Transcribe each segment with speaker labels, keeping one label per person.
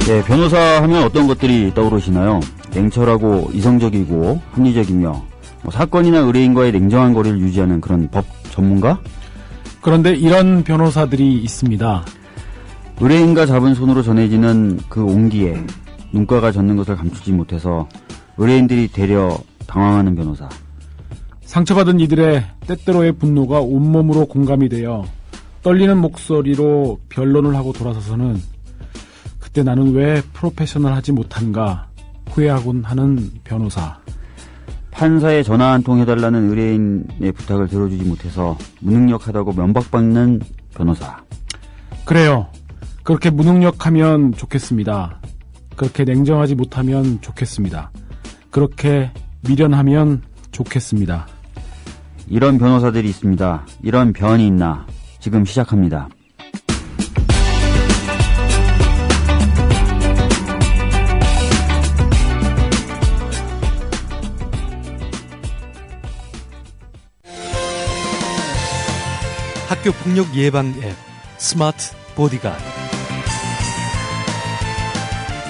Speaker 1: 네, 변호사 하면 어떤 것들이 떠오르시나요? 냉철하고 이성적이고 합리적이며 사건이나 의뢰인과의 냉정한 거리를 유지하는 그런 법 전문가?
Speaker 2: 그런데 이런 변호사들이 있습니다.
Speaker 1: 의뢰인과 잡은 손으로 전해지는 그 온기에 눈가가 젖는 것을 감추지 못해서 의뢰인들이 되려 당황하는 변호사.
Speaker 2: 상처받은 이들의 때때로의 분노가 온몸으로 공감이 되어 떨리는 목소리로 변론을 하고 돌아서서는 그때 나는 왜 프로페셔널하지 못한가 후회하곤 하는 변호사.
Speaker 1: 판사에 전화 한 통 해달라는 의뢰인의 부탁을 들어주지 못해서 무능력하다고 면박받는 변호사.
Speaker 2: 그래요. 그렇게 무능력하면 좋겠습니다. 그렇게 냉정하지 못하면 좋겠습니다. 그렇게 미련하면 좋겠습니다.
Speaker 1: 이런 변호사들이 있습니다. 이런 변이 있나? 지금 시작합니다.
Speaker 3: 학교 폭력 예방 앱 스마트 보디가드.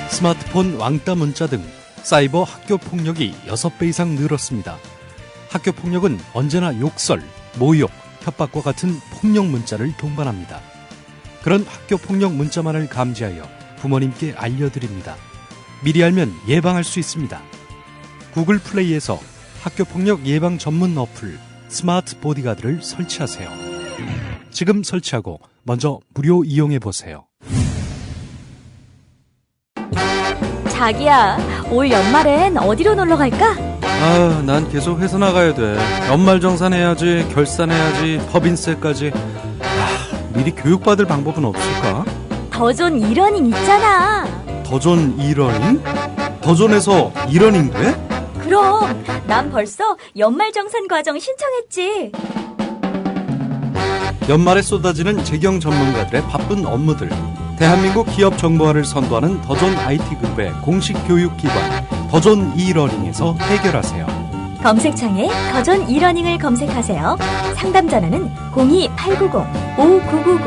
Speaker 3: 스마트폰 왕따 문자 등 사이버 학교 폭력이 6배 이상 늘었습니다. 학교 폭력은 언제나 욕설, 모욕, 협박과 같은 폭력 문자를 동반합니다. 그런 학교 폭력 문자만을 감지하여 부모님께 알려드립니다. 미리 알면 예방할 수 있습니다. 구글 플레이에서 학교 폭력 예방 전문 어플 스마트 보디가드를 설치하세요. 지금 설치하고 먼저 무료 이용해보세요.
Speaker 4: 자기야, 올 연말엔 어디로 놀러 갈까?
Speaker 5: 아, 난 계속 회사 나가야 돼. 연말 정산해야지, 결산해야지, 법인세까지. 미리 교육받을 방법은 없을까?
Speaker 4: 더존 이러닝 있잖아.
Speaker 5: 더존 이러닝? 더존에서 이러닝 돼?
Speaker 4: 그럼 난 벌써 연말 정산 과정 신청했지.
Speaker 5: 연말에 쏟아지는 재경 전문가들의 바쁜 업무들. 대한민국 기업 정보화를 선도하는 더존 IT그룹의 공식 교육 기관 더존 이러닝에서 해결하세요.
Speaker 4: 검색창에 더존 이러닝을 검색하세요. 상담 전화는 02-890-5999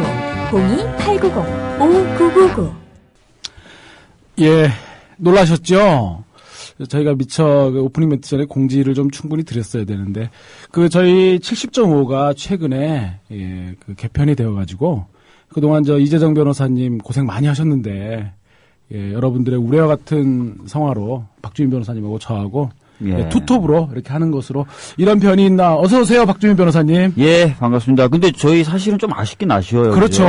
Speaker 4: 02-890-5999.
Speaker 2: 예, 놀라셨죠? 저희가 미처 오프닝 멘트 전에 공지를 좀 충분히 드렸어야 되는데, 저희 70.5가 최근에, 개편이 되어가지고, 그동안 이재정 변호사님 고생 많이 하셨는데, 여러분들의 우려와 같은 성화로 박주민 변호사님하고 저하고, 투톱으로 이렇게 하는 것으로, 이런 변이 있나. 어서오세요, 박주민 변호사님.
Speaker 1: 예, 반갑습니다. 근데 저희 사실은 좀 아쉽긴 아쉬워요.
Speaker 2: 그렇죠.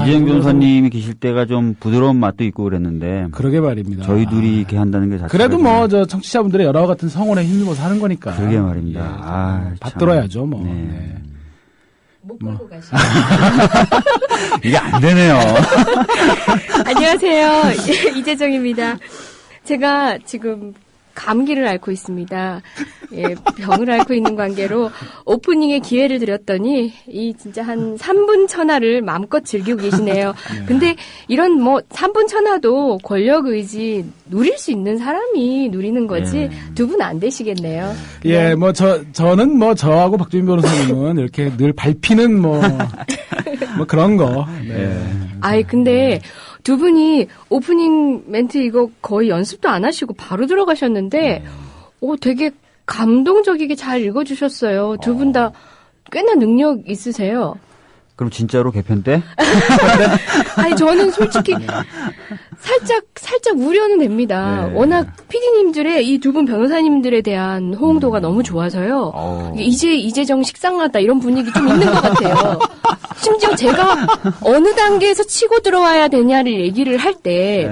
Speaker 1: 이재정 변호사님이 계실 때가 좀 부드러운 맛도 있고 그랬는데.
Speaker 2: 그러게 말입니다.
Speaker 1: 저희 둘이 이렇게 한다는 게 자체가.
Speaker 2: 그래도 청취자분들의 여러와 같은 성원에 힘입어서 하는 거니까.
Speaker 1: 그러게 말입니다.
Speaker 2: 받들어야죠, 뭐.
Speaker 1: 네.
Speaker 4: 못 끌고 가시죠.
Speaker 1: 이게 안 되네요.
Speaker 6: 안녕하세요. 이재정입니다. 제가 지금 감기를 앓고 있습니다. 병을 앓고 있는 관계로 오프닝에 기회를 드렸더니 진짜 한 3분 천하를 마음껏 즐기고 계시네요. 근데 이런 3분 천하도 권력 의지 누릴 수 있는 사람이 누리는 거지 두 분 안 되시겠네요.
Speaker 2: 예, 저는 저하고 박주민 변호사님은 이렇게 늘 밟히는 그런 거. 네.
Speaker 6: 근데 두 분이 오프닝 멘트 이거 거의 연습도 안 하시고 바로 들어가셨는데, 되게 감동적이게 잘 읽어주셨어요. 두 분 다 꽤나 능력 있으세요.
Speaker 1: 그럼 진짜로 개편 때?
Speaker 6: 저는 솔직히 살짝 우려는 됩니다. 워낙 PD님들의 이 두 분 변호사님들에 대한 호응도가 너무 좋아서요. 이재정 식상하다 이런 분위기 좀 있는 것 같아요. 심지어 제가 어느 단계에서 치고 들어와야 되냐를 얘기를 할 때,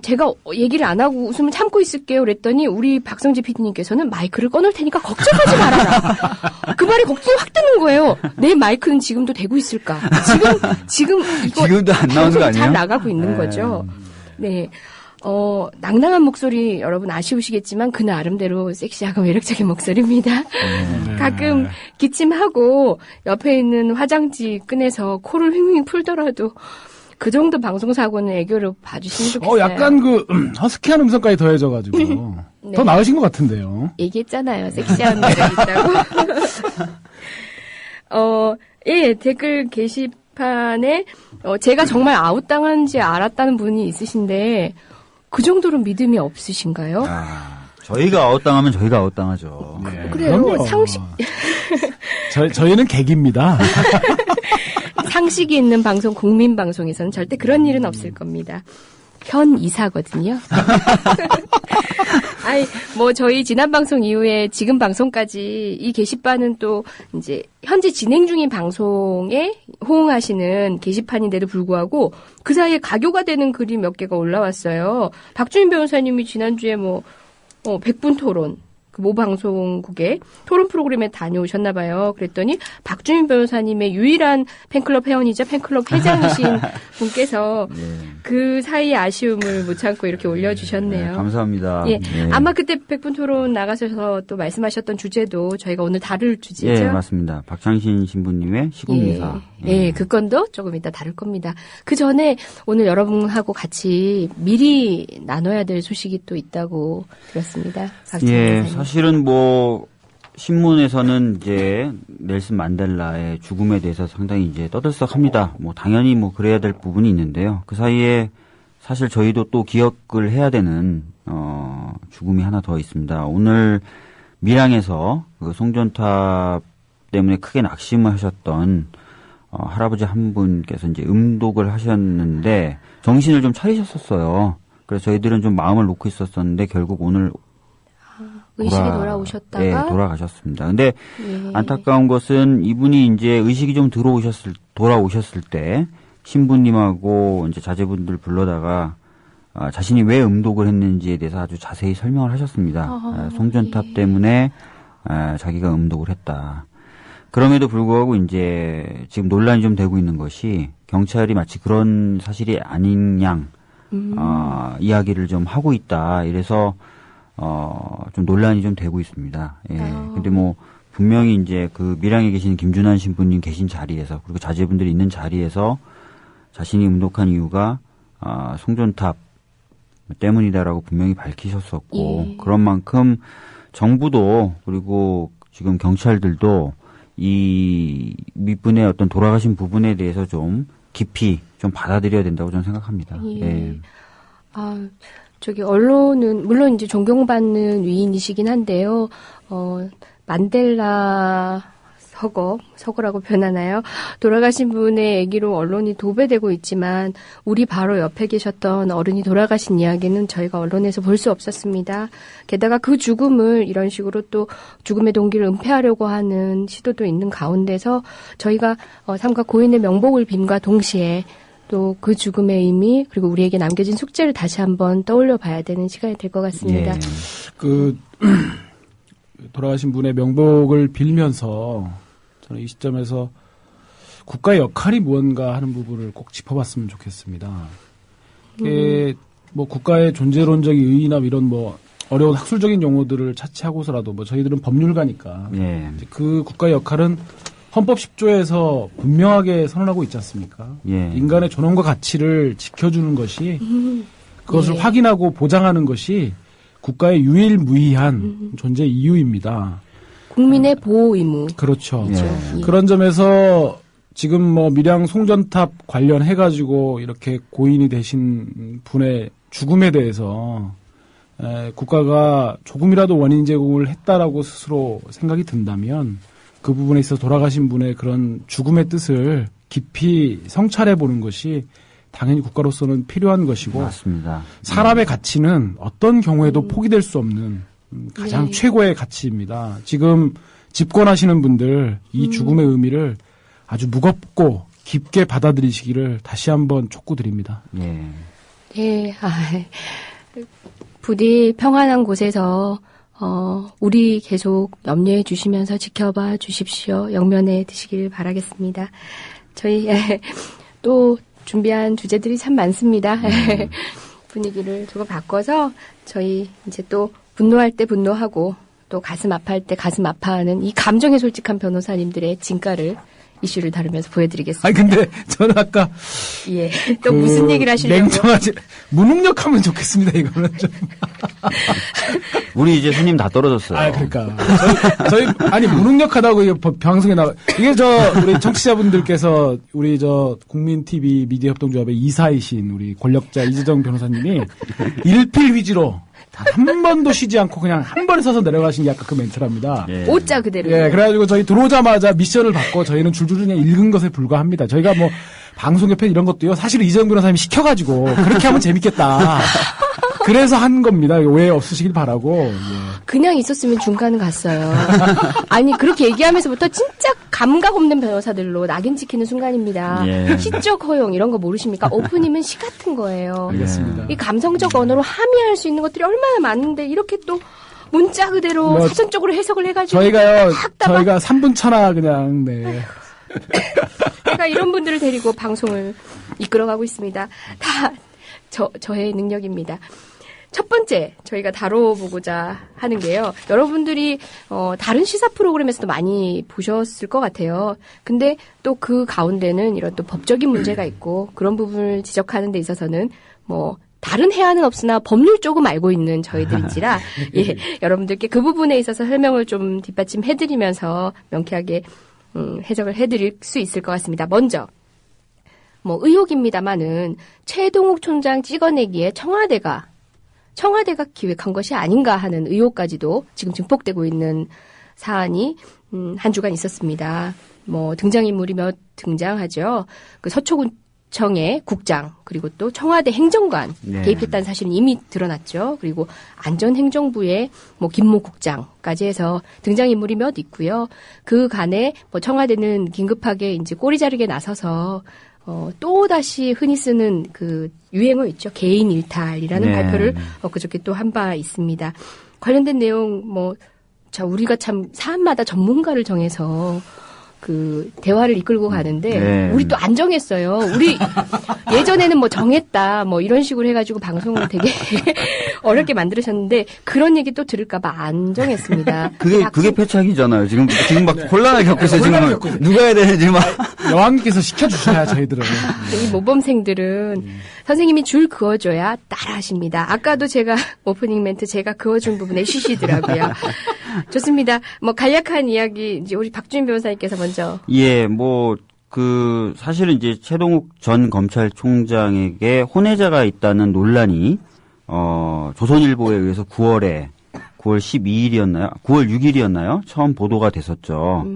Speaker 6: 제가 얘기를 안 하고 웃음을 참고 있을게요. 그랬더니 우리 박성재 PD님께서는 마이크를 꺼놓을 테니까 걱정하지 말아라. 그 말이 걱정이 확 드는 거예요. 내 마이크는 지금도 되고 있을까? 지금 이거
Speaker 1: 지금도 안 나오는 거 아니에요?
Speaker 6: 잘 나가고 있는 거죠. 네. 낭낭한 목소리 여러분 아쉬우시겠지만 그 나름대로 섹시하고 매력적인 목소리입니다. 가끔 기침하고 옆에 있는 화장지 꺼내서 코를 휘휘 풀더라도 그 정도 방송사고는 애교로 봐주시면 좋겠어요.
Speaker 2: 약간 허스키한 음성까지 더해져가지고 더 나으신 것 같은데요.
Speaker 6: 얘기했잖아요. 섹시한 매력 있다고. 댓글 게시 게시판에 제가 정말 아웃당한지 알았다는 분이 있으신데 그 정도로 믿음이 없으신가요?
Speaker 1: 저희가 아웃당하면 저희가 아웃당하죠.
Speaker 2: 네,
Speaker 6: 그래요.
Speaker 2: 그럼요.
Speaker 6: 상식
Speaker 2: 저희는 객입니다.
Speaker 6: 상식이 있는 방송, 국민 방송에서는 절대 그런 일은 없을 겁니다. 현 이사거든요. 아이, 뭐, 저희 지난 방송 이후에 지금 방송까지 이 게시판은 또 이제 현재 진행 중인 방송에 호응하시는 게시판인데도 불구하고 그 사이에 가교가 되는 글이 몇 개가 올라왔어요. 박주민 변호사님이 지난주에 100분 토론, 그 모 방송국에 토론 프로그램에 다녀오셨나 봐요. 그랬더니 박주민 변호사님의 유일한 팬클럽 회원이자 팬클럽 회장이신 분께서 그 사이의 아쉬움을 못 참고 이렇게 올려주셨네요.
Speaker 1: 네, 감사합니다.
Speaker 6: 예,
Speaker 1: 네.
Speaker 6: 아마 그때 100분 토론 나가셔서 또 말씀하셨던 주제도 저희가 오늘 다룰 주제죠.
Speaker 1: 예, 맞습니다. 박창신 신부님의 시국미사.
Speaker 6: 예, 그 건도 조금 이따 다룰 겁니다. 그 전에 오늘 여러분하고 같이 미리 나눠야 될 소식이 또 있다고 들었습니다.
Speaker 1: 예, 사실은 신문에서는 이제 넬슨 만델라의 죽음에 대해서 상당히 이제 떠들썩합니다. 당연히 그래야 될 부분이 있는데요. 그 사이에 사실 저희도 또 기억을 해야 되는 죽음이 하나 더 있습니다. 오늘 밀양에서 그 송전탑 때문에 크게 낙심을 하셨던 할아버지 한 분께서 이제 음독을 하셨는데 정신을 좀 차리셨었어요. 그래서 저희들은 좀 마음을 놓고 있었었는데 결국 오늘
Speaker 6: 의식이 돌아오셨다가
Speaker 1: 네, 돌아가셨습니다. 근데 안타까운 것은 이분이 이제 의식이 좀 돌아오셨을 때 신부님하고 이제 자제분들 불러다가 자신이 왜 음독을 했는지에 대해서 아주 자세히 설명을 하셨습니다. 송전탑 때문에 자기가 음독을 했다. 그럼에도 불구하고 이제 지금 논란이 좀 되고 있는 것이 경찰이 마치 그런 사실이 아닌 양 이야기를 좀 하고 있다. 이래서 좀 논란이 좀 되고 있습니다. 예. 근데 분명히 이제 그 밀양에 계신 김준환 신부님 계신 자리에서 그리고 자제분들이 있는 자리에서 자신이 음독한 이유가 송전탑 때문이다라고 분명히 밝히셨었고 그런 만큼 정부도 그리고 지금 경찰들도 이 밑분의 어떤 돌아가신 부분에 대해서 좀 깊이 좀 받아들여야 된다고 저는 생각합니다. 예.
Speaker 6: 언론은 물론 이제 존경받는 위인이시긴 한데요. 만델라 서거라고 표현하나요? 돌아가신 분의 얘기로 언론이 도배되고 있지만 우리 바로 옆에 계셨던 어른이 돌아가신 이야기는 저희가 언론에서 볼 수 없었습니다. 게다가 그 죽음을 이런 식으로 또 죽음의 동기를 은폐하려고 하는 시도도 있는 가운데서 저희가 삼가 고인의 명복을 빔과 동시에 또 그 죽음의 의미 그리고 우리에게 남겨진 숙제를 다시 한번 떠올려 봐야 되는 시간이 될 것 같습니다.
Speaker 1: 예.
Speaker 2: 돌아가신 분의 명복을 빌면서 저는 이 시점에서 국가의 역할이 무언가 하는 부분을 꼭 짚어봤으면 좋겠습니다. 국가의 존재론적인 의의나 이런 어려운 학술적인 용어들을 차치하고서라도 저희들은 법률가니까 그 국가의 역할은 헌법 10조에서 분명하게 선언하고 있지 않습니까? 인간의 존엄과 가치를 지켜주는 것이 그것을 확인하고 보장하는 것이 국가의 유일무이한 존재 이유입니다.
Speaker 6: 국민의 보호 의무.
Speaker 2: 그렇죠. 그런 점에서 지금 밀양 송전탑 관련해가지고 이렇게 고인이 되신 분의 죽음에 대해서 국가가 조금이라도 원인 제공을 했다라고 스스로 생각이 든다면 그 부분에 있어서 돌아가신 분의 그런 죽음의 뜻을 깊이 성찰해 보는 것이 당연히 국가로서는 필요한 것이고
Speaker 1: 맞습니다.
Speaker 2: 사람의 가치는 어떤 경우에도 포기될 수 없는 가장 최고의 가치입니다. 지금 집권하시는 분들 이 죽음의 의미를 아주 무겁고 깊게 받아들이시기를 다시 한번 촉구드립니다.
Speaker 6: 부디 평안한 곳에서 우리 계속 염려해 주시면서 지켜봐 주십시오. 영면에 드시길 바라겠습니다. 저희 또 준비한 주제들이 참 많습니다. 분위기를 조금 바꿔서 저희 이제 또 분노할 때 분노하고 또 가슴 아파할 때 가슴 아파하는 이 감정에 솔직한 변호사님들의 진가를 이슈를 다루면서 보여드리겠습니다.
Speaker 2: 아니 근데 저는 아까
Speaker 6: 예, 또 무슨 얘기를 하시려고?
Speaker 2: 냉정하지 무능력하면 좋겠습니다. 이거는 좀.
Speaker 1: 우리 이제 손님 다 떨어졌어요.
Speaker 2: 아, 그러니까 저희 아니 무능력하다고 이게 방송에 나와 이게 우리 청취자분들께서 우리 국민 TV 미디어 협동조합의 이사이신 우리 권력자 이재정 변호사님이 일필휘지로 단 한 번도 쉬지 않고 그냥 한 번에 서서 내려가신 게 아까 그 멘트랍니다.
Speaker 1: 예.
Speaker 6: 오자 그대로.
Speaker 2: 예, 그래가지고 저희 들어오자마자 미션을 받고 저희는 줄줄이 그냥 읽은 것에 불과합니다. 저희가 뭐 방송협회 이런 것도요. 사실 이재정 변호사님이 시켜가지고 그렇게 하면 재밌겠다. 그래서 한 겁니다. 오해 없으시길 바라고. 예.
Speaker 6: 그냥 있었으면 중간은 갔어요. 아니 그렇게 얘기하면서부터 진짜 감각 없는 변호사들로 낙인 찍히는 순간입니다.
Speaker 1: 예.
Speaker 6: 시적 허용 이런 거 모르십니까? 오프님은 시 같은 거예요.
Speaker 2: 알겠습니다.
Speaker 6: 이 감성적 언어로 함의할 수 있는 것들이 얼마나 많은데 이렇게 또 문자 그대로
Speaker 2: 뭐,
Speaker 6: 사전적으로 해석을 해가지고
Speaker 2: 저희가 3분 차나 그냥 네.
Speaker 6: 제가 이런 분들을 데리고 방송을 이끌어가고 있습니다. 다 저의 능력입니다. 첫 번째 저희가 다뤄보고자 하는 게요. 여러분들이 다른 시사 프로그램에서도 많이 보셨을 것 같아요. 근데 또 그 가운데는 이런 또 법적인 문제가 있고 그런 부분을 지적하는 데 있어서는 뭐 다른 해안은 없으나 법률 조금 알고 있는 저희들인지라 예, 여러분들께 그 부분에 있어서 설명을 좀 뒷받침해드리면서 명쾌하게 해석을 해드릴 수 있을 것 같습니다. 먼저 뭐 의혹입니다만은 최동욱 총장 찍어내기에 청와대가 기획한 것이 아닌가 하는 의혹까지도 지금 증폭되고 있는 사안이 한 주간 있었습니다. 뭐 등장인물이 몇 등장하죠. 그 서초구청의 국장 그리고 또 청와대 행정관
Speaker 1: 네.
Speaker 6: 개입했다는 사실은 이미 드러났죠. 그리고 안전행정부의 뭐 김모 국장까지 해서 등장인물이 몇 있고요. 그 간에 뭐 청와대는 긴급하게 이제 꼬리 자르게 나서서 또 다시 흔히 쓰는 그 유행어 있죠. 개인 일탈이라는
Speaker 1: 네.
Speaker 6: 발표를 그저께 또 한 바 있습니다. 관련된 내용 우리가 참 사안마다 전문가를 정해서 그 대화를 이끌고 가는데
Speaker 1: 네.
Speaker 6: 우리 또 안 정했어요. 우리 예전에는 뭐 정했다 뭐 이런 식으로 해가지고 방송을 되게 어렵게 만들으셨는데 그런 얘기 또 들을까봐 안 정했습니다.
Speaker 1: 그게 패착이잖아요. 지금 막 혼란을 겪고 있어요.
Speaker 2: 혼란을
Speaker 1: 지금
Speaker 2: 겪고 있어요.
Speaker 1: 누가 해야 되는지 막.
Speaker 2: 여왕님께서 시켜주셔야 저희들은.
Speaker 6: 이 모범생들은 선생님이 줄 그어줘야 따라하십니다. 아까도 제가 오프닝 멘트 제가 그어준 부분에 쉬시더라고요. 좋습니다. 뭐 간략한 이야기 이제 우리 박주민 변호사님께서 먼저.
Speaker 1: 예, 사실은 이제 최동욱 전 검찰총장에게 혼외자가 있다는 논란이, 조선일보에 의해서 9월 12일이었나요? 9월 6일이었나요? 처음 보도가 됐었죠.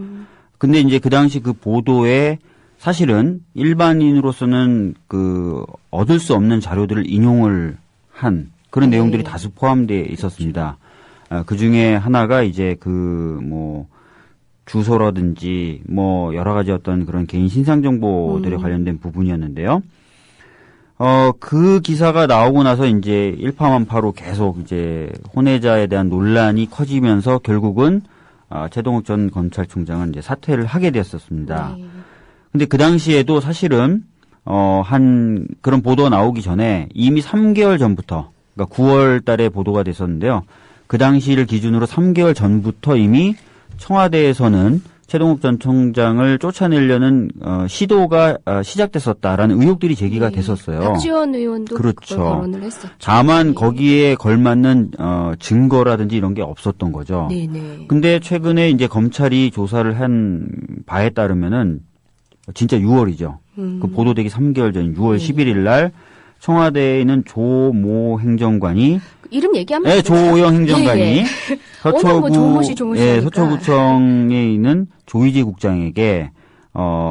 Speaker 1: 근데 이제 그 당시 그 보도에 사실은 일반인으로서는 얻을 수 없는 자료들을 인용을 한 그런 내용들이 다수 포함되어 있었습니다. 그 중에 하나가 이제 주소라든지 여러 가지 어떤 그런 개인 신상 정보들에 관련된 부분이었는데요. 그 기사가 나오고 나서 이제 일파만파로 계속 이제 혼외자에 대한 논란이 커지면서 결국은 최동욱 전 검찰총장은 이제 사퇴를 하게 됐었습니다.
Speaker 6: 네.
Speaker 1: 근데 그 당시에도 사실은 그런 보도가 나오기 전에 이미 3개월 전부터, 그러니까 9월 달에 보도가 됐었는데요. 그 당시를 기준으로 3개월 전부터 이미 청와대에서는 최동욱 전 총장을 쫓아내려는 시도가 시작됐었다라는 의혹들이 제기가 됐었어요.
Speaker 6: 박지원 의원도
Speaker 1: 그렇죠.
Speaker 6: 그걸 거론을 했었죠.
Speaker 1: 다만 거기에 걸맞는 증거라든지 이런 게 없었던 거죠.
Speaker 6: 네네.
Speaker 1: 근데 최근에 이제 검찰이 조사를 한 바에 따르면은 진짜 6월이죠. 그 보도되기 3개월 전 6월 11일 날 청와대에 있는 조모 행정관이
Speaker 6: 이름 얘기하면
Speaker 1: 네, 조호영 행정관이
Speaker 6: 예, 예.
Speaker 1: 서초구청에 있는 조희지 국장에게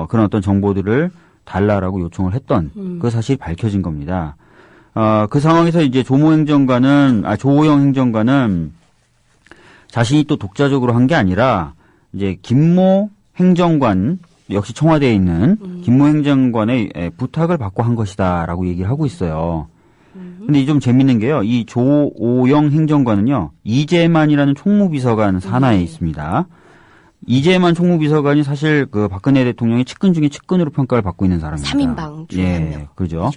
Speaker 1: 그런 어떤 정보들을 달라라고 요청을 했던 그 사실이 밝혀진 겁니다. 그 상황에서 이제 조호영 행정관은 자신이 또 독자적으로 한 게 아니라 이제 김모 행정관 역시 청와대에 있는 김모 행정관의 부탁을 받고 한 것이다라고 얘기를 하고 있어요. 근데 좀 재밌는 게요. 이 조오영 행정관은요. 이재만이라는 총무비서관 산하에 있습니다. 이재만 총무비서관이 사실 그 박근혜 대통령의 측근 중에 측근으로 평가를 받고 있는 사람입니다.
Speaker 6: 3인방 중에 한 명.
Speaker 1: 그죠.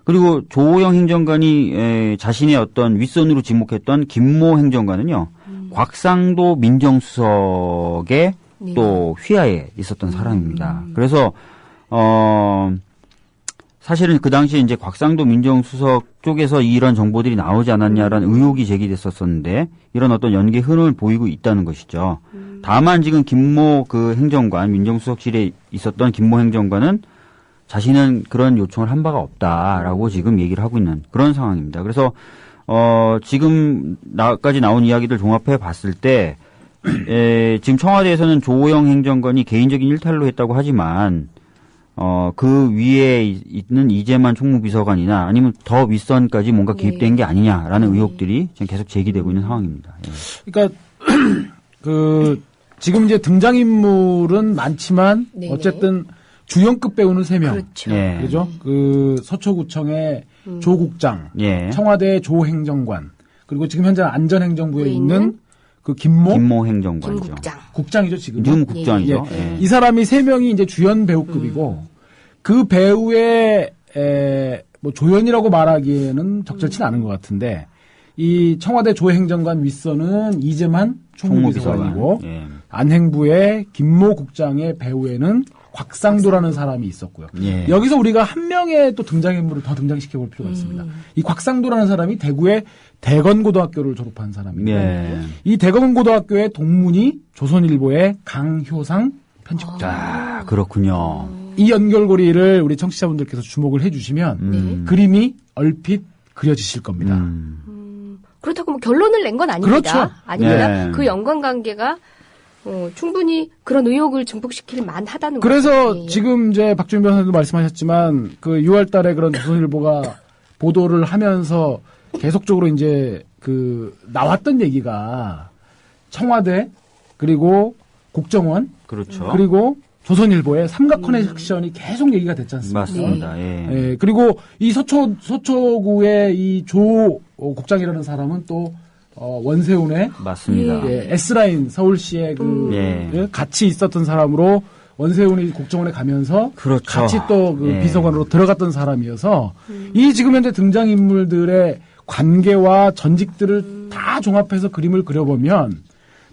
Speaker 1: 그리고 조오영 행정관이 자신의 어떤 윗선으로 지목했던 김모 행정관은요. 곽상도 민정수석의 또 휘하에 있었던 사람입니다. 그래서 사실은 그 당시에 이제 곽상도 민정수석 쪽에서 이런 정보들이 나오지 않았냐라는 의혹이 제기됐었었는데 이런 어떤 연계 흐름을 보이고 있다는 것이죠. 다만 지금 김모 그 행정관, 민정수석실에 있었던 김모 행정관은 자신은 그런 요청을 한 바가 없다라고 지금 얘기를 하고 있는 그런 상황입니다. 그래서 지금까지 나온 이야기들 종합해 봤을 때 지금 청와대에서는 조호영 행정관이 개인적인 일탈로 했다고 하지만 그 위에 있는 이재만 총무비서관이나 아니면 더 윗선까지 뭔가 개입된 게 아니냐라는 의혹들이 지금 계속 제기되고 있는 상황입니다. 예.
Speaker 2: 그러니까 지금 이제 등장인물은 많지만 어쨌든 주연급 배우는 3명.
Speaker 6: 그렇죠.
Speaker 1: 예.
Speaker 2: 그죠? 그 서초구청의 조 국장, 청와대 조 행정관, 그리고 지금 현재 안전행정부에 있는 그 김모
Speaker 1: 행정관이죠.
Speaker 6: 김국장.
Speaker 2: 국장이죠, 지금.
Speaker 1: 지금 국장이죠.
Speaker 2: 예. 이 사람이 3명이 이제 주연 배우급이고 그 배우의 뭐 조연이라고 말하기에는 적절치는 않은 것 같은데 이 청와대 조 행정관 윗선은 이재만 총무비서관이고 안행부의 김모 국장의 배우에는 곽상도라는 사람이 있었고요.
Speaker 1: 예.
Speaker 2: 여기서 우리가 한 명의 또 등장인물을 더 등장시켜 볼 필요가 있습니다. 이 곽상도라는 사람이 대구의 대건고등학교를 졸업한 사람인데
Speaker 1: 예.
Speaker 2: 이 대건고등학교의 동문이 조선일보의 강효상 편집국장.
Speaker 1: 아, 그렇군요.
Speaker 2: 이 연결고리를 우리 청취자분들께서 주목을 해주시면 그림이 얼핏 그려지실 겁니다.
Speaker 6: 그렇다고 뭐 결론을 낸 건 아닙니다.
Speaker 2: 그렇죠.
Speaker 6: 아닙니다.
Speaker 1: 네.
Speaker 6: 그 연관관계가 충분히 그런 의혹을 증폭시킬 만하다는 거죠.
Speaker 2: 그래서
Speaker 6: 예.
Speaker 2: 지금 이제 박주민 변호사도 말씀하셨지만 그 6월 달에 그런 조선일보가 보도를 하면서 계속적으로 이제 그 나왔던 얘기가 청와대 그리고 국정원
Speaker 1: 그렇죠.
Speaker 2: 그리고 조선일보의 삼각 커넥션이 계속 얘기가 됐지 않습니까?
Speaker 1: 맞습니다. 예.
Speaker 2: 예, 그리고 이 서초구의 이 조 국장이라는 사람은 또 원세훈의
Speaker 1: 맞습니다.
Speaker 2: 예, S라인 서울시의 그 같이 있었던 사람으로 원세훈이 국정원에 가면서
Speaker 1: 그렇죠.
Speaker 2: 같이 또 그
Speaker 1: 예.
Speaker 2: 비서관으로 들어갔던 사람이어서 이 지금 현재 등장인물들의 관계와 전직들을 다 종합해서 그림을 그려보면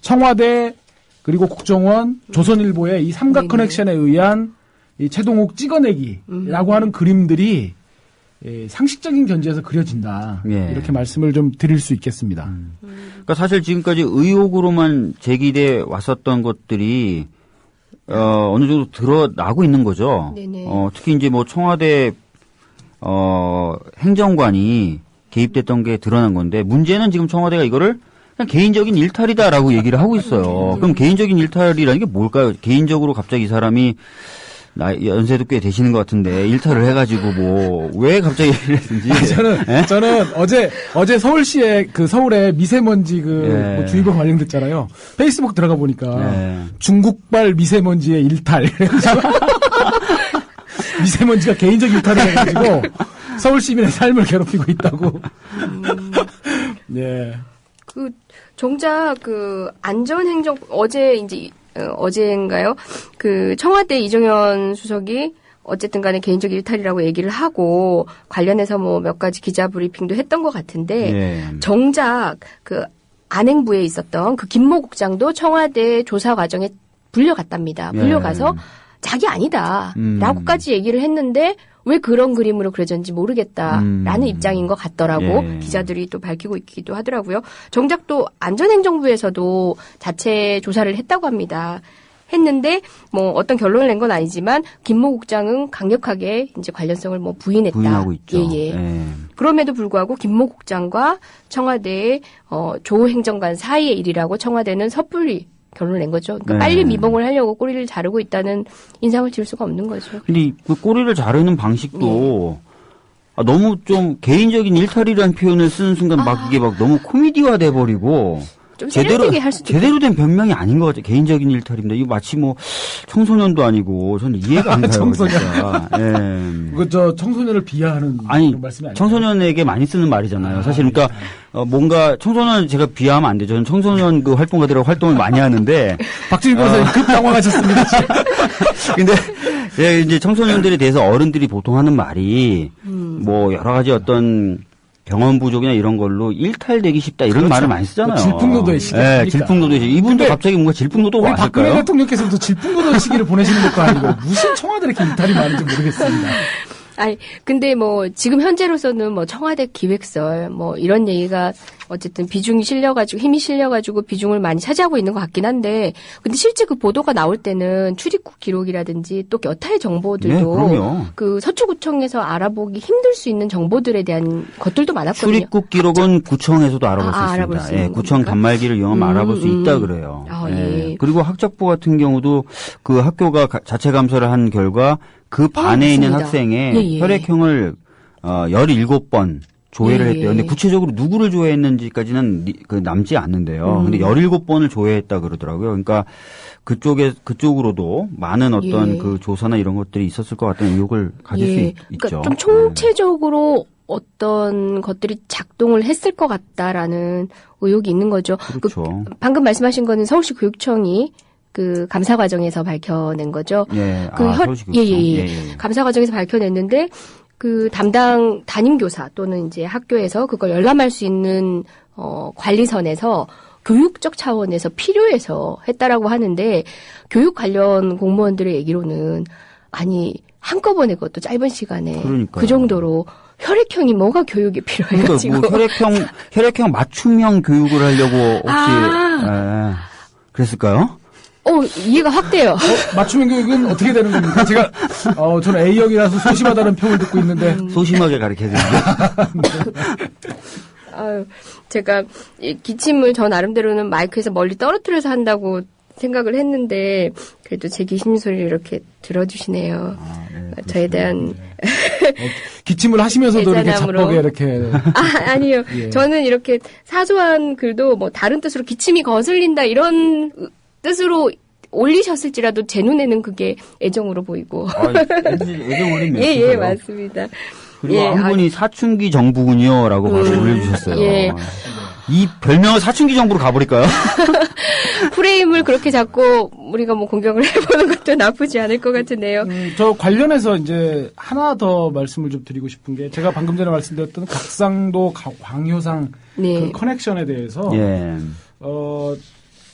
Speaker 2: 청와대 그리고 국정원, 조선일보의 이 삼각 커넥션에 의한 이 최동욱 찍어내기라고 하는 그림들이 상식적인 견지에서 그려진다.
Speaker 1: 예.
Speaker 2: 이렇게 말씀을 좀 드릴 수 있겠습니다.
Speaker 1: 그러니까 사실 지금까지 의혹으로만 제기돼 왔었던 것들이 어느 정도 드러나고 있는 거죠.
Speaker 6: 네네.
Speaker 1: 특히 이제 뭐 청와대 행정관이 개입됐던 게 드러난 건데 문제는 지금 청와대가 이거를 그냥 개인적인 일탈이다라고 얘기를 하고 있어요. 그럼 개인적인 일탈이라는 게 뭘까요? 개인적으로 갑자기 이 사람이 연세도 꽤 되시는 것 같은데 일탈을 해가지고 뭐 왜 갑자기 이랬는지
Speaker 2: 저는 어제 서울시에 그 서울에 미세먼지 뭐 주의보 발령됐잖아요. 페이스북 들어가 보니까 중국발 미세먼지의 일탈 미세먼지가 개인적 일탈을 해가지고 서울 시민의 삶을 괴롭히고 있다고. 네.
Speaker 6: 정작 안전행정 어제인가요? 청와대 이정현 수석이 어쨌든 간에 개인적 일탈이라고 얘기를 하고 관련해서 뭐 몇 가지 기자 브리핑도 했던 것 같은데 정작 안행부에 있었던 김모 국장도 청와대 조사 과정에 불려갔답니다. 불려가서 자기 아니다라고까지 얘기를 했는데 왜 그런 그림으로 그려졌는지 모르겠다라는 입장인 것 같더라고. 기자들이 또 밝히고 있기도 하더라고요. 정작 또 안전행정부에서도 자체 조사를 했다고 합니다. 했는데 뭐 어떤 결론을 낸 건 아니지만 김모 국장은 강력하게 이제 관련성을 뭐 부인했다.
Speaker 1: 부인하고 있죠.
Speaker 6: 그럼에도 불구하고 김모 국장과 청와대의 조 행정관 사이의 일이라고 청와대는 섣불리 결론을 낸 거죠. 그러니까 빨리 미봉을 하려고 꼬리를 자르고 있다는 인상을 지을 수가 없는 거죠.
Speaker 1: 근데 그 꼬리를 자르는 방식도 너무 좀 개인적인 일탈이라는 표현을 쓰는 순간 막 이게 막 너무 코미디화 돼버리고
Speaker 6: 좀 세련되게 할 수도
Speaker 1: 제대로 된 변명이 아닌 것 같아요. 개인적인 일탈입니다. 이거 마치 뭐 청소년도 아니고 저는 이해가 안 가요.
Speaker 2: 청소년.
Speaker 1: 진짜.
Speaker 2: 청소년을 비하하는
Speaker 1: 아니
Speaker 2: 말씀이 아니에요.
Speaker 1: 청소년에게 많이 쓰는 말이잖아요. 사실 그러니까 뭔가 청소년 제가 비하하면 안 되죠. 저는 청소년 그 활동가들하고 활동을 많이 하는데
Speaker 2: 박주민 변호사님 급 당황하셨습니다.
Speaker 1: 근데 이제 청소년들에 대해서 어른들이 보통 하는 말이 뭐 여러 가지 어떤 병원 부족이나 이런 걸로 일탈되기 쉽다 이런
Speaker 2: 그렇죠.
Speaker 1: 말을 많이 쓰잖아요.
Speaker 2: 질풍노도의 시기.
Speaker 1: 네, 질풍노도의 시기. 이분도 갑자기 뭔가 질풍노도가
Speaker 2: 우리 박근혜
Speaker 1: 왔을까요?
Speaker 2: 대통령께서도 질풍노도의 시기를 보내시는 것도 아니고 무슨 청와대에 이렇게 일탈이 많은지 모르겠습니다.
Speaker 6: 아니, 근데 뭐, 지금 현재로서는 뭐, 청와대 기획설, 뭐, 이런 얘기가 어쨌든 비중이 실려가지고, 힘이 실려가지고 비중을 많이 차지하고 있는 것 같긴 한데, 근데 실제 그 보도가 나올 때는 출입국 기록이라든지 또 여타의 정보들도
Speaker 1: 네,
Speaker 6: 그 서초구청에서 알아보기 힘들 수 있는 정보들에 대한 것들도 많았거든요.
Speaker 1: 출입국 기록은 구청에서도 알아볼 수
Speaker 6: 알아볼
Speaker 1: 있습니다.
Speaker 6: 수 있는
Speaker 1: 예, 구청
Speaker 6: 겁니까?
Speaker 1: 단말기를 이용하면 알아볼 수 있다 그래요.
Speaker 6: 예.
Speaker 1: 그리고 학적부 같은 경우도 그 학교가 자체 감사를 한 결과 그 반에 있는
Speaker 6: 맞습니다.
Speaker 1: 학생의
Speaker 6: 예.
Speaker 1: 혈액형을 17번 조회를
Speaker 6: 예.
Speaker 1: 했대요. 근데 구체적으로 누구를 조회했는지까지는 남지 않는데요. 근데 17번을 조회했다 그러더라고요. 그러니까 그쪽으로도 많은 어떤
Speaker 6: 예.
Speaker 1: 그 조사나 이런 것들이 있었을 것 같다는 의혹을 가질 수
Speaker 6: 그러니까
Speaker 1: 있죠.
Speaker 6: 좀 총체적으로 어떤 것들이 작동을 했을 것 같다라는 의혹이 있는 거죠.
Speaker 1: 그렇죠.
Speaker 6: 방금 말씀하신 거는 서울시 교육청이 그 감사 과정에서 밝혀낸 거죠.
Speaker 1: 예.
Speaker 6: 서울시
Speaker 1: 교육청.
Speaker 6: 감사 과정에서 밝혀냈는데 그 담당 담임교사 또는 이제 학교에서 그걸 열람할 수 있는 관리선에서 교육적 차원에서 필요해서 했다라고 하는데 교육 관련 공무원들의 얘기로는 아니 한꺼번에 그것도 짧은 시간에
Speaker 1: 그러니까요.
Speaker 6: 그 정도로 혈액형이 뭐가 교육이 필요해가지고
Speaker 1: 그러니까 뭐 혈액형 맞춤형 교육을 하려고 혹시 그랬을까요?
Speaker 6: 이해가 확 돼요.
Speaker 2: 맞춤형 교육은 어떻게 되는 겁니까? 제가 저는 A형이라서 소심하다는 평을 듣고 있는데
Speaker 1: 소심하게 가르쳐드립니다.
Speaker 6: 제가 이 기침을 저 나름대로는 마이크에서 멀리 떨어뜨려서 한다고 생각을 했는데 그래도 제 기침 소리를 이렇게 들어주시네요. 저에 대한
Speaker 2: 기침을 하시면서도 이렇게
Speaker 6: 애잔함으로.
Speaker 2: 자뻑에 이렇게
Speaker 6: 아니요.
Speaker 2: 예.
Speaker 6: 저는 이렇게 사소한 글도 뭐 다른 뜻으로 기침이 거슬린다 이런 뜻으로 올리셨을지라도 제 눈에는 그게 애정으로 보이고.
Speaker 1: 애정 어린
Speaker 6: 예, 맞습니다.
Speaker 1: 그리고 한 분이 사춘기 정부군요라고 바로 올려주셨어요.
Speaker 6: 예.
Speaker 1: 이 별명을 사춘기 정부로 가버릴까요?
Speaker 6: 프레임을 그렇게 잡고 우리가 뭐 공격을 해보는 것도 나쁘지 않을 것 같은데요.
Speaker 2: 저 관련해서 이제 하나 더 말씀을 좀 드리고 싶은 게 제가 방금 전에 말씀드렸던 곽상도 광효상
Speaker 6: 네.
Speaker 2: 그 커넥션에 대해서
Speaker 1: 예.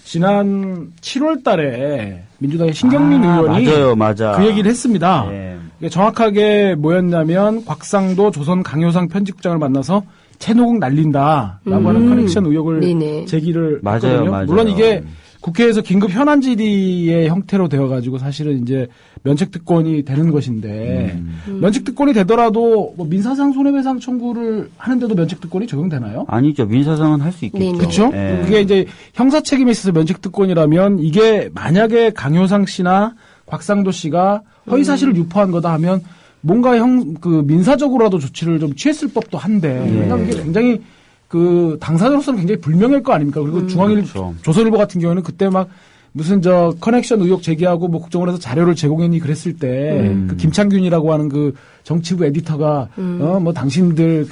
Speaker 2: 지난 7월 달에 민주당의 신경민 의원이
Speaker 1: 맞아.
Speaker 2: 그 얘기를 했습니다.
Speaker 1: 예.
Speaker 2: 이게 정확하게 뭐였냐면 곽상도 조선 강효상 편집국장을 만나서 채노국 날린다라고 하는 커넥션 의혹을
Speaker 6: 네네.
Speaker 2: 제기를
Speaker 1: 맞아요,
Speaker 2: 했거든요.
Speaker 1: 맞아요.
Speaker 2: 물론 이게 국회에서 긴급 현안 질의의 형태로 되어가지고 사실은 이제 면책특권이 되는 것인데 면책특권이 되더라도 뭐 민사상 손해배상 청구를 하는데도 면책특권이 적용되나요?
Speaker 1: 아니죠. 민사상은 할 수 있겠죠.
Speaker 6: 네네.
Speaker 2: 그렇죠?
Speaker 1: 예.
Speaker 2: 그게 이제 형사 책임에 있어서 면책특권이라면 이게 만약에 강효상 씨나 곽상도 씨가 허위 사실을 유포한 거다 하면 뭔가 민사적으로라도 조치를 좀 취했을 법도 한데 왜냐하면 이게 굉장히 그 당사자로서는 굉장히 불명할 거 아닙니까? 그리고 중앙일
Speaker 1: 그렇죠.
Speaker 2: 조선일보 같은 경우에는 그때 막 무슨 커넥션 의혹 제기하고 뭐 국정을 해서 자료를 제공했니 그랬을 때 그 김창균이라고 하는 그 정치부 에디터가 뭐 당신들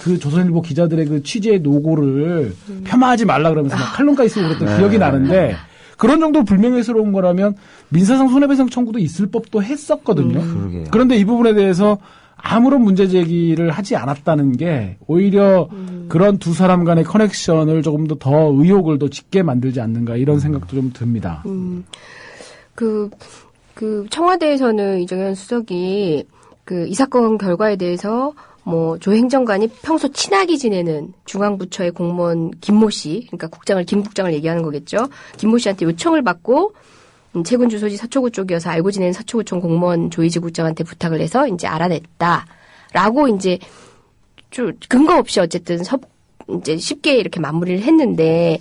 Speaker 2: 그 조선일보 기자들의 그 취재의 노고를 폄하하지 말라 그러면서 막 칼럼까지 쓰고 그랬던 기억이 나는데 그런 정도 불명예스러운 거라면 민사상 손해배상 청구도 있을 법도 했었거든요.
Speaker 1: 그러게요.
Speaker 2: 그런데 이 부분에 대해서 아무런 문제 제기를 하지 않았다는 게 오히려 그런 두 사람 간의 커넥션을 조금 더 의혹을 더 짙게 만들지 않는가 이런 생각도 좀 듭니다.
Speaker 6: 그 청와대에서는 이정현 수석이 이 사건 결과에 대해서 뭐 조 행정관이 평소 친하게 지내는 중앙부처의 공무원 김모 씨, 그러니까 김 국장을 얘기하는 거겠죠. 김모 씨한테 요청을 받고 최근 주소지 서초구 쪽이어서 알고 지내는 서초구청 공무원 조이지 국장한테 부탁을 해서 이제 알아냈다라고 이제 좀 근거 없이 어쨌든 이제 쉽게 이렇게 마무리를 했는데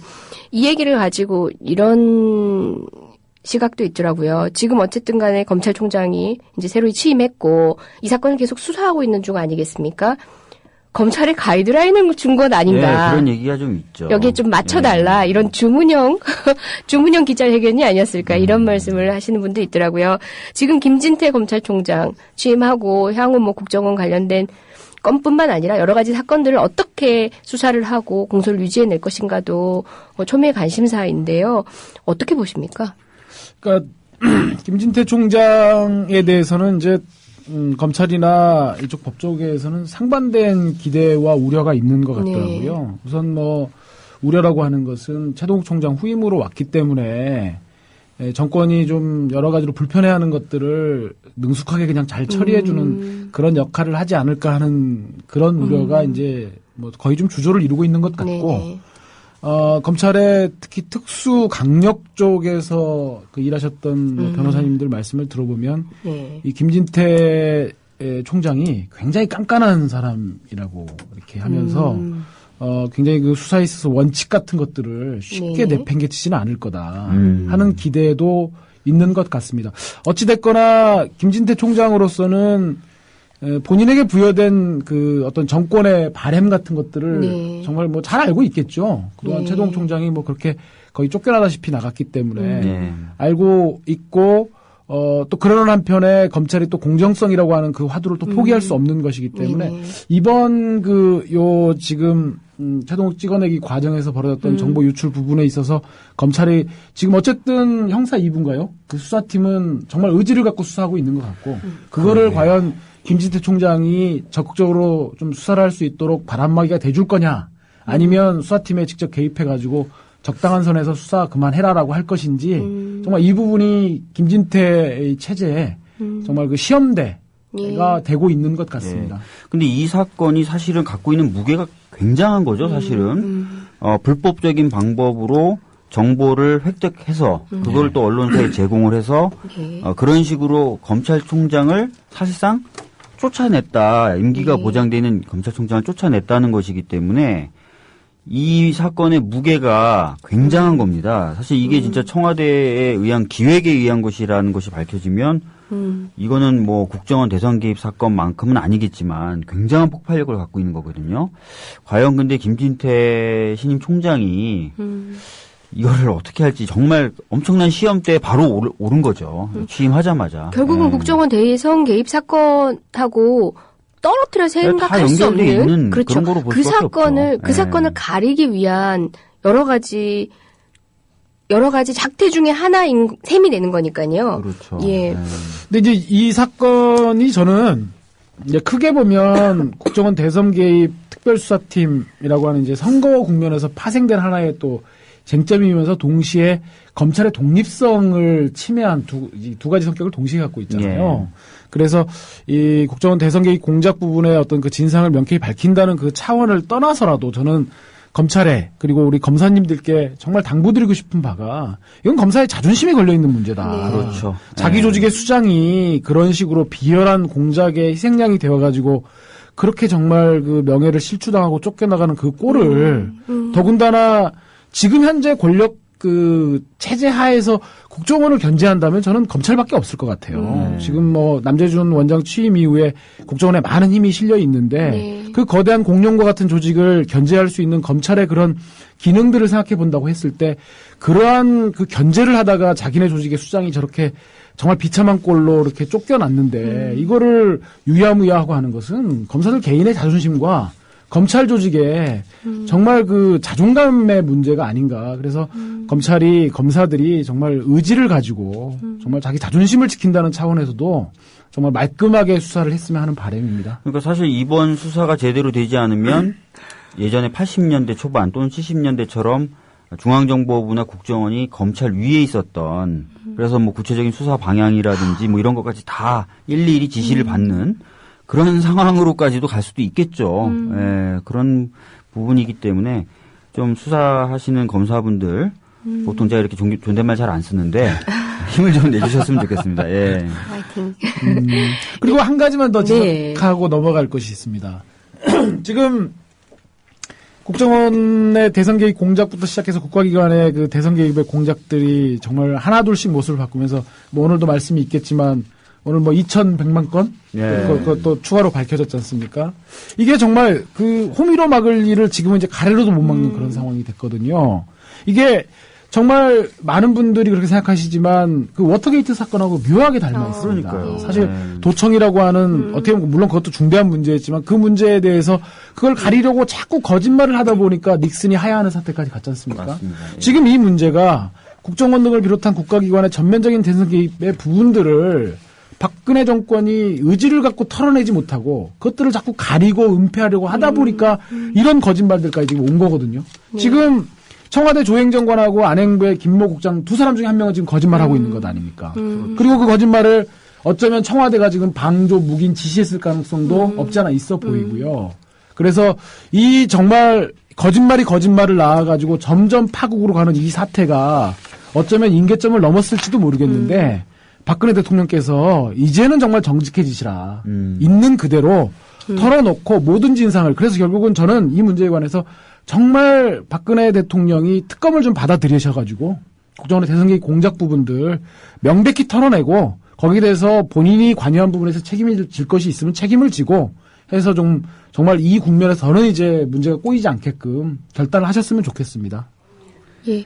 Speaker 6: 이 얘기를 가지고 이런 시각도 있더라고요. 지금 어쨌든 간에 검찰총장이 이제 새로 취임했고 이 사건을 계속 수사하고 있는 중 아니겠습니까? 검찰에 가이드라인을 준 건 아닌가.
Speaker 1: 네, 그런 얘기가 좀 있죠.
Speaker 6: 여기에 좀 맞춰달라. 이런 주문형 기자회견이 아니었을까. 이런 말씀을 하시는 분도 있더라고요. 지금 김진태 검찰총장 취임하고 향후 뭐 국정원 관련된 건뿐만 아니라 여러 가지 사건들을 어떻게 수사를 하고 공소를 유지해낼 것인가도 초미의 관심사인데요. 어떻게 보십니까?
Speaker 2: 그러니까 김진태 총장에 대해서는 이제 검찰이나 이쪽 법조계에서는 상반된 기대와 우려가 있는 것 같더라고요.
Speaker 6: 네.
Speaker 2: 우선 뭐 우려라고 하는 것은 최동욱 총장 후임으로 왔기 때문에 정권이 좀 여러 가지로 불편해하는 것들을 능숙하게 그냥 잘 처리해주는 그런 역할을 하지 않을까 하는 그런 우려가 이제 뭐 거의 좀 주조를 이루고 있는 것 같고,
Speaker 6: 네네.
Speaker 2: 검찰의 특히 특수 강력 쪽에서 그 일하셨던 뭐 변호사님들 말씀을 들어보면
Speaker 6: 네.
Speaker 2: 이 김진태 총장이 굉장히 깐깐한 사람이라고 이렇게 하면서 굉장히 그 수사에 있어서 원칙 같은 것들을 쉽게
Speaker 6: 네.
Speaker 2: 내팽개치지는 않을 거다 하는 기대도 있는 것 같습니다. 어찌됐거나 김진태 총장으로서는 본인에게 부여된 그 어떤 정권의 바램 같은 것들을
Speaker 6: 네.
Speaker 2: 정말 뭐 잘 알고 있겠죠. 그동안
Speaker 6: 네.
Speaker 2: 최동욱 총장이 뭐 그렇게 거의 쫓겨나다시피 나갔기 때문에
Speaker 1: 네.
Speaker 2: 알고 있고 또 그러는 한편에 검찰이 또 공정성이라고 하는 그 화두를 또 포기할 수 없는 것이기 때문에
Speaker 6: 네네.
Speaker 2: 이번 지금 최동욱 찍어내기 과정에서 벌어졌던 정보 유출 부분에 있어서 검찰이 지금 어쨌든 형사 2부인가요? 그 수사팀은 정말 의지를 갖고 수사하고 있는 것 같고 그거를 과연 김진태 총장이 적극적으로 좀 수사를 할 수 있도록 바람막이가 돼줄 거냐 아니면 수사팀에 직접 개입해가지고 적당한 선에서 수사 그만해라라고 할 것인지 정말 이 부분이 김진태의 체제에 정말 그 시험대가 되고 있는 것 같습니다.
Speaker 1: 근데 이 사건이 사실은 갖고 있는 무게가 굉장한 거죠, 사실은. 불법적인 방법으로 정보를 획득해서 그걸 또 언론사에 제공을 해서 그런 식으로 검찰총장을 사실상 쫓아냈다. 임기가 보장되는 검찰총장을 쫓아냈다는 것이기 때문에 이 사건의 무게가 굉장한 겁니다. 사실 이게 진짜 청와대에 의한 기획에 의한 것이라는 것이 밝혀지면 이거는 뭐 국정원 대선 개입 사건만큼은 아니겠지만 굉장한 폭발력을 갖고 있는 거거든요. 과연 근데 김진태 신임 총장이 이거를 어떻게 할지 정말 엄청난 시험대에 바로 오른 거죠. 취임하자마자.
Speaker 6: 결국은 국정원 대선 개입 사건하고 떨어뜨려 생각할 수
Speaker 1: 연결돼
Speaker 6: 없는
Speaker 1: 있는
Speaker 6: 그렇죠.
Speaker 1: 그런 거로 볼
Speaker 6: 그
Speaker 1: 수밖에
Speaker 6: 사건을
Speaker 1: 없죠.
Speaker 6: 그 사건을 가리기 위한 여러 가지 작태 중에 하나인 셈이 되는 거니까요.
Speaker 1: 그렇죠.
Speaker 6: 예.
Speaker 2: 근데 이제 이 사건이 저는 이제 크게 보면 국정원 대선 개입 특별수사팀이라고 하는 이제 선거 국면에서 파생된 하나의 또 쟁점이면서 동시에 검찰의 독립성을 침해한 두 가지 성격을 동시에 갖고 있잖아요. 그래서 이 국정원 대선 개입 공작 부분의 어떤 그 진상을 명쾌히 밝힌다는 그 차원을 떠나서라도 저는 검찰에 그리고 우리 검사님들께 정말 당부드리고 싶은 바가 이건 검사의 자존심이 걸려 있는 문제다.
Speaker 1: 그렇죠.
Speaker 2: 자기 조직의 수장이 그런 식으로 비열한 공작의 희생양이 되어가지고 그렇게 정말 그 명예를 실추당하고 쫓겨나가는 그 꼴을 더군다나 지금 현재 권력 그 체제 하에서 국정원을 견제한다면 저는 검찰밖에 없을 것 같아요. 지금 뭐 남재준 원장 취임 이후에 국정원에 많은 힘이 실려 있는데 그 거대한 공룡과 같은 조직을 견제할 수 있는 검찰의 그런 기능들을 생각해 본다고 했을 때 그러한 그 견제를 하다가 자기네 조직의 수장이 저렇게 정말 비참한 꼴로 이렇게 쫓겨났는데 이거를 유야무야하고 하는 것은 검사들 개인의 자존심과 검찰 조직에 정말 그 자존감의 문제가 아닌가. 그래서 검사들이 정말 의지를 가지고 정말 자기 자존심을 지킨다는 차원에서도 정말 말끔하게 수사를 했으면 하는 바람입니다.
Speaker 1: 그러니까 사실 이번 수사가 제대로 되지 않으면 예전에 80년대 초반 또는 70년대처럼 중앙정보부나 국정원이 검찰 위에 있었던 그래서 뭐 구체적인 수사 방향이라든지 뭐 이런 것까지 다 일일이 지시를 받는 그런 상황으로까지도 갈 수도 있겠죠. 예, 그런 부분이기 때문에 좀 수사하시는 검사분들 보통 제가 이렇게 존댓말 잘 안 쓰는데 힘을 좀 내주셨으면 좋겠습니다. 예.
Speaker 6: 화이팅.
Speaker 2: 그리고 한 가지만 더
Speaker 6: 네.
Speaker 2: 지적하고 넘어갈 것이 있습니다. 지금 국정원의 대선 개입 공작부터 시작해서 국가기관의 그 대선 개입의 공작들이 정말 하나둘씩 모습을 바꾸면서 뭐 오늘도 말씀이 있겠지만 오늘 뭐 2,100만 건? 그것도 추가로 밝혀졌지 않습니까? 이게 정말 그 호미로 막을 일을 지금은 이제 가래로도 못 막는 그런 상황이 됐거든요. 이게 정말 많은 분들이 그렇게 생각하시지만 그 워터게이트 사건하고 묘하게 닮아 있습니다.
Speaker 1: 그러니까요.
Speaker 2: 사실 도청이라고 하는 어떻게 보면 물론 그것도 중대한 문제였지만 그 문제에 대해서 그걸 가리려고 자꾸 거짓말을 하다 보니까 닉슨이 하야하는 사태까지 갔지 않습니까?
Speaker 1: 맞습니다. 예.
Speaker 2: 지금 이 문제가 국정원 등을 비롯한 국가기관의 전면적인 대선 개입의 부분들을 박근혜 정권이 의지를 갖고 털어내지 못하고 그것들을 자꾸 가리고 은폐하려고 하다 보니까 이런 거짓말들까지 지금 온 거거든요. 지금 청와대 조행정관하고 안행부의 김모 국장 두 사람 중에 한 명은 지금 거짓말하고 있는 것 아닙니까? 그리고 그 거짓말을 어쩌면 청와대가 지금 방조 묵인 지시했을 가능성도 없지 않아 있어 보이고요. 그래서 이 정말 거짓말을 낳아가지고 점점 파국으로 가는 이 사태가 어쩌면 임계점을 넘었을지도 모르겠는데 박근혜 대통령께서 이제는 정말 정직해지시라. 있는 그대로 털어놓고 모든 진상을. 그래서 결국은 저는 이 문제에 관해서 정말 박근혜 대통령이 특검을 좀 받아들이셔가지고 국정원의 대선기 공작 부분들 명백히 털어내고 거기에 대해서 본인이 관여한 부분에서 책임을 질 것이 있으면 책임을 지고 해서 좀 정말 이 국면에서는 이제 문제가 꼬이지 않게끔 결단을 하셨으면 좋겠습니다.
Speaker 6: 예.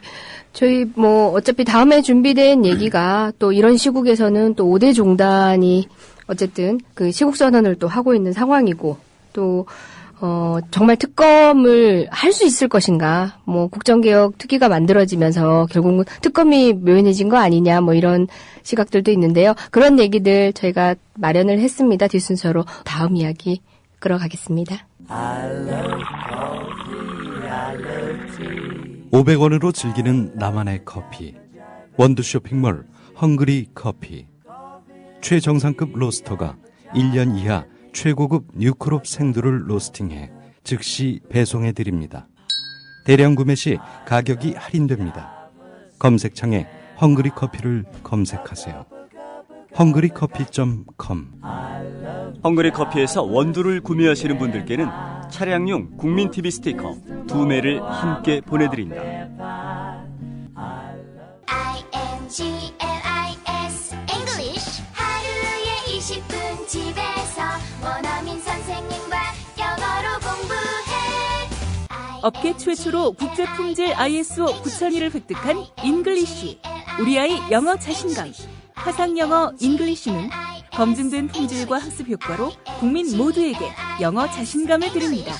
Speaker 6: 저희 어차피 다음에 준비된 얘기가 또 이런 시국에서는 또 5대 종단이 어쨌든 그 시국 선언을 또 하고 있는 상황이고 또 정말 특검을 할 수 있을 것인가. 국정개혁 특위가 만들어지면서 결국은 특검이 묘연해진 거 아니냐. 이런 시각들도 있는데요. 그런 얘기들 저희가 마련을 했습니다. 뒷순서로 다음 이야기 끌어가겠습니다.
Speaker 5: 500원으로 즐기는 나만의 커피. 원두 쇼핑몰 헝그리 커피. 최정상급 로스터가 1년 이하 최고급 뉴크롭 생두를 로스팅해 즉시 배송해드립니다. 대량 구매 시 가격이 할인됩니다. 검색창에 헝그리 커피를 검색하세요. 헝그리커피.com.
Speaker 7: 헝그리 커피에서 원두를 구매하시는 분들께는 차량용 국민 TV 스티커 2매를 함께 보내드립니다.
Speaker 8: INGLIS English 하루에 20분 집에서 원어민 선생님과 영어로 공부해.
Speaker 9: 업계 최초로 국제품질 ISO 9001을 획득한 잉글리쉬. 우리 아이 영어 자신감. 화상영어 잉글리쉬는 검증된 품질과 학습 효과로 국민 모두에게 영어 자신감을 드립니다.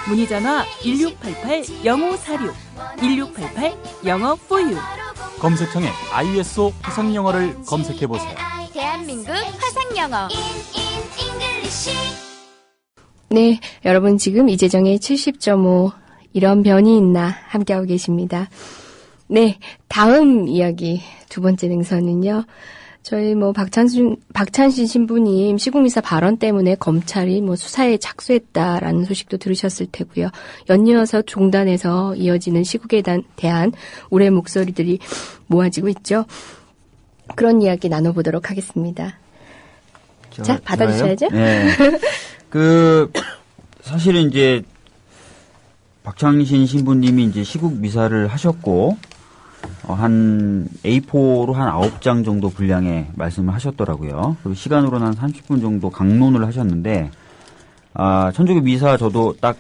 Speaker 9: 문의전화 1688-0546, 1688-영어4U.
Speaker 10: 검색창에 ISO 화상영어를 검색해보세요.
Speaker 8: 대한민국 화상영어.
Speaker 6: 네, 여러분 지금 이재정의 70.5 이런 변이 있나 함께하고 계십니다. 네, 다음 이야기 두 번째 능선은요. 저희 박찬신 신부님 시국미사 발언 때문에 검찰이 수사에 착수했다라는 소식도 들으셨을 테고요. 연이어서 종단에서 이어지는 시국에 대한 우려의 목소리들이 모아지고 있죠. 그런 이야기 나눠보도록 하겠습니다. 자, 받아주셔야죠.
Speaker 1: 네. 사실은 이제 박찬신 신부님이 이제 시국미사를 하셨고, 한 A4로 한 9장 정도 분량의 말씀을 하셨더라고요. 그리고 시간으로는 한 30분 정도 강론을 하셨는데, 천주교 미사 저도 딱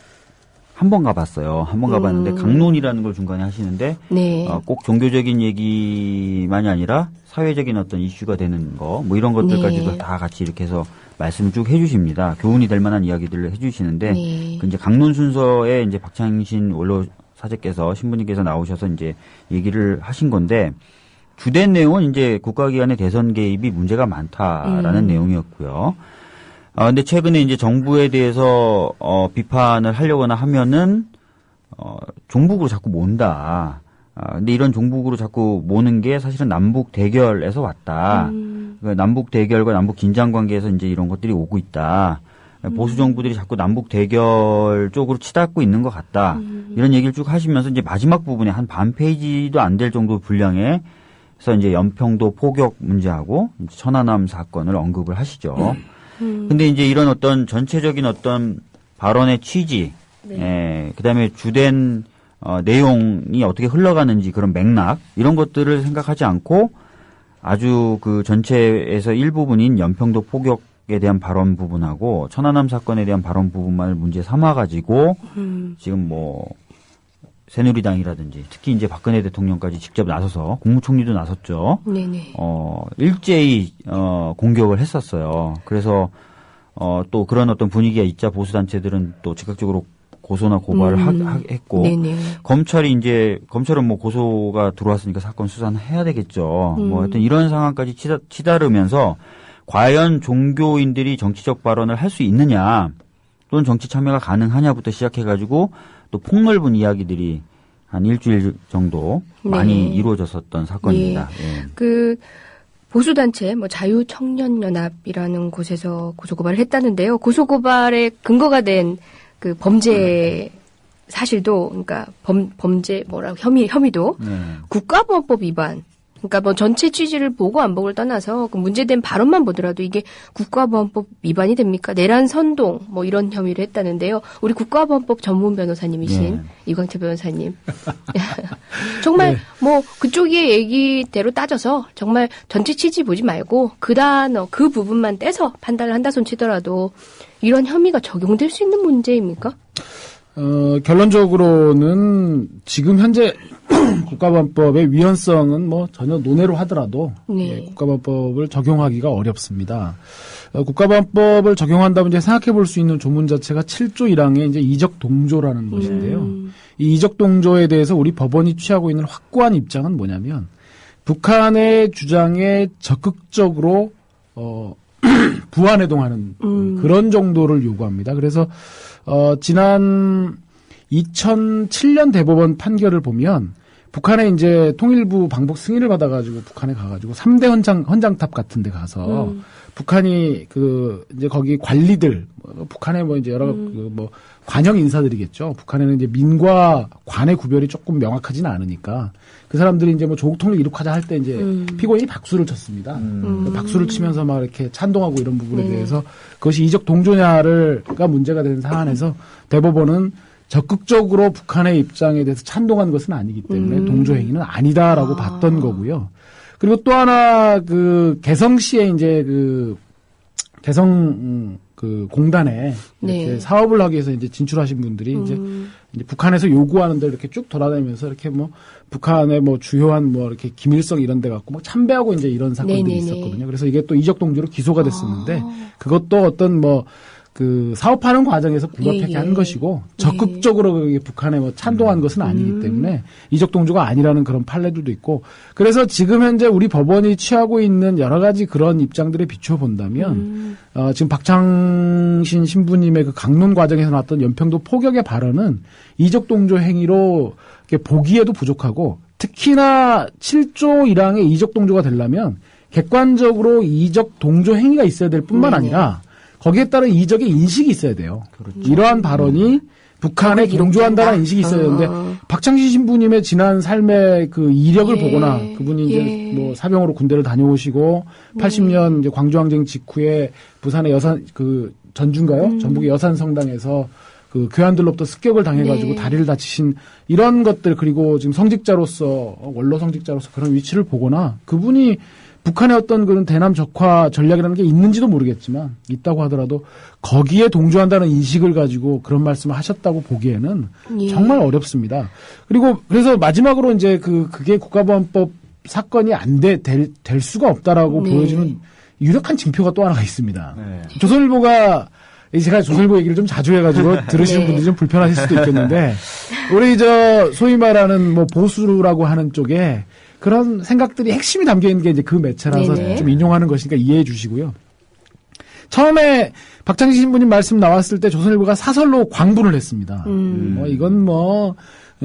Speaker 1: 한 번 가봤어요. 한 번 가봤는데 강론이라는 걸 중간에 하시는데,
Speaker 6: 네.
Speaker 1: 꼭 종교적인 얘기만이 아니라 사회적인 어떤 이슈가 되는 거, 이런 것들까지도
Speaker 6: 네.
Speaker 1: 다 같이 이렇게 해서 말씀을 쭉 해주십니다. 교훈이 될 만한 이야기들을 해주시는데,
Speaker 6: 네.
Speaker 1: 이제 강론 순서에 이제 박찬신 원로 사제께서 신부님께서 나오셔서 이제 얘기를 하신 건데 주된 내용은 이제 국가기관의 대선 개입이 문제가 많다라는 내용이었고요. 근데 최근에 이제 정부에 대해서 비판을 하려거나 하면은 종북으로 자꾸 몬다. 근데 이런 종북으로 자꾸 모는 게 사실은 남북 대결에서 왔다. 그러니까 남북 대결과 남북 긴장 관계에서 이제 이런 것들이 오고 있다. 보수 정부들이 자꾸 남북 대결 쪽으로 치닫고 있는 것 같다. 이런 얘기를 쭉 하시면서 이제 마지막 부분에 한 반 페이지도 안 될 정도 분량에서 이제 연평도 포격 문제하고 천안함 사건을 언급을 하시죠. 근데 이제 이런 어떤 전체적인 어떤 발언의 취지, 그다음에 주된 내용이 어떻게 흘러가는지 그런 맥락 이런 것들을 생각하지 않고 아주 그 전체에서 일부분인 연평도 포격 에 대한 발언 부분하고 천안함 사건에 대한 발언 부분만을 문제 삼아가지고 지금 새누리당이라든지 특히 이제 박근혜 대통령까지 직접 나서서 국무총리도 나섰죠.
Speaker 6: 네네.
Speaker 1: 일제히 공격을 했었어요. 그래서 또 그런 어떤 분위기가 있자 보수 단체들은 또 즉각적으로 고소나 고발을 했고
Speaker 6: 네네.
Speaker 1: 검찰은 고소가 들어왔으니까 사건 수사는 해야 되겠죠. 하여튼 이런 상황까지 치다르면서 과연 종교인들이 정치적 발언을 할 수 있느냐 또는 정치 참여가 가능하냐부터 시작해가지고 또 폭넓은 이야기들이 한 일주일 정도 많이 이루어졌었던 사건입니다. 예.
Speaker 6: 그 보수단체 자유청년연합이라는 곳에서 고소고발을 했다는데요. 고소고발의 근거가 된 그 범죄 사실도 그러니까 범죄 혐의도 국가보안법 위반. 그러니까 전체 취지를 보고 안 보고를 떠나서 그 문제된 발언만 보더라도 이게 국가보안법 위반이 됩니까? 내란 선동 이런 혐의를 했다는데요. 우리 국가보안법 전문 변호사님이신 이광채 변호사님. 정말 그쪽의 얘기대로 따져서 정말 전체 취지 보지 말고 그 단어 그 부분만 떼서 판단을 한다 손 치더라도 이런 혐의가 적용될 수 있는 문제입니까?
Speaker 2: 결론적으로는 지금 현재 국가보안법의 위헌성은 전혀 논외로 하더라도 국가보안법을 적용하기가 어렵습니다. 국가보안법을 적용한다면 이제 생각해 볼 수 있는 조문 자체가 7조 1항의 이제 이적 동조라는 것인데요. 이 이적 동조에 대해서 우리 법원이 취하고 있는 확고한 입장은 뭐냐면 북한의 주장에 적극적으로 부안해동하는 그런 정도를 요구합니다. 그래서 지난 2007년 대법원 판결을 보면 북한의 이제 통일부 방북 승인을 받아가지고 북한에 가가지고 3대 헌장탑 같은 데 가서 북한이 이제 거기 관리들, 북한의 이제 여러 관영 인사들이겠죠. 북한에는 이제 민과 관의 구별이 조금 명확하지는 않으니까 그 사람들이 이제 조국 통일 이룩하자 할 때 이제 피고인이 박수를 쳤습니다. 박수를 치면서 막 이렇게 찬동하고 이런 부분에 대해서 그것이 이적 동조냐가 문제가 되는 사안에서 대법원은 적극적으로 북한의 입장에 대해서 찬동한 것은 아니기 때문에 동조 행위는 아니다라고 봤던 거고요. 그리고 또 하나 개성시에 이제 개성 공단에 이렇게 사업을 하기 위해서 이제 진출하신 분들이 이제 북한에서 요구하는 데 이렇게 쭉 돌아다니면서 이렇게 북한의 주요한 이렇게 김일성 이런 데 갖고 참배하고 이제 이런 사건들이 있었거든요. 그래서 이게 또 이적 동조로 기소가 됐었는데 그것도 어떤 사업하는 과정에서 불합격하게 한 것이고 적극적으로 북한에 찬동한 것은 아니기 때문에 이적 동조가 아니라는 그런 판례들도 있고 그래서 지금 현재 우리 법원이 취하고 있는 여러 가지 그런 입장들에 비추어 본다면 지금 박창신 신부님의 그 강론 과정에서 나왔던 연평도 포격의 발언은 이적 동조 행위로 보기에도 부족하고 특히나 7조 1항의 이적 동조가 되려면 객관적으로 이적 동조 행위가 있어야 될 뿐만 아니라 거기에 따른 이적의 인식이 있어야 돼요. 그렇죠. 이러한 발언이 북한에 동조한다는 인식이 있어야 되는데 박창신 신부님의 지난 삶의 그 이력을 보거나 그분이 이제 사병으로 군대를 다녀오시고 80년 이제 광주항쟁 직후에 부산의 전주인가요? 전북의 여산성당에서 교환들로부터 습격을 당해가지고 다리를 다치신 이런 것들 그리고 지금 성직자로서 원로 성직자로서 그런 위치를 보거나 그분이 북한의 어떤 그런 대남 적화 전략이라는 게 있는지도 모르겠지만 있다고 하더라도 거기에 동조한다는 인식을 가지고 그런 말씀을 하셨다고 보기에는 정말 어렵습니다. 그리고 그래서 마지막으로 이제 그게 국가보안법 사건이 될 수가 없다라고 보여지는 유력한 징표가 또 하나가 있습니다. 조선일보가 제가 조선일보 얘기를 좀 자주 해가지고 들으시는 분들이 좀 불편하실 수도 있겠는데 우리 소위 말하는 보수라고 하는 쪽에 그런 생각들이 핵심이 담겨 있는 게 이제 그 매체라서 좀 인용하는 것이니까 이해해 주시고요. 처음에 박창신 신부님 말씀 나왔을 때 조선일보가 사설로 광분을 했습니다. 이건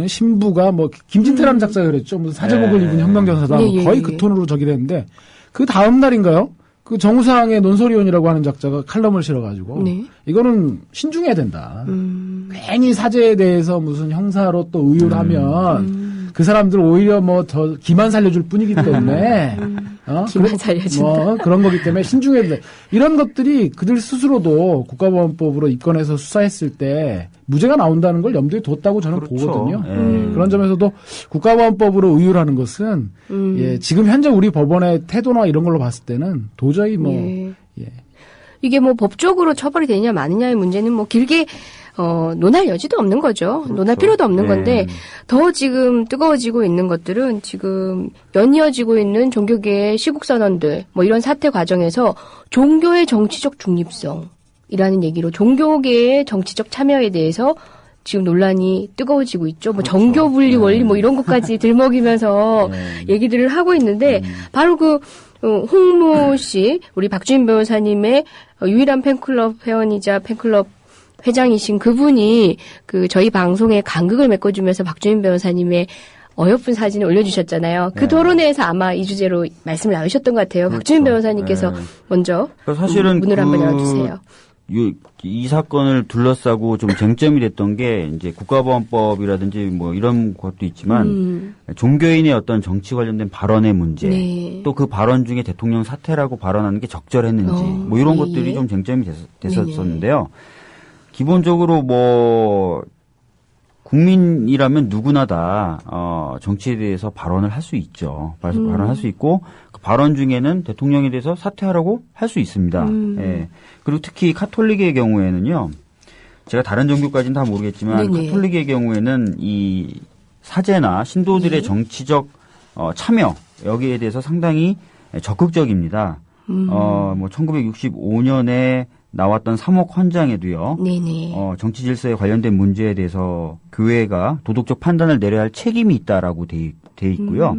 Speaker 2: 신부가 김진태라는 작가가 그랬죠. 무슨 사제복을 입은 혁명전사다. 거의 그 톤으로 저기를 했는데 그 다음 날인가요? 그 정우상의 논설위원이라고 하는 작자가 칼럼을 실어가지고 이거는 신중해야 된다. 괜히 사제에 대해서 무슨 형사로 또 의유를 하면 그 사람들 오히려 더 기만 살려줄 뿐이기 때문에
Speaker 6: 기만 살려준다.
Speaker 2: 그런 거기 때문에 신중해야 된다. 이런 것들이 그들 스스로도 국가보안법으로 입건해서 수사했을 때 무죄가 나온다는 걸 염두에 뒀다고 저는 보거든요. 그런 점에서도 국가보안법으로 의율하는 것은 지금 현재 우리 법원의 태도나 이런 걸로 봤을 때는 도저히
Speaker 6: 이게 법적으로 처벌이 되느냐 마느냐의 문제는 길게 논할 여지도 없는 거죠. 논할 필요도 없는 건데 더 지금 뜨거워지고 있는 것들은 지금 연이어지고 있는 종교계의 시국선언들 이런 사태 과정에서 종교의 정치적 중립성이라는 얘기로 종교계의 정치적 참여에 대해서 지금 논란이 뜨거워지고 있죠. 정교분리 원리 이런 것까지 들먹이면서 얘기들을 하고 있는데 바로 홍모 씨, 우리 박주민 변호사님의 유일한 팬클럽 회원이자 팬클럽 회장이신 그분이 저희 방송에 간극을 메꿔주면서 박주민 변호사님의 어여쁜 사진을 올려주셨잖아요. 그 토론회에서 아마 이 주제로 말씀을 나누셨던 것 같아요. 그렇죠. 박주민 변호사님께서 먼저
Speaker 1: 사실은
Speaker 6: 문을 한번 열어주세요.
Speaker 1: 이 사건을 둘러싸고 좀 쟁점이 됐던 게 이제 국가보안법이라든지 뭐 이런 것도 있지만 종교인의 어떤 정치 관련된 발언의 문제, 네. 또 그 발언 중에 대통령 사퇴라고 발언하는 게 적절했는지 뭐 이런 것들이 좀 쟁점이 됐었는데요. 기본적으로 뭐 국민이라면 누구나 다 정치에 대해서 발언을 할 수 있죠. 발언할 수 있고 그 발언 중에는 대통령에 대해서 사퇴하라고 할 수 있습니다. 예. 그리고 특히 카톨릭의 경우에는요. 제가 다른 종교까지는 다 모르겠지만 네네. 카톨릭의 경우에는 이 사제나 신도들의 네. 정치적 참여 여기에 대해서 상당히 적극적입니다. 뭐 1965년에 나왔던 3억 헌장에도요. 네네. 정치 질서에 관련된 문제에 대해서 교회가 도덕적 판단을 내려야 할 책임이 있다라고 돼 있고요.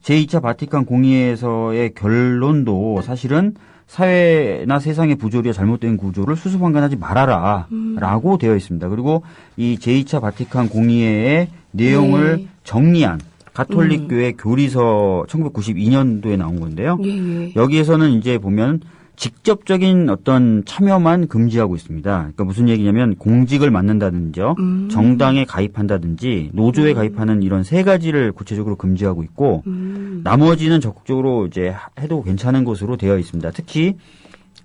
Speaker 1: 제2차 바티칸 공의회에서의 결론도 사실은 사회나 세상의 부조리와 잘못된 구조를 수수방관하지 말아라라고 되어 있습니다. 그리고 이 제2차 바티칸 공의회의 내용을 네. 정리한 가톨릭 교회 교리서 1992년도에 나온 건데요. 예. 여기에서는 이제 보면 직접적인 어떤 참여만 금지하고 있습니다. 그러니까 무슨 얘기냐면 공직을 맡는다든지요, 정당에 가입한다든지 노조에 가입하는 이런 세 가지를 구체적으로 금지하고 있고 나머지는 적극적으로 이제 해도 괜찮은 것으로 되어 있습니다. 특히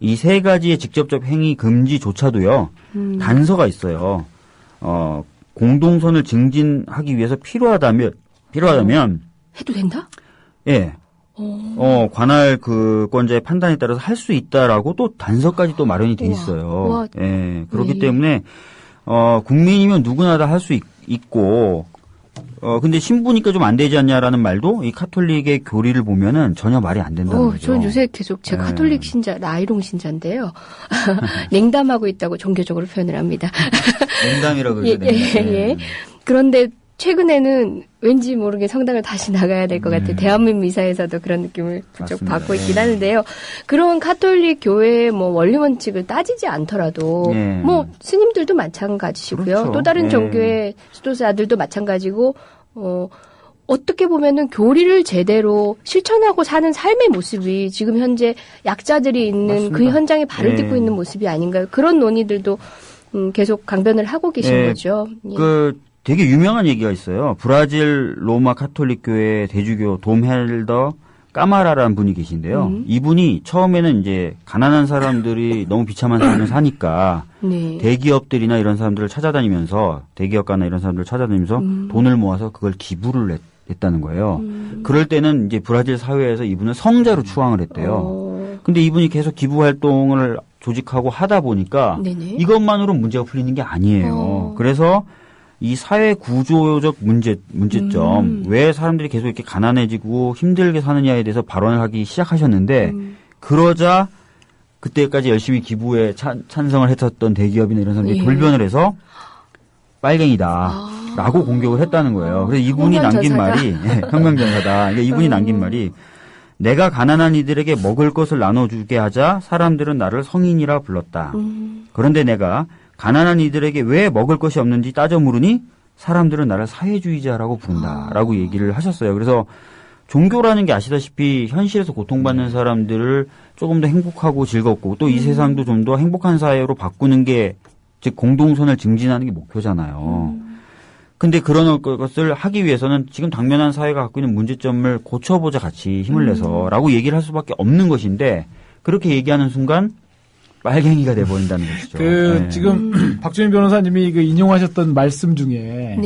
Speaker 1: 이 세 가지의 직접적 행위 금지조차도요 단서가 있어요. 공동선을 증진하기 위해서 필요하다면
Speaker 6: 해도 된다?
Speaker 1: 예. 관할 그 권자의 판단에 따라서 할 수 있다라고 또 단서까지 또 마련이 돼 있어요. 예. 그렇기 때문에 국민이면 누구나 다 할 수 있고 근데 신부니까 좀 안 되지 않냐라는 말도 이 카톨릭의 교리를 보면은 전혀 말이 안 된다는 거죠.
Speaker 6: 저는 요새 계속 제가 카톨릭 신자, 라이롱 신자인데요. 냉담하고 있다고 종교적으로 표현을 합니다.
Speaker 1: 냉담이라고 그러죠.
Speaker 6: 예. 그런데 최근에는 왠지 모르게 성당을 다시 나가야 될 것 같아요. 대한민국 미사에서도 그런 느낌을 부쩍 받고 있긴 하는데요. 그런 카톨릭 교회의 뭐 원리 원칙을 따지지 않더라도 뭐 스님들도 마찬가지시고요. 그렇죠. 또 다른 종교의 수도자들도 마찬가지고 어떻게 보면은 교리를 제대로 실천하고 사는 삶의 모습이 지금 현재 약자들이 있는 맞습니다. 그 현장에 발을 딛고 있는 모습이 아닌가요? 그런 논의들도 계속 강변을 하고 계신 거죠.
Speaker 1: 되게 유명한 얘기가 있어요. 브라질 로마 카톨릭 교회 대주교 돔헬더 까마라라는 분이 계신데요. 이분이 처음에는 이제 가난한 사람들이 너무 비참한 삶을 사니까 대기업들이나 이런 사람들을 찾아다니면서 대기업가나 이런 사람들을 찾아다니면서 돈을 모아서 그걸 기부를 했다는 거예요. 그럴 때는 이제 브라질 사회에서 이분을 성자로 추앙을 했대요. 근데 이분이 계속 기부 활동을 조직하고 하다 보니까 이것만으로 문제가 풀리는 게 아니에요. 그래서 이 사회 구조적 문제점, 왜 사람들이 계속 이렇게 가난해지고 힘들게 사느냐에 대해서 발언을 하기 시작하셨는데, 그러자 그때까지 열심히 기부에 찬성을 했었던 대기업이나 이런 사람들이 돌변을 해서 빨갱이다라고 공격을 했다는 거예요. 그래서 이분이 남긴 말이, 혁명전사다. 그러니까 이분이 남긴 말이, 내가 가난한 이들에게 먹을 것을 나눠주게 하자 사람들은 나를 성인이라 불렀다. 그런데 내가 가난한 이들에게 왜 먹을 것이 없는지 따져 물으니 사람들은 나를 사회주의자라고 부른다라고 얘기를 하셨어요. 그래서 종교라는 게 아시다시피 현실에서 고통받는 사람들을 조금 더 행복하고 즐겁고 또 이 세상도 좀 더 행복한 사회로 바꾸는 게 즉 공동선을 증진하는 게 목표잖아요. 근데 그런 것을 하기 위해서는 지금 당면한 사회가 갖고 있는 문제점을 고쳐보자 같이 힘을 내서라고 얘기를 할 수밖에 없는 것인데 그렇게 얘기하는 순간 빨갱이가 돼버린다는 것이죠.
Speaker 2: 지금 박주민 변호사님이 인용하셨던 말씀 중에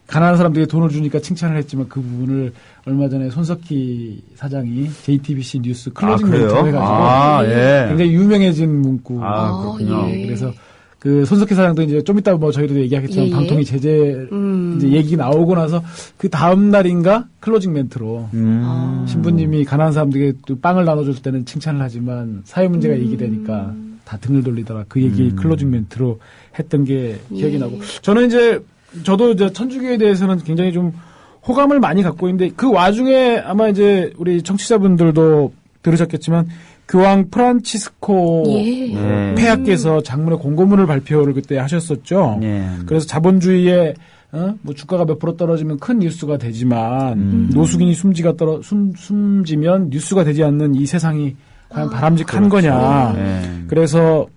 Speaker 2: 가난한 사람들에게 돈을 주니까 칭찬을 했지만 그 부분을 얼마 전에 손석희 사장이 JTBC 뉴스 클로징 멘트로 해가지고 굉장히 유명해진 문구.
Speaker 1: 그렇군요.
Speaker 2: 그래서 그 손석희 사장도 이제 좀 이따 뭐 저희도 얘기하겠지만 방통위 제재 이제 얘기 나오고 나서 그 다음 날인가 클로징 멘트로 신부님이 가난한 사람들에게 또 빵을 나눠줄 때는 칭찬을 하지만 사회 문제가 얘기되니까 다 등을 돌리다가 그 얘기 클로징 멘트로 했던 게 기억이 나고 저는 저도 천주교에 대해서는 굉장히 좀 호감을 많이 갖고 있는데 그 와중에 아마 이제 우리 청취자분들도 들으셨겠지만 교황 프란치스코 폐하께서 장문의 공고문을 발표를 그때 하셨었죠. 그래서 자본주의에 뭐 주가가 몇 프로 떨어지면 큰 뉴스가 되지만 노숙인이 숨지면 뉴스가 되지 않는 이 세상이 과연 바람직한 거냐. 그래서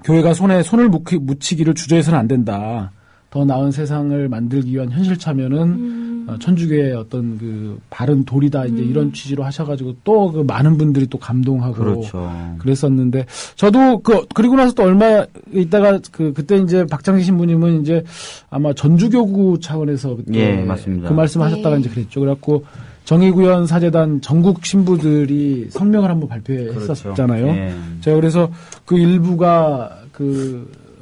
Speaker 2: 교회가 손을 묻히기를 주저해서는 안 된다. 더 나은 세상을 만들기 위한 현실차면은 천주교의 어떤 그 바른 도리다 이제 이런 취지로 하셔가지고 또 그 많은 분들이 또 감동하고
Speaker 1: 그렇죠.
Speaker 2: 그랬었는데 저도 그리고 나서 또 얼마 있다가 그때 이제 박장식 신부님은 이제 아마 전주교구 차원에서 그때
Speaker 1: 맞습니다.
Speaker 2: 그 말씀하셨다가 이제 그랬죠. 그래갖고 정의구현 사재단 전국 신부들이 성명을 한번 발표했었잖아요.
Speaker 1: 그렇죠.
Speaker 2: 제가 그래서 그 일부가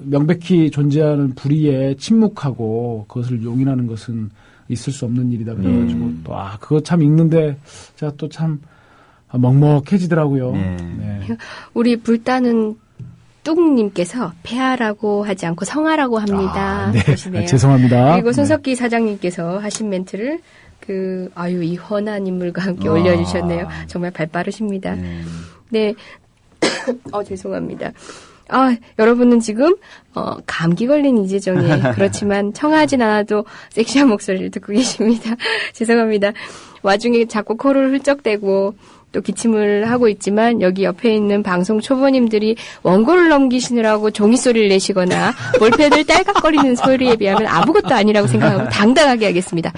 Speaker 2: 명백히 존재하는 불의에 침묵하고 그것을 용인하는 것은 있을 수 없는 일이다 그래가지고 또 그거 참 읽는데 제가 또 참 먹먹해지더라고요.
Speaker 6: 우리 불타는 뚝님께서 폐하라고 하지 않고 성하라고 합니다. 그러시네요.
Speaker 2: 죄송합니다.
Speaker 6: 그리고 손석기 사장님께서 하신 멘트를 이 헌한 인물과 함께 올려주셨네요. 정말 발 빠르십니다. 네. 죄송합니다. 여러분은 지금 감기 걸린 이재정의 그렇지만 청하진 않아도 섹시한 목소리를 듣고 계십니다. 죄송합니다. 와중에 자꾸 코를 훌쩍대고 또 기침을 하고 있지만 여기 옆에 있는 방송 초보님들이 원고를 넘기시느라고 종이 소리를 내시거나 볼펜을 딸깍거리는 소리에 비하면 아무것도 아니라고 생각하고 당당하게 하겠습니다.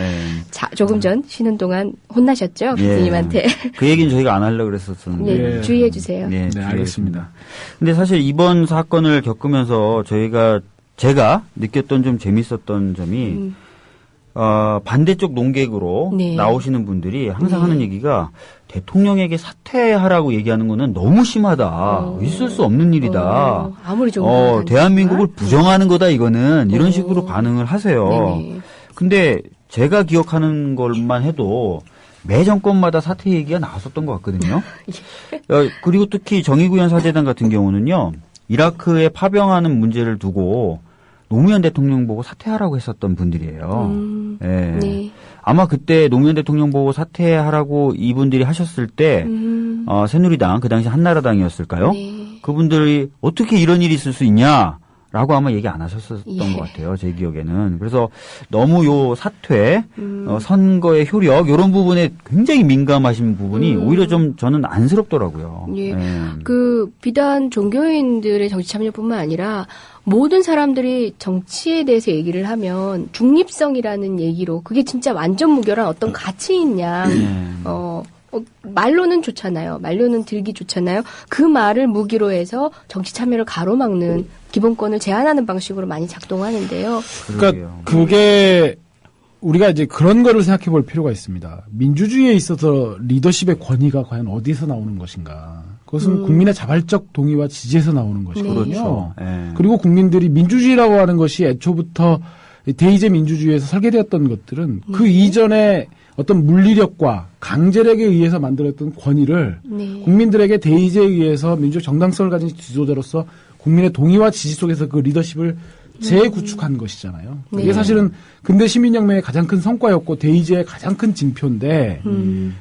Speaker 6: 자, 조금 전 쉬는 동안 혼나셨죠? 교수님한테.
Speaker 1: 그 얘기는 저희가 안 하려고 그랬었는데.
Speaker 6: 주의해 주세요.
Speaker 2: 네, 알겠습니다.
Speaker 1: 근데 사실 이번 사건을 겪으면서 제가 느꼈던 좀 재밌었던 점이 반대쪽 논객으로 나오시는 분들이 항상 하는 얘기가 대통령에게 사퇴하라고 얘기하는 거는 너무 심하다. 있을 수 없는 일이다.
Speaker 6: 아무리 좀
Speaker 1: 대한민국을 부정하는 거다 이거는 이런 식으로 반응을 하세요. 근데 제가 기억하는 것만 해도 매 정권마다 사퇴 얘기가 나왔었던 것 같거든요. 그리고 특히 정의구현 사재단 같은 경우는요. 이라크에 파병하는 문제를 두고 노무현 대통령 보고 사퇴하라고 했었던 분들이에요. 아마 그때 노무현 대통령 보고 사퇴하라고 이분들이 하셨을 때 새누리당 그 당시 한나라당이었을까요? 그분들이 어떻게 이런 일이 있을 수 있냐라고 아마 얘기 안 하셨었던 것 같아요. 제 기억에는. 그래서 너무 요 사퇴, 선거의 효력 이런 부분에 굉장히 민감하신 부분이 오히려 좀 저는 안쓰럽더라고요.
Speaker 6: 비단 종교인들의 정치 참여뿐만 아니라 모든 사람들이 정치에 대해서 얘기를 하면 중립성이라는 얘기로 그게 진짜 완전 무결한 어떤 가치인 양 말로는 좋잖아요. 말로는 들기 좋잖아요. 그 말을 무기로 해서 정치 참여를 가로막는 기본권을 제한하는 방식으로 많이 작동하는데요.
Speaker 2: 그러니까 그게 우리가 이제 그런 거를 생각해 볼 필요가 있습니다. 민주주의에 있어서 리더십의 권위가 과연 어디서 나오는 것인가. 그것은 국민의 자발적 동의와 지지에서 나오는 것이거든요. 그리고 국민들이 민주주의라고 하는 것이 애초부터 대의제 민주주의에서 설계되었던 것들은 그 이전에 어떤 물리력과 강제력에 의해서 만들었던 권위를 국민들에게 대의제에 의해서 민주적 정당성을 가진 지도자로서 국민의 동의와 지지 속에서 그 리더십을 재구축한 것이잖아요. 이게 사실은 근대 시민혁명의 가장 큰 성과였고 대의제의 가장 큰 징표인데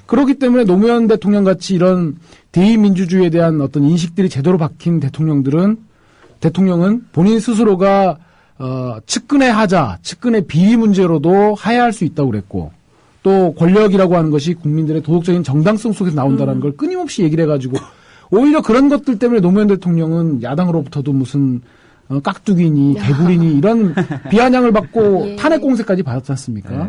Speaker 2: 그렇기 때문에 노무현 대통령 같이 이런 대의민주주의에 대한 어떤 인식들이 제대로 박힌 대통령은 본인 스스로가 측근의 하자, 측근의 비위 문제로도 하야할 수 있다고 그랬고 또 권력이라고 하는 것이 국민들의 도덕적인 정당성 속에서 나온다는 걸 끊임없이 얘기를 해가지고 오히려 그런 것들 때문에 노무현 대통령은 야당으로부터도 무슨 깍두기니 개구리니 이런 비아냥을 받고 탄핵 공세까지 받았지 않습니까?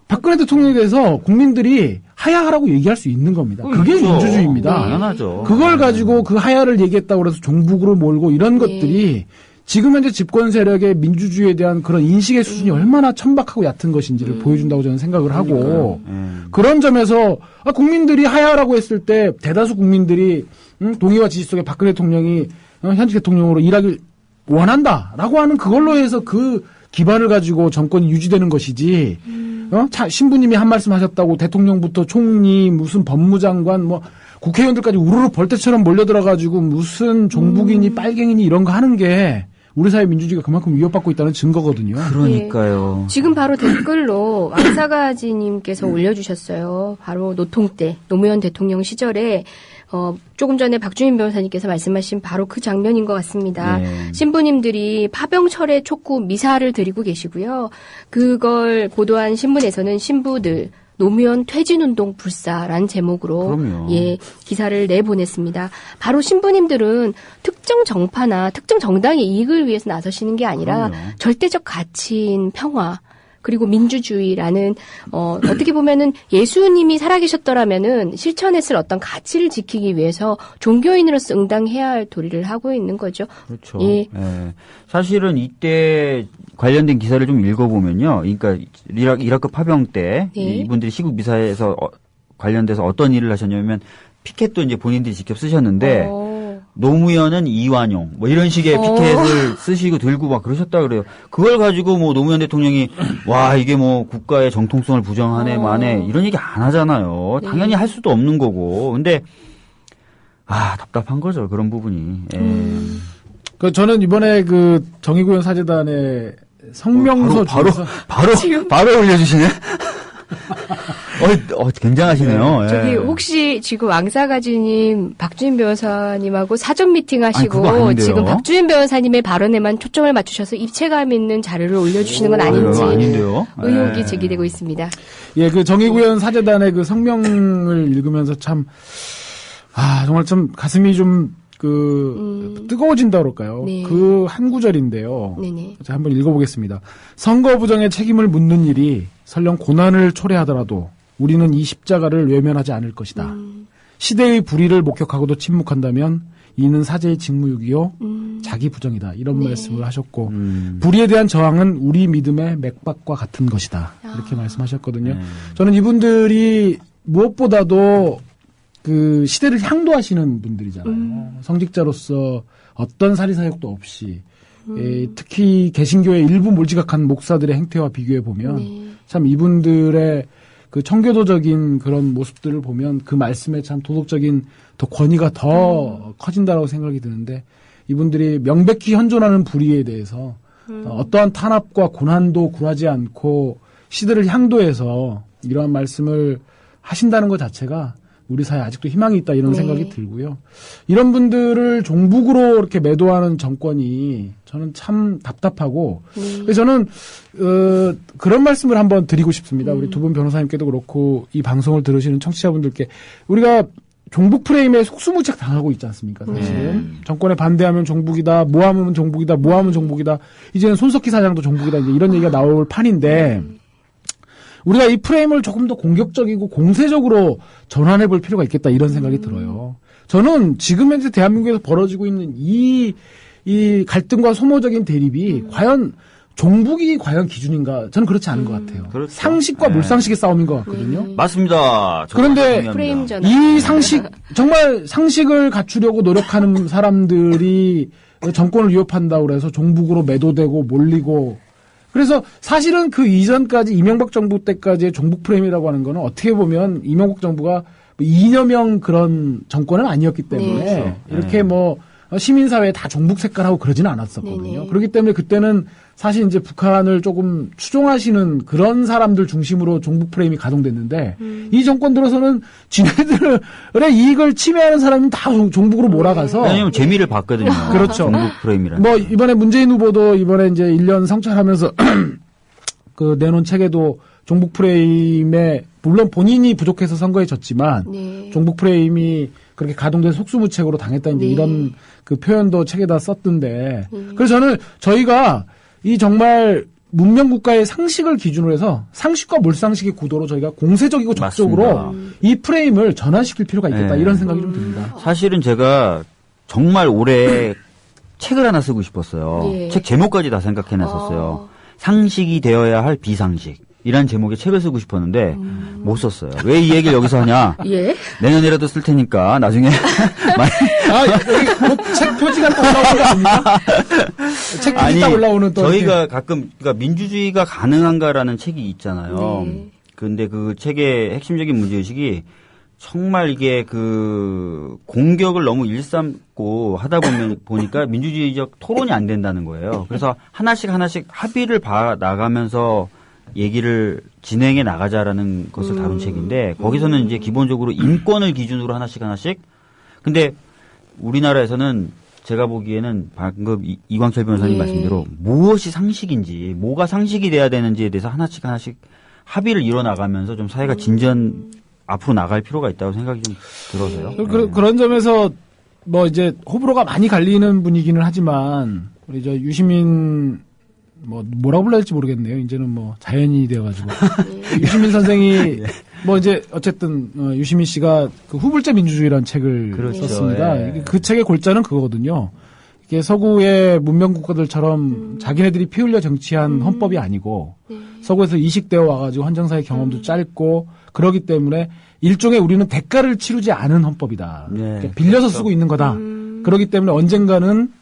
Speaker 2: 박근혜 대통령에 대해서 국민들이 하야하라고 얘기할 수 있는 겁니다. 그게 민주주의입니다.
Speaker 1: 당연하죠.
Speaker 2: 그걸 가지고 그 하야를 얘기했다고 해서 종북으로 몰고 이런 것들이 지금 현재 집권 세력의 민주주의에 대한 그런 인식의 수준이 얼마나 천박하고 얕은 것인지를 보여준다고 저는 생각을 하고 그런 점에서 국민들이 하야라고 했을 때 대다수 국민들이 동의와 지지 속에 박근혜 대통령이 현직 대통령으로 일하길 원한다라고 하는 그걸로 해서 그 기반을 가지고 정권이 유지되는 것이지 신부님이 한 말씀 하셨다고 대통령부터 총리 무슨 법무장관 뭐 국회의원들까지 우르르 벌떼처럼 몰려들어가지고 무슨 종북이니 빨갱이니 이런 거 하는 게 우리 사회 민주주의가 그만큼 위협받고 있다는 증거거든요.
Speaker 1: 그러니까요.
Speaker 6: 네. 지금 바로 댓글로 왕사가지님께서 올려주셨어요. 바로 노통 때 노무현 대통령 시절에 조금 전에 박주민 변호사님께서 말씀하신 바로 그 장면인 것 같습니다.
Speaker 1: 네.
Speaker 6: 신부님들이 파병철회 촉구 미사를 드리고 계시고요. 그걸 보도한 신문에서는 신부들 노무현 퇴진운동 불사라는 제목으로
Speaker 1: 그럼요.
Speaker 6: 예 기사를 내보냈습니다. 바로 신부님들은 특정 정파나 특정 정당의 이익을 위해서 나서시는 게 아니라
Speaker 1: 그럼요.
Speaker 6: 절대적 가치인 평화 그리고 민주주의라는 어떻게 보면은 예수님이 살아계셨더라면은 실천했을 어떤 가치를 지키기 위해서 종교인으로서 응당해야 할 도리를 하고 있는 거죠.
Speaker 1: 그렇죠.
Speaker 6: 예.
Speaker 1: 예. 사실은 이때 관련된 기사를 좀 읽어보면요. 그러니까 이라크 파병 때
Speaker 6: 네.
Speaker 1: 이분들이 시국 미사에서 관련돼서 어떤 일을 하셨냐면 피켓도 이제 본인들이 직접 쓰셨는데 노무현은 이완용 뭐 이런 식의 피켓을 쓰시고 들고 막 그러셨다 그래요. 그걸 가지고 뭐 노무현 대통령이 와 이게 뭐 국가의 정통성을 부정하네 마네 이런 얘기 안 하잖아요.
Speaker 6: 네.
Speaker 1: 당연히 할 수도 없는 거고. 근데 답답한 거죠. 그런 부분이. 예.
Speaker 2: 저는 이번에 그 정의구현 사재단의 성명서
Speaker 1: 바로 올려주시네. 굉장하시네요.
Speaker 6: 저기
Speaker 1: 예.
Speaker 6: 혹시 지금 왕사가지님 박주민 변호사님하고 사전 미팅 하시고
Speaker 1: 그거 아닌데요.
Speaker 6: 지금 박주민 변호사님의 발언에만 초점을 맞추셔서 입체감 있는 자료를 올려주시는 건 아닌지
Speaker 1: 아닌데요.
Speaker 6: 의혹이
Speaker 1: 예.
Speaker 6: 제기되고 있습니다.
Speaker 2: 예, 그 정의구현 사재단의 그 성명을 읽으면서 참 정말 좀 가슴이 좀 뜨거워진다 그럴까요?
Speaker 6: 네.
Speaker 2: 그 한 구절인데요.
Speaker 6: 네네.
Speaker 2: 자, 한번 읽어보겠습니다. 선거 부정의 책임을 묻는 일이 설령 고난을 초래하더라도 우리는 이 십자가를 외면하지 않을 것이다. 시대의 불의를 목격하고도 침묵한다면 이는 사제의 직무유기요 자기 부정이다. 이런 말씀을 하셨고 불의에 대한 저항은 우리 믿음의 맥박과 같은 것이다. 이렇게 말씀하셨거든요. 저는 이분들이 무엇보다도 그 시대를 향도하시는 분들이잖아요. 성직자로서 어떤 사리사욕도 없이 특히 개신교의 일부 몰지각한 목사들의 행태와 비교해 보면 참 이분들의 그 청교도적인 그런 모습들을 보면 그 말씀에 참 도덕적인 더 권위가 더 커진다라고 생각이 드는데 이분들이 명백히 현존하는 불의에 대해서 어떠한 탄압과 고난도 굴하지 않고 시대를 향도해서 이러한 말씀을 하신다는 것 자체가 우리 사회에 아직도 희망이 있다 이런 생각이 들고요. 이런 분들을 종북으로 이렇게 매도하는 정권이 저는 참 답답하고 그래서 저는 그런 말씀을 한번 드리고 싶습니다. 우리 두 분 변호사님께도 그렇고 이 방송을 들으시는 청취자분들께 우리가 종북 프레임에 속수무책 당하고 있지 않습니까? 사실은 정권에 반대하면 종북이다, 모함하면 종북이다, 모함은 종북이다. 이제는 손석희 사장도 종북이다. 이제 이런 얘기가 나올 판인데. 우리가 이 프레임을 조금 더 공격적이고 공세적으로 전환해 볼 필요가 있겠다 이런 생각이 들어요. 저는 지금 현재 대한민국에서 벌어지고 있는 이 갈등과 소모적인 대립이 과연 종북이 과연 기준인가? 저는 그렇지 않은 것 같아요.
Speaker 1: 그렇죠.
Speaker 2: 상식과 물상식의 싸움인 것 같거든요.
Speaker 1: 맞습니다.
Speaker 2: 그런데
Speaker 6: 프레임 전환.
Speaker 2: 이 상식 정말 상식을 갖추려고 노력하는 사람들이 정권을 위협한다고 그래서 종북으로 매도되고 몰리고 그래서 사실은 그 이전까지 이명박 정부 때까지의 종북 프레임이라고 하는 거는 어떻게 보면 이명박 정부가 이념형 그런 정권은 아니었기 때문에 이렇게 뭐 시민사회에 다 종북 색깔하고 그러지는 않았었거든요. 그렇기 때문에 그때는 사실 이제 북한을 조금 추종하시는 그런 사람들 중심으로 종북 프레임이 가동됐는데 이 정권 들어서는 지네들의 이익을 침해하는 사람이 다 종북으로 몰아가서
Speaker 1: 왜냐면 재미를 봤거든요.
Speaker 2: 그렇죠.
Speaker 1: 종북 프레임이라는.
Speaker 2: 뭐 이번에 문재인 후보도 이번에 이제 1년 성찰하면서 그 내놓은 책에도 종북 프레임에 물론 본인이 부족해서 선거에 졌지만 종북 프레임이 그렇게 가동된 속수무책으로 당했다 이제 이런 그 표현도 책에다 썼던데 그래서 저는 저희가 이 정말 문명 국가의 상식을 기준으로 해서 상식과 물상식의 구도로 저희가 공세적이고 적극적으로 이 프레임을 전환시킬 필요가 있겠다 이런 생각이 좀 듭니다.
Speaker 1: 사실은 제가 정말 올해 책을 하나 쓰고 싶었어요. 책 제목까지 다 생각해냈었어요. 상식이 되어야 할 비상식. 이란 제목의 책을 쓰고 싶었는데 못 썼어요. 왜 이 얘기를 여기서 하냐? 내년에라도 쓸 테니까 나중에
Speaker 2: 여기 책 표지가 또 올라오는 거 아닙니까? 책 표지 딱 올라오는 또
Speaker 1: 저희가
Speaker 2: 이렇게.
Speaker 1: 가끔 그러니까 민주주의가 가능한가라는 책이 있잖아요. 근데 그 책의 핵심적인 문제의식이 정말 이게 공격을 너무 일삼고 하다 보니까 민주주의적 토론이 안 된다는 거예요. 그래서 하나씩 합의를 봐 나가면서 얘기를 진행해 나가자라는 것을 다룬 책인데 거기서는 이제 기본적으로 인권을 기준으로 하나씩 근데 우리나라에서는 제가 보기에는 방금 이광철 변호사님 말씀대로 무엇이 상식인지 뭐가 상식이 돼야 되는지에 대해서 하나씩 합의를 이뤄나가면서 좀 사회가 앞으로 나갈 필요가 있다고 생각이 좀 들어서요.
Speaker 2: 그런 점에서 뭐 이제 호불호가 많이 갈리는 분위기는 하지만 우리 저 유시민 뭐라고 불러야 될지 모르겠네요. 이제는 뭐 자연인이 되어가지고 유시민 선생이 뭐 이제 어쨌든 유시민 씨가 그 후불제 민주주의라는 책을 썼습니다. 예. 그 책의 골자는 그거거든요. 이게 서구의 문명 국가들처럼 자기네들이 피 흘려 정치한 헌법이 아니고 서구에서 이식되어 와가지고 헌정사의 경험도 짧고 그러기 때문에 일종의 우리는 대가를 치르지 않은 헌법이다. 그러니까 빌려서 쓰고 있는 거다. 그러기 때문에 언젠가는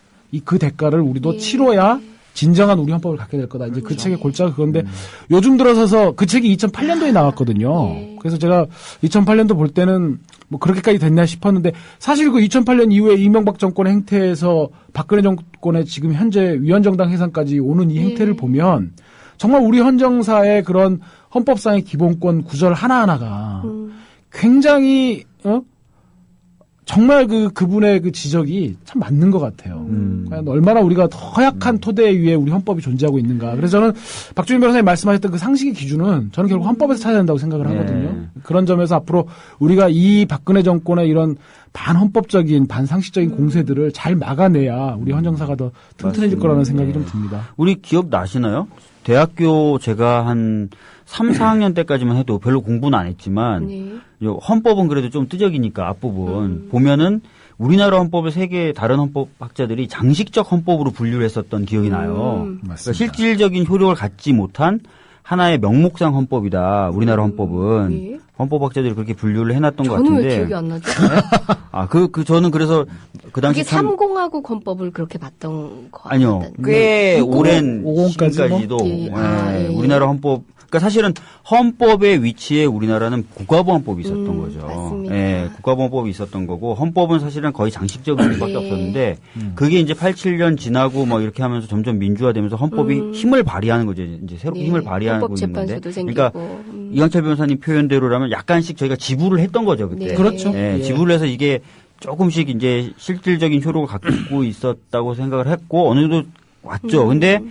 Speaker 2: 그 대가를 우리도 치러야 진정한 우리 헌법을 갖게 될 거다. 이제 그 책의 골자가 그건데 요즘 들어서서 그 책이 2008년도에 나왔거든요. 그래서 제가 2008년도 볼 때는 뭐 그렇게까지 됐나 싶었는데 사실 그 2008년 이후에 이명박 정권의 행태에서 박근혜 정권의 지금 현재 위헌정당 해산까지 오는 이 행태를 보면 정말 우리 헌정사의 그런 헌법상의 기본권 구절 하나하나가 굉장히 정말 그분의 그 지적이 참 맞는 것 같아요. 과연 얼마나 우리가 더 허약한 토대 위에 우리 헌법이 존재하고 있는가. 그래서 저는 박주민 변호사님 말씀하셨던 그 상식의 기준은 저는 결국 헌법에서 찾아야 된다고 생각을 하거든요. 그런 점에서 앞으로 우리가 이 박근혜 정권의 이런 반헌법적인 반상식적인 공세들을 잘 막아내야 우리 헌정사가 더 튼튼해질 거라는 생각이 좀 듭니다.
Speaker 1: 우리 기억 나시나요? 대학교 제가 한 3, 4학년 때까지만 해도 별로 공부는 안 했지만 헌법은 그래도 좀 뜨적이니까 앞부분 보면은 우리나라 헌법을 세계 다른 헌법학자들이 장식적 헌법으로 분류를 했었던 기억이 나요. 그러니까 실질적인 효력을 갖지 못한 하나의 명목상 헌법이다. 우리나라 헌법은 헌법학자들이 그렇게 분류를 해놨던 것 같은데.
Speaker 6: 저는 왜 기억이 안 나죠?
Speaker 1: 저는 그래서 그 당시
Speaker 6: 그게 삼공화국 헌법을 그렇게 봤던 거
Speaker 1: 아니요. 꽤 오랜 시기까지도 우리나라 헌법. 그러니까 사실은 헌법의 위치에 우리나라는 국가보안법이 있었던 거죠.
Speaker 6: 맞습니다.
Speaker 1: 예, 국가보안법이 있었던 거고 헌법은 사실은 거의 장식적인 수밖에 없었는데 그게 이제 87년 지나고 뭐 이렇게 하면서 점점 민주화되면서 헌법이 힘을 발휘하는 거죠. 이제 새롭게 힘을 발휘하고 있는데. 그러니까 이광철 변호사님 표현대로라면 약간씩 저희가 지부를 했던 거죠 그때.
Speaker 2: 그렇죠.
Speaker 1: 예, 지부를 해서 이게 조금씩 이제 실질적인 효력을 갖고 있었다고 생각을 했고 어느 정도 왔죠. 근데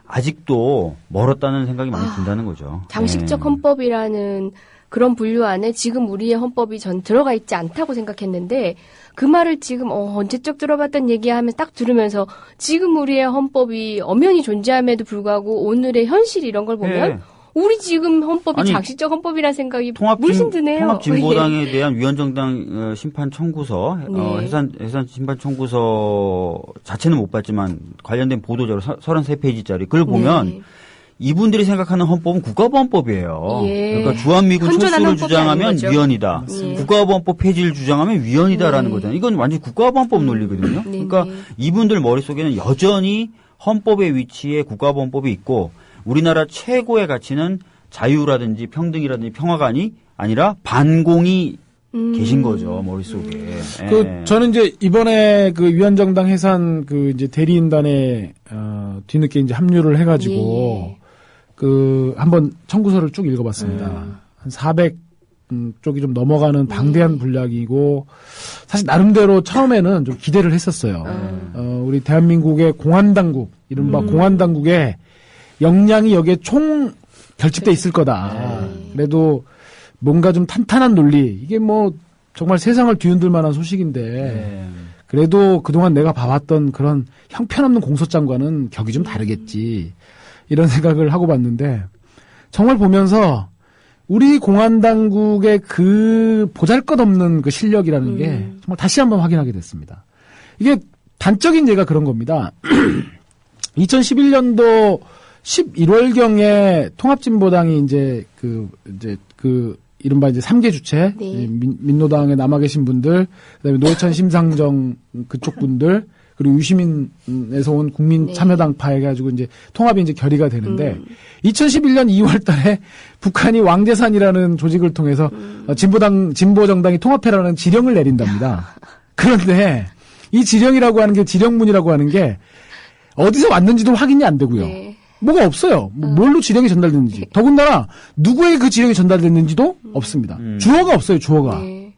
Speaker 1: 아직도 멀었다는 생각이 많이 든다는 거죠.
Speaker 6: 장식적 헌법이라는 그런 분류 안에 지금 우리의 헌법이 전 들어가 있지 않다고 생각했는데 그 말을 지금 언제적 들어봤던 얘기하면서 딱 들으면서 지금 우리의 헌법이 엄연히 존재함에도 불구하고 오늘의 현실 이런 걸 보면 우리 지금 헌법이 장식적 헌법이라는 생각이 물씬 드네요.
Speaker 1: 통합진보당에 대한 위헌정당 심판 청구서, 해산 심판 청구서 자체는 못 봤지만 관련된 보도자료 33페이지짜리 그걸 보면 이분들이 생각하는 헌법은 국가보안법이에요. 그러니까 주한미군 철수를 주장하면 위헌이다. 국가보안법 폐지를 주장하면 위헌이다라는 거잖아요. 이건 완전히 국가보안법 논리거든요. 그러니까 이분들 머릿속에는 여전히 헌법의 위치에 국가보안법이 있고 우리나라 최고의 가치는 자유라든지 평등이라든지 평화가 아니라 반공이 계신 거죠, 머릿속에.
Speaker 2: 저는 이제 이번에 그 위헌정당 해산 그 이제 대리인단에, 뒤늦게 이제 합류를 해가지고, 한번 청구서를 쭉 읽어봤습니다. 한 400쪽이 좀 넘어가는 방대한 분량이고, 사실 나름대로 처음에는 좀 기대를 했었어요. 우리 대한민국의 공안당국, 이른바 공안당국에 역량이 여기에 총 결집돼 있을 거다. 그래도 뭔가 좀 탄탄한 논리, 이게 뭐 정말 세상을 뒤흔들 만한 소식인데 그래도 그동안 내가 봐왔던 그런 형편없는 공소장과는 격이 좀 다르겠지. 이런 생각을 하고 봤는데 정말 보면서 우리 공안당국의 그 보잘것없는 그 실력이라는 게 정말 다시 한번 확인하게 됐습니다. 이게 단적인 예가 그런 겁니다. 2011년도 11월경에 통합진보당이 이제 이른바 이제 3개 주체, 민노당에 남아 계신 분들, 그다음에 노회찬 심상정 그쪽 분들, 그리고 유시민에서 온 국민참여당파 해가지고 이제 통합이 이제 결의가 되는데 2011년 2월 달에 북한이 왕대산이라는 조직을 통해서 진보 정당이 통합해라는 지령을 내린답니다. 그런데 이 지령이라고 하는 게 지령문이라고 하는 게 어디서 왔는지도 확인이 안 되고요. 네. 뭐가 없어요. 뭘로 지령이 전달됐는지. 더군다나 누구에게 그 지령이 전달됐는지도 없습니다. 주어가 없어요. 주어가. 네.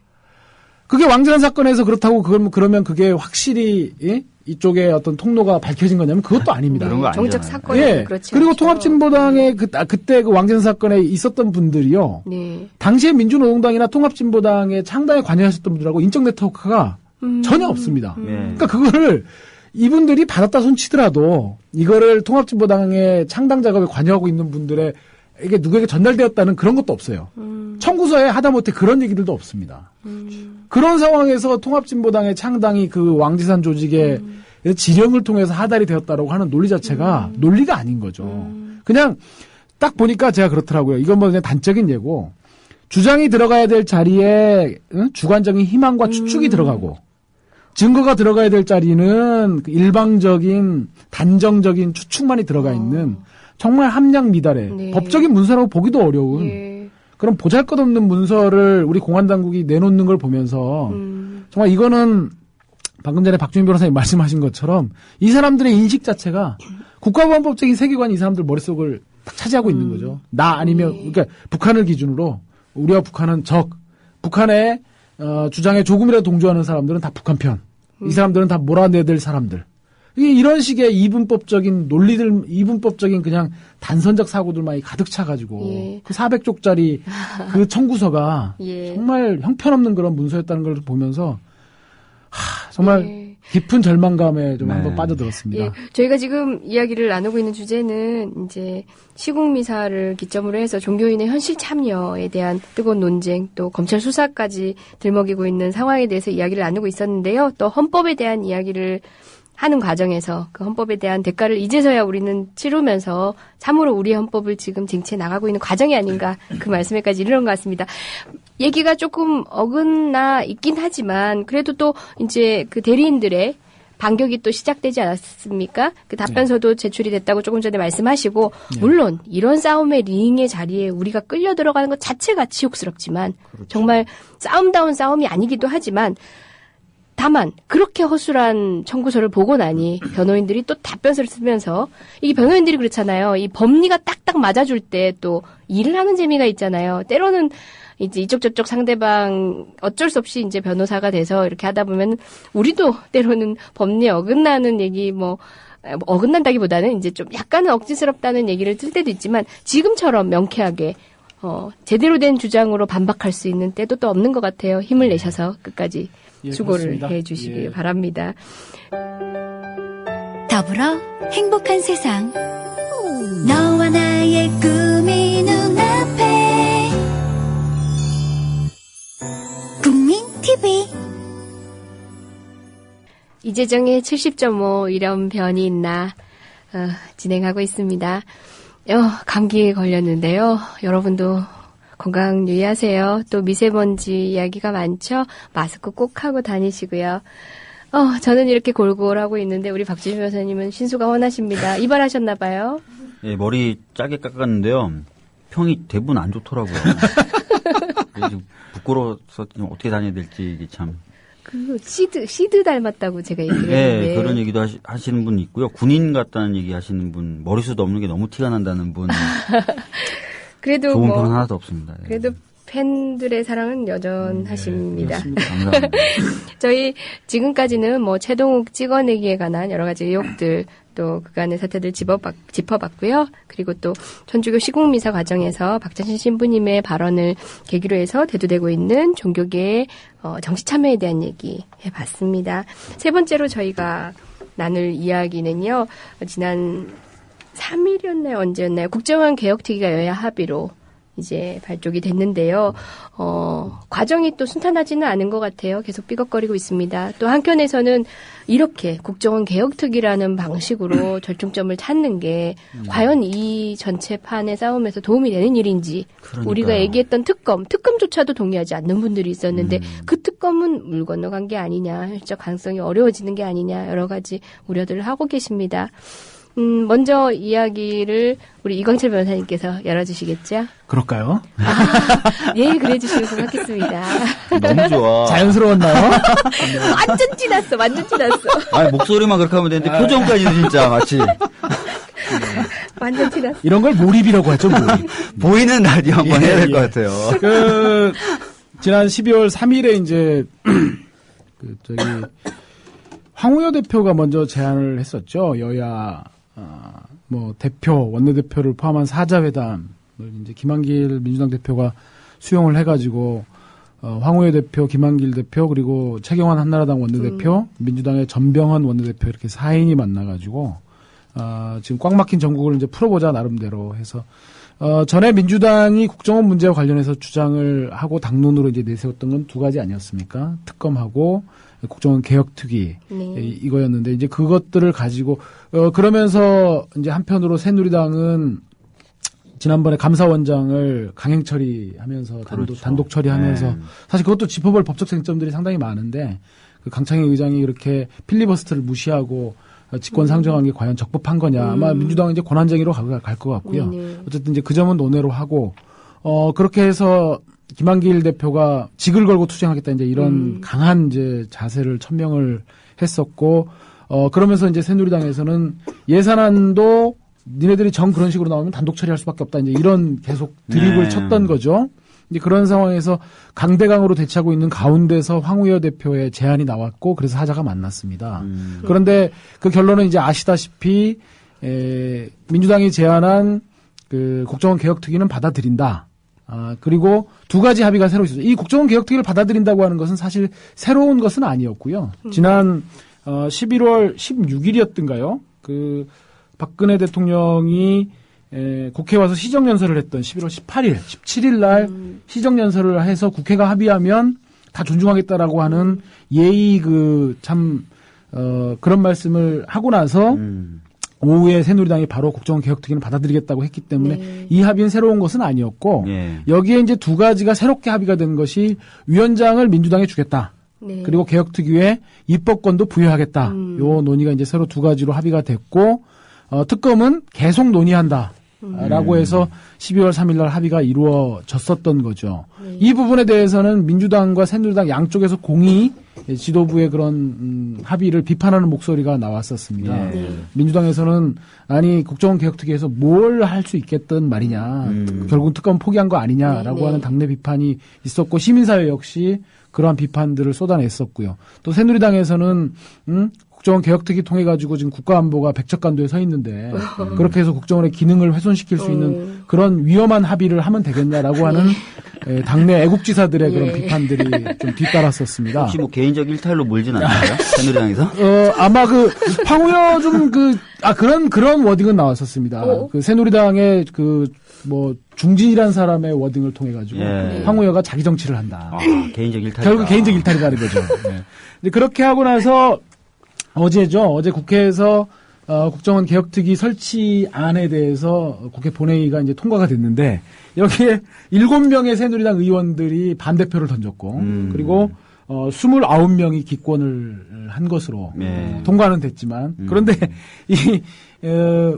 Speaker 2: 그게 왕대산 사건에서 그렇다고 그러면 그게 확실히 예? 이쪽에 어떤 통로가 밝혀진 거냐면 그것도 아닙니다.
Speaker 6: 네, 정책 사건이
Speaker 2: 예.
Speaker 6: 그렇지
Speaker 2: 그리고
Speaker 6: 않죠.
Speaker 2: 통합진보당의 그때 그 왕대산 사건에 있었던 분들이요.
Speaker 6: 네.
Speaker 2: 당시에 민주노동당이나 통합진보당의 창당에 관여하셨던 분들하고 인적 네트워크가 전혀 없습니다. 그러니까 그거를 이분들이 받았다 손치더라도 이거를 통합진보당의 창당 작업에 관여하고 있는 분들의 이게 누구에게 전달되었다는 그런 것도 없어요. 청구서에 하다못해 그런 얘기들도 없습니다. 그런 상황에서 통합진보당의 창당이 그 왕대산 조직의 지령을 통해서 하달이 되었다라고 하는 논리 자체가 논리가 아닌 거죠. 그냥 딱 보니까 제가 그렇더라고요. 이건 뭐 그냥 단적인 예고. 주장이 들어가야 될 자리에 주관적인 희망과 추측이 들어가고 증거가 들어가야 될 자리는 일방적인 단정적인 추측만이 들어가 있는 정말 함량 미달의
Speaker 6: 네.
Speaker 2: 법적인 문서라고 보기도 어려운 그런 보잘것없는 문서를 우리 공안당국이 내놓는 걸 보면서 정말 이거는 방금 전에 박주민 변호사님 말씀하신 것처럼 이 사람들의 인식 자체가 국가보안법적인 세계관이 이 사람들 머릿속을 딱 차지하고 있는 거죠. 나 아니면 그러니까 북한을 기준으로 우리와 북한은 적. 북한의 주장에 조금이라도 동조하는 사람들은 다 북한 편. 이 사람들은 다 몰아내될 사람들. 이런 식의 이분법적인 논리들, 이분법적인 그냥 단선적 사고들만이 가득 차가지고 그 400쪽짜리 그 청구서가 정말 형편없는 그런 문서였다는 걸 보면서 정말 깊은 절망감에 좀 한번 빠져들었습니다.
Speaker 6: 예, 저희가 지금 이야기를 나누고 있는 주제는 이제 시국미사를 기점으로 해서 종교인의 현실 참여에 대한 뜨거운 논쟁, 또 검찰 수사까지 들먹이고 있는 상황에 대해서 이야기를 나누고 있었는데요. 또 헌법에 대한 이야기를 하는 과정에서 그 헌법에 대한 대가를 이제서야 우리는 치르면서 참으로 우리의 헌법을 지금 쟁취해 나가고 있는 과정이 아닌가 그 말씀에까지 이르는 것 같습니다. 얘기가 조금 어긋나 있긴 하지만 그래도 또 이제 그 대리인들의 반격이 또 시작되지 않았습니까? 그 답변서도 제출이 됐다고 조금 전에 말씀하시고 물론 이런 싸움의 링의 자리에 우리가 끌려 들어가는 것 자체가 치욕스럽지만 정말 싸움다운 싸움이 아니기도 하지만 다만 그렇게 허술한 청구서를 보고 나니 변호인들이 또 답변서를 쓰면서 이게 변호인들이 그렇잖아요. 이 법리가 딱딱 맞아줄 때 또 일을 하는 재미가 있잖아요. 때로는 이제 이쪽 저쪽 상대방 어쩔 수 없이 이제 변호사가 돼서 이렇게 하다 보면 우리도 때로는 법리에 어긋나는 얘기 어긋난다기보다는 이제 좀 약간은 억지스럽다는 얘기를 들 때도 있지만 지금처럼 명쾌하게 제대로 된 주장으로 반박할 수 있는 때도 또 없는 것 같아요. 힘을 내셔서 끝까지 수고를 해주시길 바랍니다.
Speaker 8: 더불어 행복한 세상 너와 나의 꿈이 눈앞에 국민TV
Speaker 6: 이재정의 70.5 이런 변이 있나 진행하고 있습니다. 감기에 걸렸는데요. 여러분도 건강 유의하세요. 또 미세먼지 이야기가 많죠. 마스크 꼭 하고 다니시고요. 저는 이렇게 골골하고 있는데 우리 박주민 변호사님은 신수가 훤하십니다. 이발하셨나 봐요.
Speaker 1: 예, 머리 짜게 깎았는데요. 평이 대부분 안 좋더라고요. 그래서 부끄러워서 어떻게 다녀야 될지 이게 참.
Speaker 6: 그 시드 닮았다고 제가 얘기를 했는데.
Speaker 1: 네, 그런 얘기도 하시는 분 있고요. 군인 같다는 얘기 하시는 분, 머리숱 없는 게 너무 티가 난다는 분.
Speaker 6: 그래도
Speaker 1: 좋은 편 하나도 없습니다.
Speaker 6: 그래도 팬들의 사랑은 여전하십니다.
Speaker 1: 네, 감사합니다.
Speaker 6: 저희 지금까지는 최동욱 찍어내기에 관한 여러 가지 의혹들 또 그간의 사태들 짚어봤고요. 그리고 또 천주교 시국미사 과정에서 박찬신 신부님의 발언을 계기로 해서 대두되고 있는 종교계의 정치 참여에 대한 얘기 해봤습니다. 세 번째로 저희가 나눌 이야기는요. 지난 3일이었나요? 언제였나요? 국정원 개혁특위가 여야 합의로 이제 발족이 됐는데요. 과정이 또 순탄하지는 않은 것 같아요. 계속 삐걱거리고 있습니다. 또 한편에서는 이렇게 국정원 개혁특위라는 방식으로 절충점을 찾는 게 과연 이 전체 판의 싸움에서 도움이 되는 일인지
Speaker 1: 그러니까요.
Speaker 6: 우리가 얘기했던 특검조차도 동의하지 않는 분들이 있었는데 그 특검은 물 건너간 게 아니냐, 현실적 가능성이 어려워지는 게 아니냐 여러 가지 우려들을 하고 계십니다. 먼저 이야기를 우리 이광철 변호사님께서 열어주시겠죠?
Speaker 2: 그럴까요?
Speaker 6: 예, 그래 주시면 고맙겠습니다.
Speaker 1: 너무 좋아.
Speaker 2: 자연스러웠나요?
Speaker 6: 완전 찐았어.
Speaker 1: 아니, 목소리만 그렇게 하면 되는데 표정까지도 진짜 마치
Speaker 6: 완전 찐았어.
Speaker 2: 이런 걸 몰입이라고 하죠, 몰입.
Speaker 1: 보이는 라디오 한번 해야 될 것 같아요.
Speaker 2: 지난 12월 3일에 이제 황우여 대표가 먼저 제안을 했었죠. 여야 대표, 원내대표를 포함한 사자회담을 이제 김한길 민주당 대표가 수용을 해가지고 황우여 대표, 김한길 대표 그리고 최경환 한나라당 원내대표, 민주당의 전병헌 원내대표 이렇게 4인이 만나가지고 지금 꽉 막힌 전국을 이제 풀어보자 나름대로 해서 전에 민주당이 국정원 문제와 관련해서 주장을 하고 당론으로 이제 내세웠던 건 두 가지 아니었습니까? 특검하고 국정원 개혁특위 이거였는데 이제 그것들을 가지고 그러면서 이제 한편으로 새누리당은 지난번에 감사원장을 강행 처리하면서 단독 처리하면서 사실 그것도 짚어볼 법적 쟁점들이 상당히 많은데 그 강창희 의장이 이렇게 필리버스터를 무시하고 직권 상정한 게 과연 적법한 거냐 아마 민주당은 이제 권한쟁의로 갈 것 같고요. 어쨌든 이제 그 점은 논외로 하고 그렇게 해서 김한길 대표가 직을 걸고 투쟁하겠다 이제 이런 강한 이제 자세를 천명을 했었고 그러면서 이제 새누리당에서는 예산안도 니네들이 그런 식으로 나오면 단독 처리할 수밖에 없다 이제 이런 계속 드립을 쳤던 거죠. 이제 그런 상황에서 강대강으로 대치하고 있는 가운데서 황우여 대표의 제안이 나왔고 그래서 사자가 만났습니다. 그런데 그 결론은 이제 아시다시피 민주당이 제안한 그 국정원 개혁특위는 받아들인다. 그리고 두 가지 합의가 새로 있었죠. 이 국정원 개혁특위를 받아들인다고 하는 것은 사실 새로운 것은 아니었고요. 지난 11월 16일이었던가요? 그 박근혜 대통령이 국회에 와서 시정연설을 했던 11월 18일, 17일 날 시정연설을 해서 국회가 합의하면 다 존중하겠다라고 하는 예의 그런 말씀을 하고 나서 오후에 새누리당이 바로 국정원 개혁특위는 받아들이겠다고 했기 때문에 이 합의는 새로운 것은 아니었고 여기에 이제 두 가지가 새롭게 합의가 된 것이 위원장을 민주당에 주겠다. 그리고 개혁특위에 입법권도 부여하겠다. 요 논의가 이제 새로 두 가지로 합의가 됐고 특검은 계속 논의한다. 라고 해서 12월 3일 날 합의가 이루어졌었던 거죠. 이 부분에 대해서는 민주당과 새누리당 양쪽에서 공히 지도부의 그런 합의를 비판하는 목소리가 나왔었습니다. 민주당에서는 아니 국정원 개혁특위에서 뭘 할 수 있겠든 말이냐. 결국은 특검 포기한 거 아니냐라고 하는 당내 비판이 있었고 시민사회 역시 그러한 비판들을 쏟아냈었고요. 또 새누리당에서는 국정원 개혁특위 통해 가지고 지금 국가안보가 백척간도에 서 있는데 그렇게 해서 국정원의 기능을 훼손시킬 수 있는 그런 위험한 합의를 하면 되겠냐라고 하는 당내 애국지사들의 그런 비판들이 좀 뒤따랐었습니다.
Speaker 1: 혹시 뭐 개인적 일탈로 몰진 않나요? 새누리당에서?
Speaker 2: 아마 황우여 그런 워딩은 나왔었습니다. 그 새누리당의 중진이라는 사람의 워딩을 통해 가지고 황우여가 자기 정치를 한다.
Speaker 1: 개인적 일탈.
Speaker 2: 결국 개인적 일탈이라는 거죠. 이제 그렇게 하고 나서 어제 국회에서 국정원 개혁특위 설치안에 대해서 국회 본회의가 이제 통과가 됐는데 여기에 7명의 새누리당 의원들이 반대표를 던졌고 그리고 29명이 기권을 한 것으로 통과는 됐지만 그런데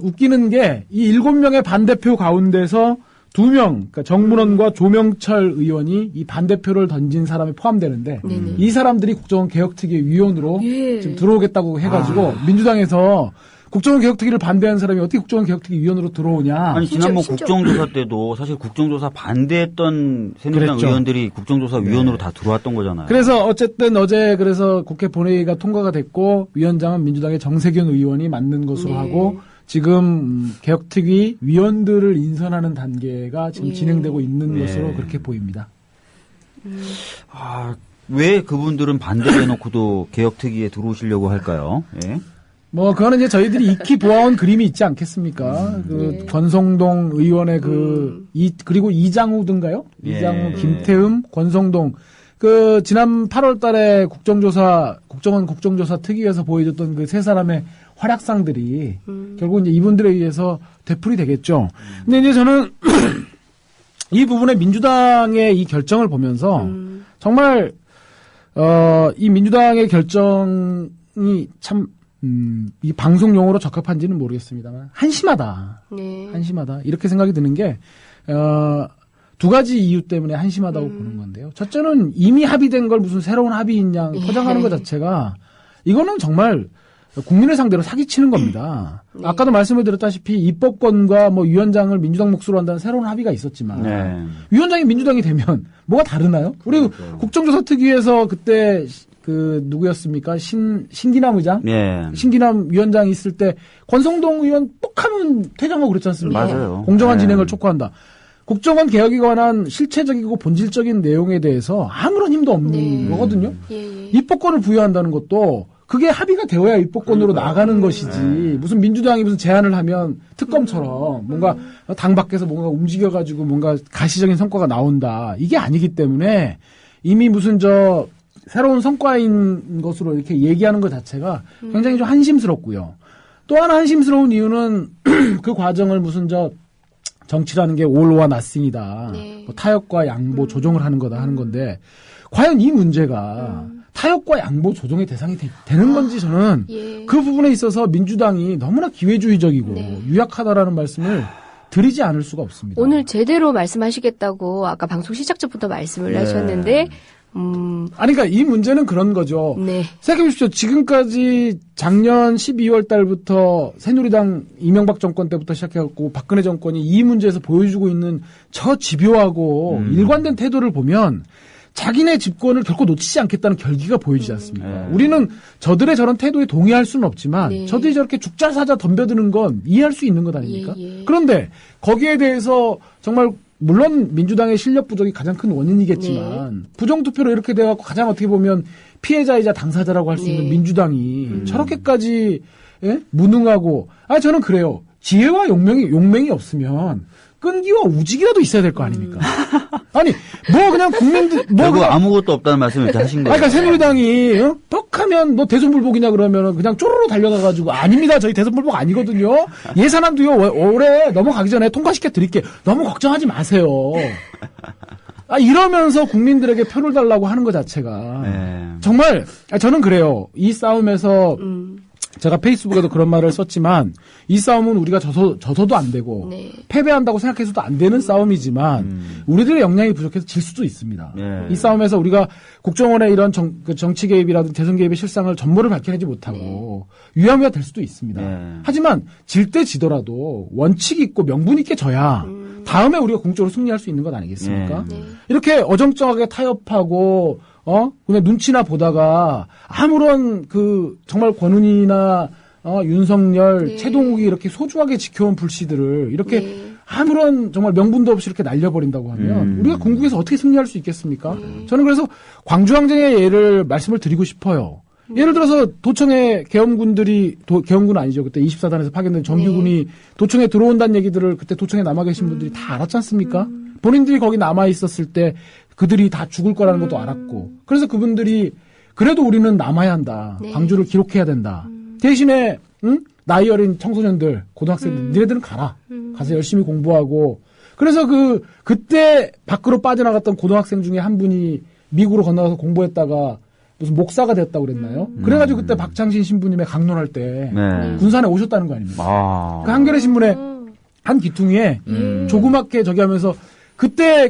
Speaker 2: 웃기는 게 이 7명의 반대표 가운데서 2명, 그러니까 정문원과 조명철 의원이 이 반대표를 던진 사람에 포함되는데 이 사람들이 국정원 개혁특위 위원으로 지금 들어오겠다고 해가지고 민주당에서 국정원 개혁특위를 반대하는 사람이 어떻게 국정원 개혁특위 위원으로 들어오냐.
Speaker 1: 아니 지난번 국정조사 때도 사실 국정조사 반대했던 새누리당 의원들이 국정조사 위원으로 다 들어왔던 거잖아요.
Speaker 2: 그래서 어쨌든 어제 그래서 국회 본회의가 통과가 됐고 위원장은 민주당의 정세균 의원이 맡는 것으로 하고 지금 개혁특위 위원들을 인선하는 단계가 지금 진행되고 있는 것으로 그렇게 보입니다.
Speaker 1: 왜 그분들은 반대해놓고도 개혁특위에 들어오시려고 할까요?
Speaker 2: 뭐 그거는 이제 저희들이 익히 보아온 그림이 있지 않겠습니까? 그 권성동 의원의 그리고 이장우든가요?
Speaker 1: 예.
Speaker 2: 이장우, 김태흠, 권성동 그 지난 8월달에 국정원 국정조사 특위에서 보여줬던 그 세 사람의 활약상들이 결국 이제 이분들에 의해서 되풀이 되겠죠. 근데 이제 저는 이 부분에 민주당의 이 결정을 보면서 정말 이 민주당의 결정이 참 이 방송 용어로 적합한지는 모르겠습니다만 한심하다.
Speaker 6: 네.
Speaker 2: 한심하다. 이렇게 생각이 드는 게 두 가지 이유 때문에 한심하다고 보는 건데요. 첫째는 이미 합의된 걸 무슨 새로운 합의인 양 포장하는 것 자체가 이거는 정말 국민을 상대로 사기치는 겁니다.
Speaker 6: 네.
Speaker 2: 아까도 말씀을 드렸다시피 입법권과 뭐 위원장을 민주당 몫으로 한다는 새로운 합의가 있었지만
Speaker 1: 네.
Speaker 2: 위원장이 민주당이 되면 뭐가 다르나요? 우리 국정조사 특위에서 그때 그 누구였습니까? 신기남 의장?
Speaker 1: 예.
Speaker 2: 신기남 위원장이 있을 때 권성동 의원 뻑하면 퇴장하고 그랬지 않습니까?
Speaker 1: 맞아요.
Speaker 2: 공정한
Speaker 1: 네.
Speaker 2: 진행을 촉구한다. 국정원 개혁에 관한 실체적이고 본질적인 내용에 대해서 아무런 힘도 없는 거거든요. 입법권을 부여한다는 것도 그게 합의가 되어야 입법권으로 나가는 것이지 무슨 민주당이 무슨 제안을 하면 특검처럼 뭔가 당 밖에서 뭔가 움직여가지고 뭔가 가시적인 성과가 나온다. 이게 아니기 때문에 이미 무슨 새로운 성과인 것으로 이렇게 얘기하는 것 자체가 굉장히 좀 한심스럽고요. 또 하나 한심스러운 이유는 그 과정을 무슨 정치라는 게 올와 나싱이다. 뭐 타협과 양보 조정을 하는 거다 하는 건데 과연 이 문제가 타협과 양보 조정의 대상이 되는 건지 저는 그 부분에 있어서 민주당이 너무나 기회주의적이고 유약하다라는 말씀을 드리지 않을 수가 없습니다.
Speaker 6: 오늘 제대로 말씀하시겠다고 아까 방송 시작 전부터 말씀을 하셨는데
Speaker 2: 아니, 그러니까 이 문제는 그런 거죠.
Speaker 6: 네.
Speaker 2: 생각해보십시오. 지금까지 작년 12월 달부터 새누리당 이명박 정권 때부터 시작해갖고 박근혜 정권이 이 문제에서 보여주고 있는 저 집요하고 일관된 태도를 보면 자기네 집권을 결코 놓치지 않겠다는 결기가 보이지 않습니까? 우리는 저들의 저런 태도에 동의할 수는 없지만 저들이 저렇게 죽자사자 덤벼드는 건 이해할 수 있는 것 아닙니까? 그런데 거기에 대해서 정말 물론 민주당의 실력 부족이 가장 큰 원인이겠지만 부정투표로 이렇게 돼갖고 가장 어떻게 보면 피해자이자 당사자라고 할 수 있는 민주당이 저렇게까지 무능하고 저는 그래요. 지혜와 용맹이 없으면 끈기와 우직이라도 있어야 될 거 아닙니까? 아니 뭐 그냥 국민들
Speaker 1: 결국 아무것도 없다는 말씀을 이렇게 하신 거예요.
Speaker 2: 그러니까 새누리당이 뻑하면 너 대선불복이냐 그러면은 그냥 쪼르르 달려가가지고 아닙니다. 저희 대선불복 아니거든요. 예산안도요 올해 넘어가기 전에 통과시켜 드릴게. 너무 걱정하지 마세요. 이러면서 국민들에게 표를 달라고 하는 것 자체가 정말 저는 그래요. 이 싸움에서 제가 페이스북에도 그런 말을 썼지만 이 싸움은 우리가 져서도 안 되고 패배한다고 생각해서도 안 되는 싸움이지만 우리들의 역량이 부족해서 질 수도 있습니다. 이 싸움에서 우리가 국정원의 이런 정치 개입이라든지 대선 개입의 실상을 전모를 밝혀내지 못하고 위험해야 될 수도 있습니다. 하지만 질 때 지더라도 원칙이 있고 명분 있게 져야 다음에 우리가 공적으로 승리할 수 있는 것 아니겠습니까? 이렇게 어정쩡하게 타협하고 그냥 눈치나 보다가 아무런 정말 권은희나 윤석열, 최동욱이 이렇게 소중하게 지켜온 불씨들을 이렇게 아무런 정말 명분도 없이 이렇게 날려버린다고 하면 우리가 궁극에서 어떻게 승리할 수 있겠습니까? 저는 그래서 광주항쟁의 예를 말씀을 드리고 싶어요. 예를 들어서 도청에 계엄군들이 계엄군은 아니죠. 그때 24단에서 파견된 정규군이 도청에 들어온다는 얘기들을 그때 도청에 남아 계신 분들이 다 알았지 않습니까? 본인들이 거기 남아 있었을 때 그들이 다 죽을 거라는 것도 알았고 그래서 그분들이 그래도 우리는 남아야 한다. 광주를 기록해야 된다. 대신에 나이 어린 청소년들, 고등학생들 니네들은 가라. 가서 열심히 공부하고 그래서 그때 밖으로 빠져나갔던 고등학생 중에 한 분이 미국으로 건너가서 공부했다가 무슨 목사가 됐다고 그랬나요? 그래가지고 그때 박창신 신부님의 강론할 때 군산에 오셨다는 거 아닙니까? 그 한겨레 신문에 한 기퉁이에 조그맣게 저기 하면서 그때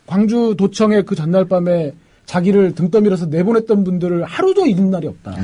Speaker 2: 광주 도청의 그 전날 밤에 자기를 등 떠밀어서 내보냈던 분들을 하루도 잊은 날이 없다.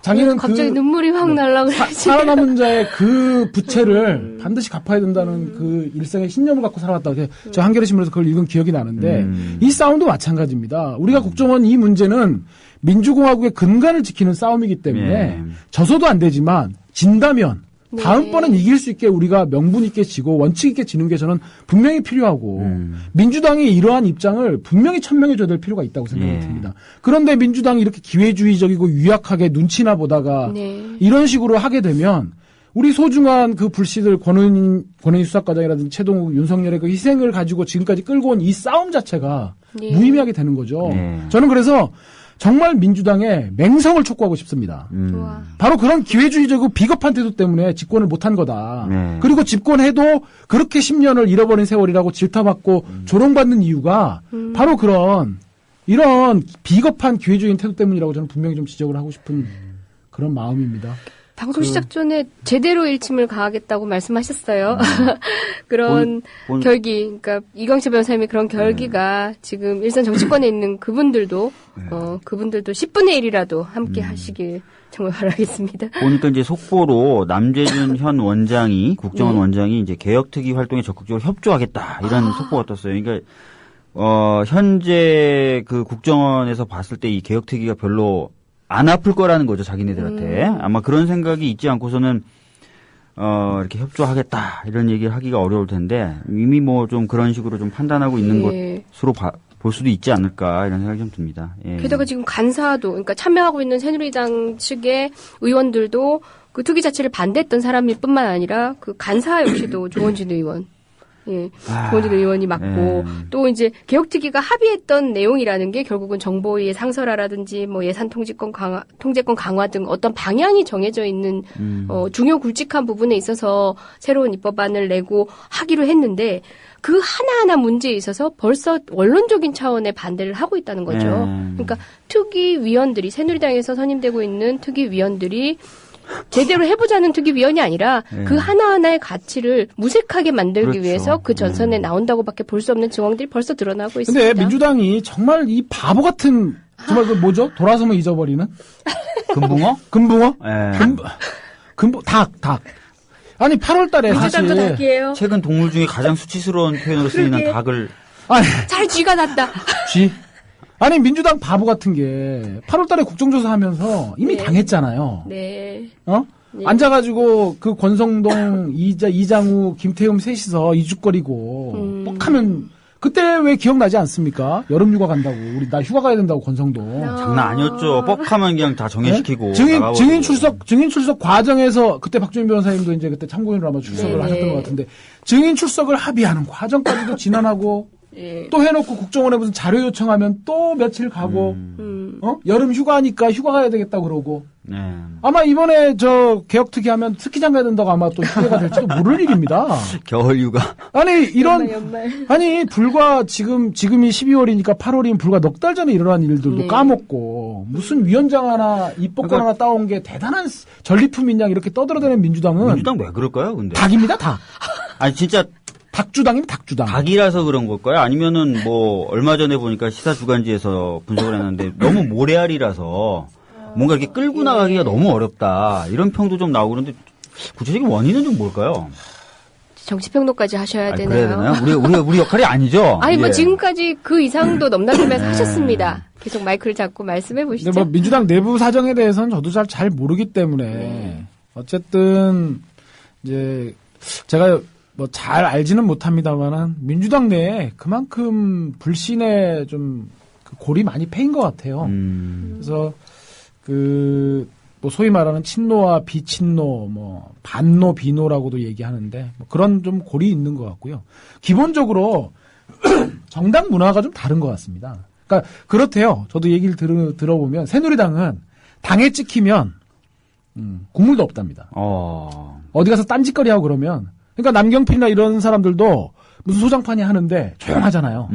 Speaker 2: 자기는
Speaker 6: 갑자기 눈물이 확 날라 그러지.
Speaker 2: 살아남은 자의 그 부채를 반드시 갚아야 된다는 그 일생의 신념을 갖고 살아왔다. 저 한겨레 신문에서 그걸 읽은 기억이 나는데 이 싸움도 마찬가지입니다. 우리가 국정원 이 문제는 민주공화국의 근간을 지키는 싸움이기 때문에 져서도 안 되지만 진다면 다음번은 이길 수 있게 우리가 명분 있게 지고 원칙 있게 지는 게 저는 분명히 필요하고 민주당이 이러한 입장을 분명히 천명해줘야 될 필요가 있다고 생각이 듭니다. 그런데 민주당이 이렇게 기회주의적이고 유약하게 눈치나 보다가 이런 식으로 하게 되면 우리 소중한 그 불씨들 권은희 수사과장이라든지 최동욱, 윤석열의 그 희생을 가지고 지금까지 끌고 온 이 싸움 자체가 무의미하게 되는 거죠. 저는 그래서 정말 민주당의 맹성을 촉구하고 싶습니다. 바로 그런 기회주의적이고 비겁한 태도 때문에 집권을 못한 거다. 그리고 집권해도 그렇게 10년을 잃어버린 세월이라고 질타받고 조롱받는 이유가 바로 이런 비겁한 기회주의인 태도 때문이라고 저는 분명히 좀 지적을 하고 싶은 그런 마음입니다.
Speaker 6: 방송 시작 전에 제대로 일침을 가하겠다고 말씀하셨어요. 그런 결기, 그러니까 이광채 변호사님의 그런 결기가 지금 일선 정치권에 있는 그분들도 10분의 1이라도 함께 하시길 정말 바라겠습니다.
Speaker 1: 보니까 이제 속보로 남재준 현 원장이 국정원 원장이 이제 개혁특위 활동에 적극적으로 협조하겠다 이런 속보가 떴어요. 그러니까 현재 그 국정원에서 봤을 때 이 개혁특위가 별로 안 아플 거라는 거죠, 자기네들한테. 아마 그런 생각이 있지 않고서는, 이렇게 협조하겠다, 이런 얘기를 하기가 어려울 텐데, 이미 뭐 좀 그런 식으로 좀 판단하고 있는 것으로 볼 수도 있지 않을까, 이런 생각이 좀 듭니다. 예.
Speaker 6: 게다가 지금 간사도, 그러니까 참여하고 있는 새누리당 측의 의원들도 그 투기 자체를 반대했던 사람일 뿐만 아니라 그 간사 역시도 조원진 의원. 조원진 의원이 맞고 또 이제 개혁특위가 합의했던 내용이라는 게 결국은 정보위의 상설화라든지 뭐 예산 통제권 강화 등 어떤 방향이 정해져 있는 중요 굵직한 부분에 있어서 새로운 입법안을 내고 하기로 했는데 그 하나하나 문제에 있어서 벌써 원론적인 차원의 반대를 하고 있다는 거죠. 그러니까 특위위원들이 새누리당에서 선임되고 있는 특위위원들이 제대로 해보자는 특위위원이 아니라 그 하나하나의 가치를 무색하게 만들기 위해서 그 전선에 나온다고밖에 볼 수 없는 증언들이 벌써 드러나고 있습니다.
Speaker 2: 근데 민주당이 정말 이 바보 같은 정말 그 뭐죠? 돌아서면 잊어버리는
Speaker 1: 금붕어?
Speaker 2: 금붕어? 닭. 아니 8월달에 사실
Speaker 6: 닭이에요.
Speaker 1: 최근 동물 중에 가장 수치스러운 표현으로 쓰이는 닭을
Speaker 6: 잘 쥐가 났다.
Speaker 2: 쥐? 아니 민주당 바보 같은 게 8월달에 국정조사 하면서 이미 당했잖아요.
Speaker 6: 네.
Speaker 2: 앉아가지고 그 권성동, 이장우, 김태흠 셋이서 이죽거리고 뻑하면 그때 왜 기억나지 않습니까? 여름휴가 간다고 우리 나 휴가 가야 된다고 권성동.
Speaker 1: 장난 아니었죠. 뻑하면 그냥 다 정해시키고.
Speaker 2: 증인 출석 과정에서 그때 박주민 변호사님도 이제 그때 참고인으로 아마 출석을 하셨던 것 같은데 증인 출석을 합의하는 과정까지도 지난하고. 또 해놓고 국정원에 무슨 자료 요청하면 또 며칠 가고, 여름 휴가니까 휴가 가야 되겠다 그러고. 아마 이번에 개혁특위 하면 스키장 가야 된다고 아마 또 휴가가 될지도 모를 일입니다.
Speaker 1: 겨울 휴가.
Speaker 2: 아니,
Speaker 6: 연말.
Speaker 2: 아니, 불과 지금이 12월이니까 8월이면 불과 넉 달 전에 일어난 일들도 까먹고, 무슨 위원장 하나, 입법권 하나 따온 게 대단한 전리품인 양 이렇게 떠들어대는 민주당
Speaker 1: 왜 그럴까요, 근데?
Speaker 2: 닭입니다, 닭.
Speaker 1: 아니, 진짜.
Speaker 2: 닭주당이면 닭주당.
Speaker 1: 닭이라서 그런 걸까요? 아니면은 뭐 얼마 전에 보니까 시사 주간지에서 분석을 했는데 너무 모래알이라서 뭔가 이렇게 끌고 나가기가 너무 어렵다. 이런 평도 좀 나오고 그런데 구체적인 원인은 좀 뭘까요?
Speaker 6: 정치평론까지 하셔야 되나요?
Speaker 1: 그래야 되나요? 우리 역할이 아니죠?
Speaker 6: 아니, 뭐 지금까지 그 이상도 넘나들면서 하셨습니다. 계속 마이크를 잡고 말씀해 보시죠.
Speaker 2: 근데 뭐 민주당 내부 사정에 대해서는 저도 잘 모르기 때문에 어쨌든 이제 제가 뭐 잘 알지는 못합니다만은 민주당 내에 그만큼 불신의 좀 그 골이 많이 패인 것 같아요. 그래서 뭐 소위 말하는 친노와 비친노, 뭐 반노 비노라고도 얘기하는데 뭐 그런 좀 골이 있는 것 같고요. 기본적으로 정당 문화가 좀 다른 것 같습니다. 그러니까 그렇대요. 저도 얘기를 들어보면 새누리당은 당에 찍히면 국물도 없답니다. 어디 가서 딴짓거리하고 그러면. 그러니까 남경필이나 이런 사람들도 무슨 소장판이 하는데 조용하잖아요.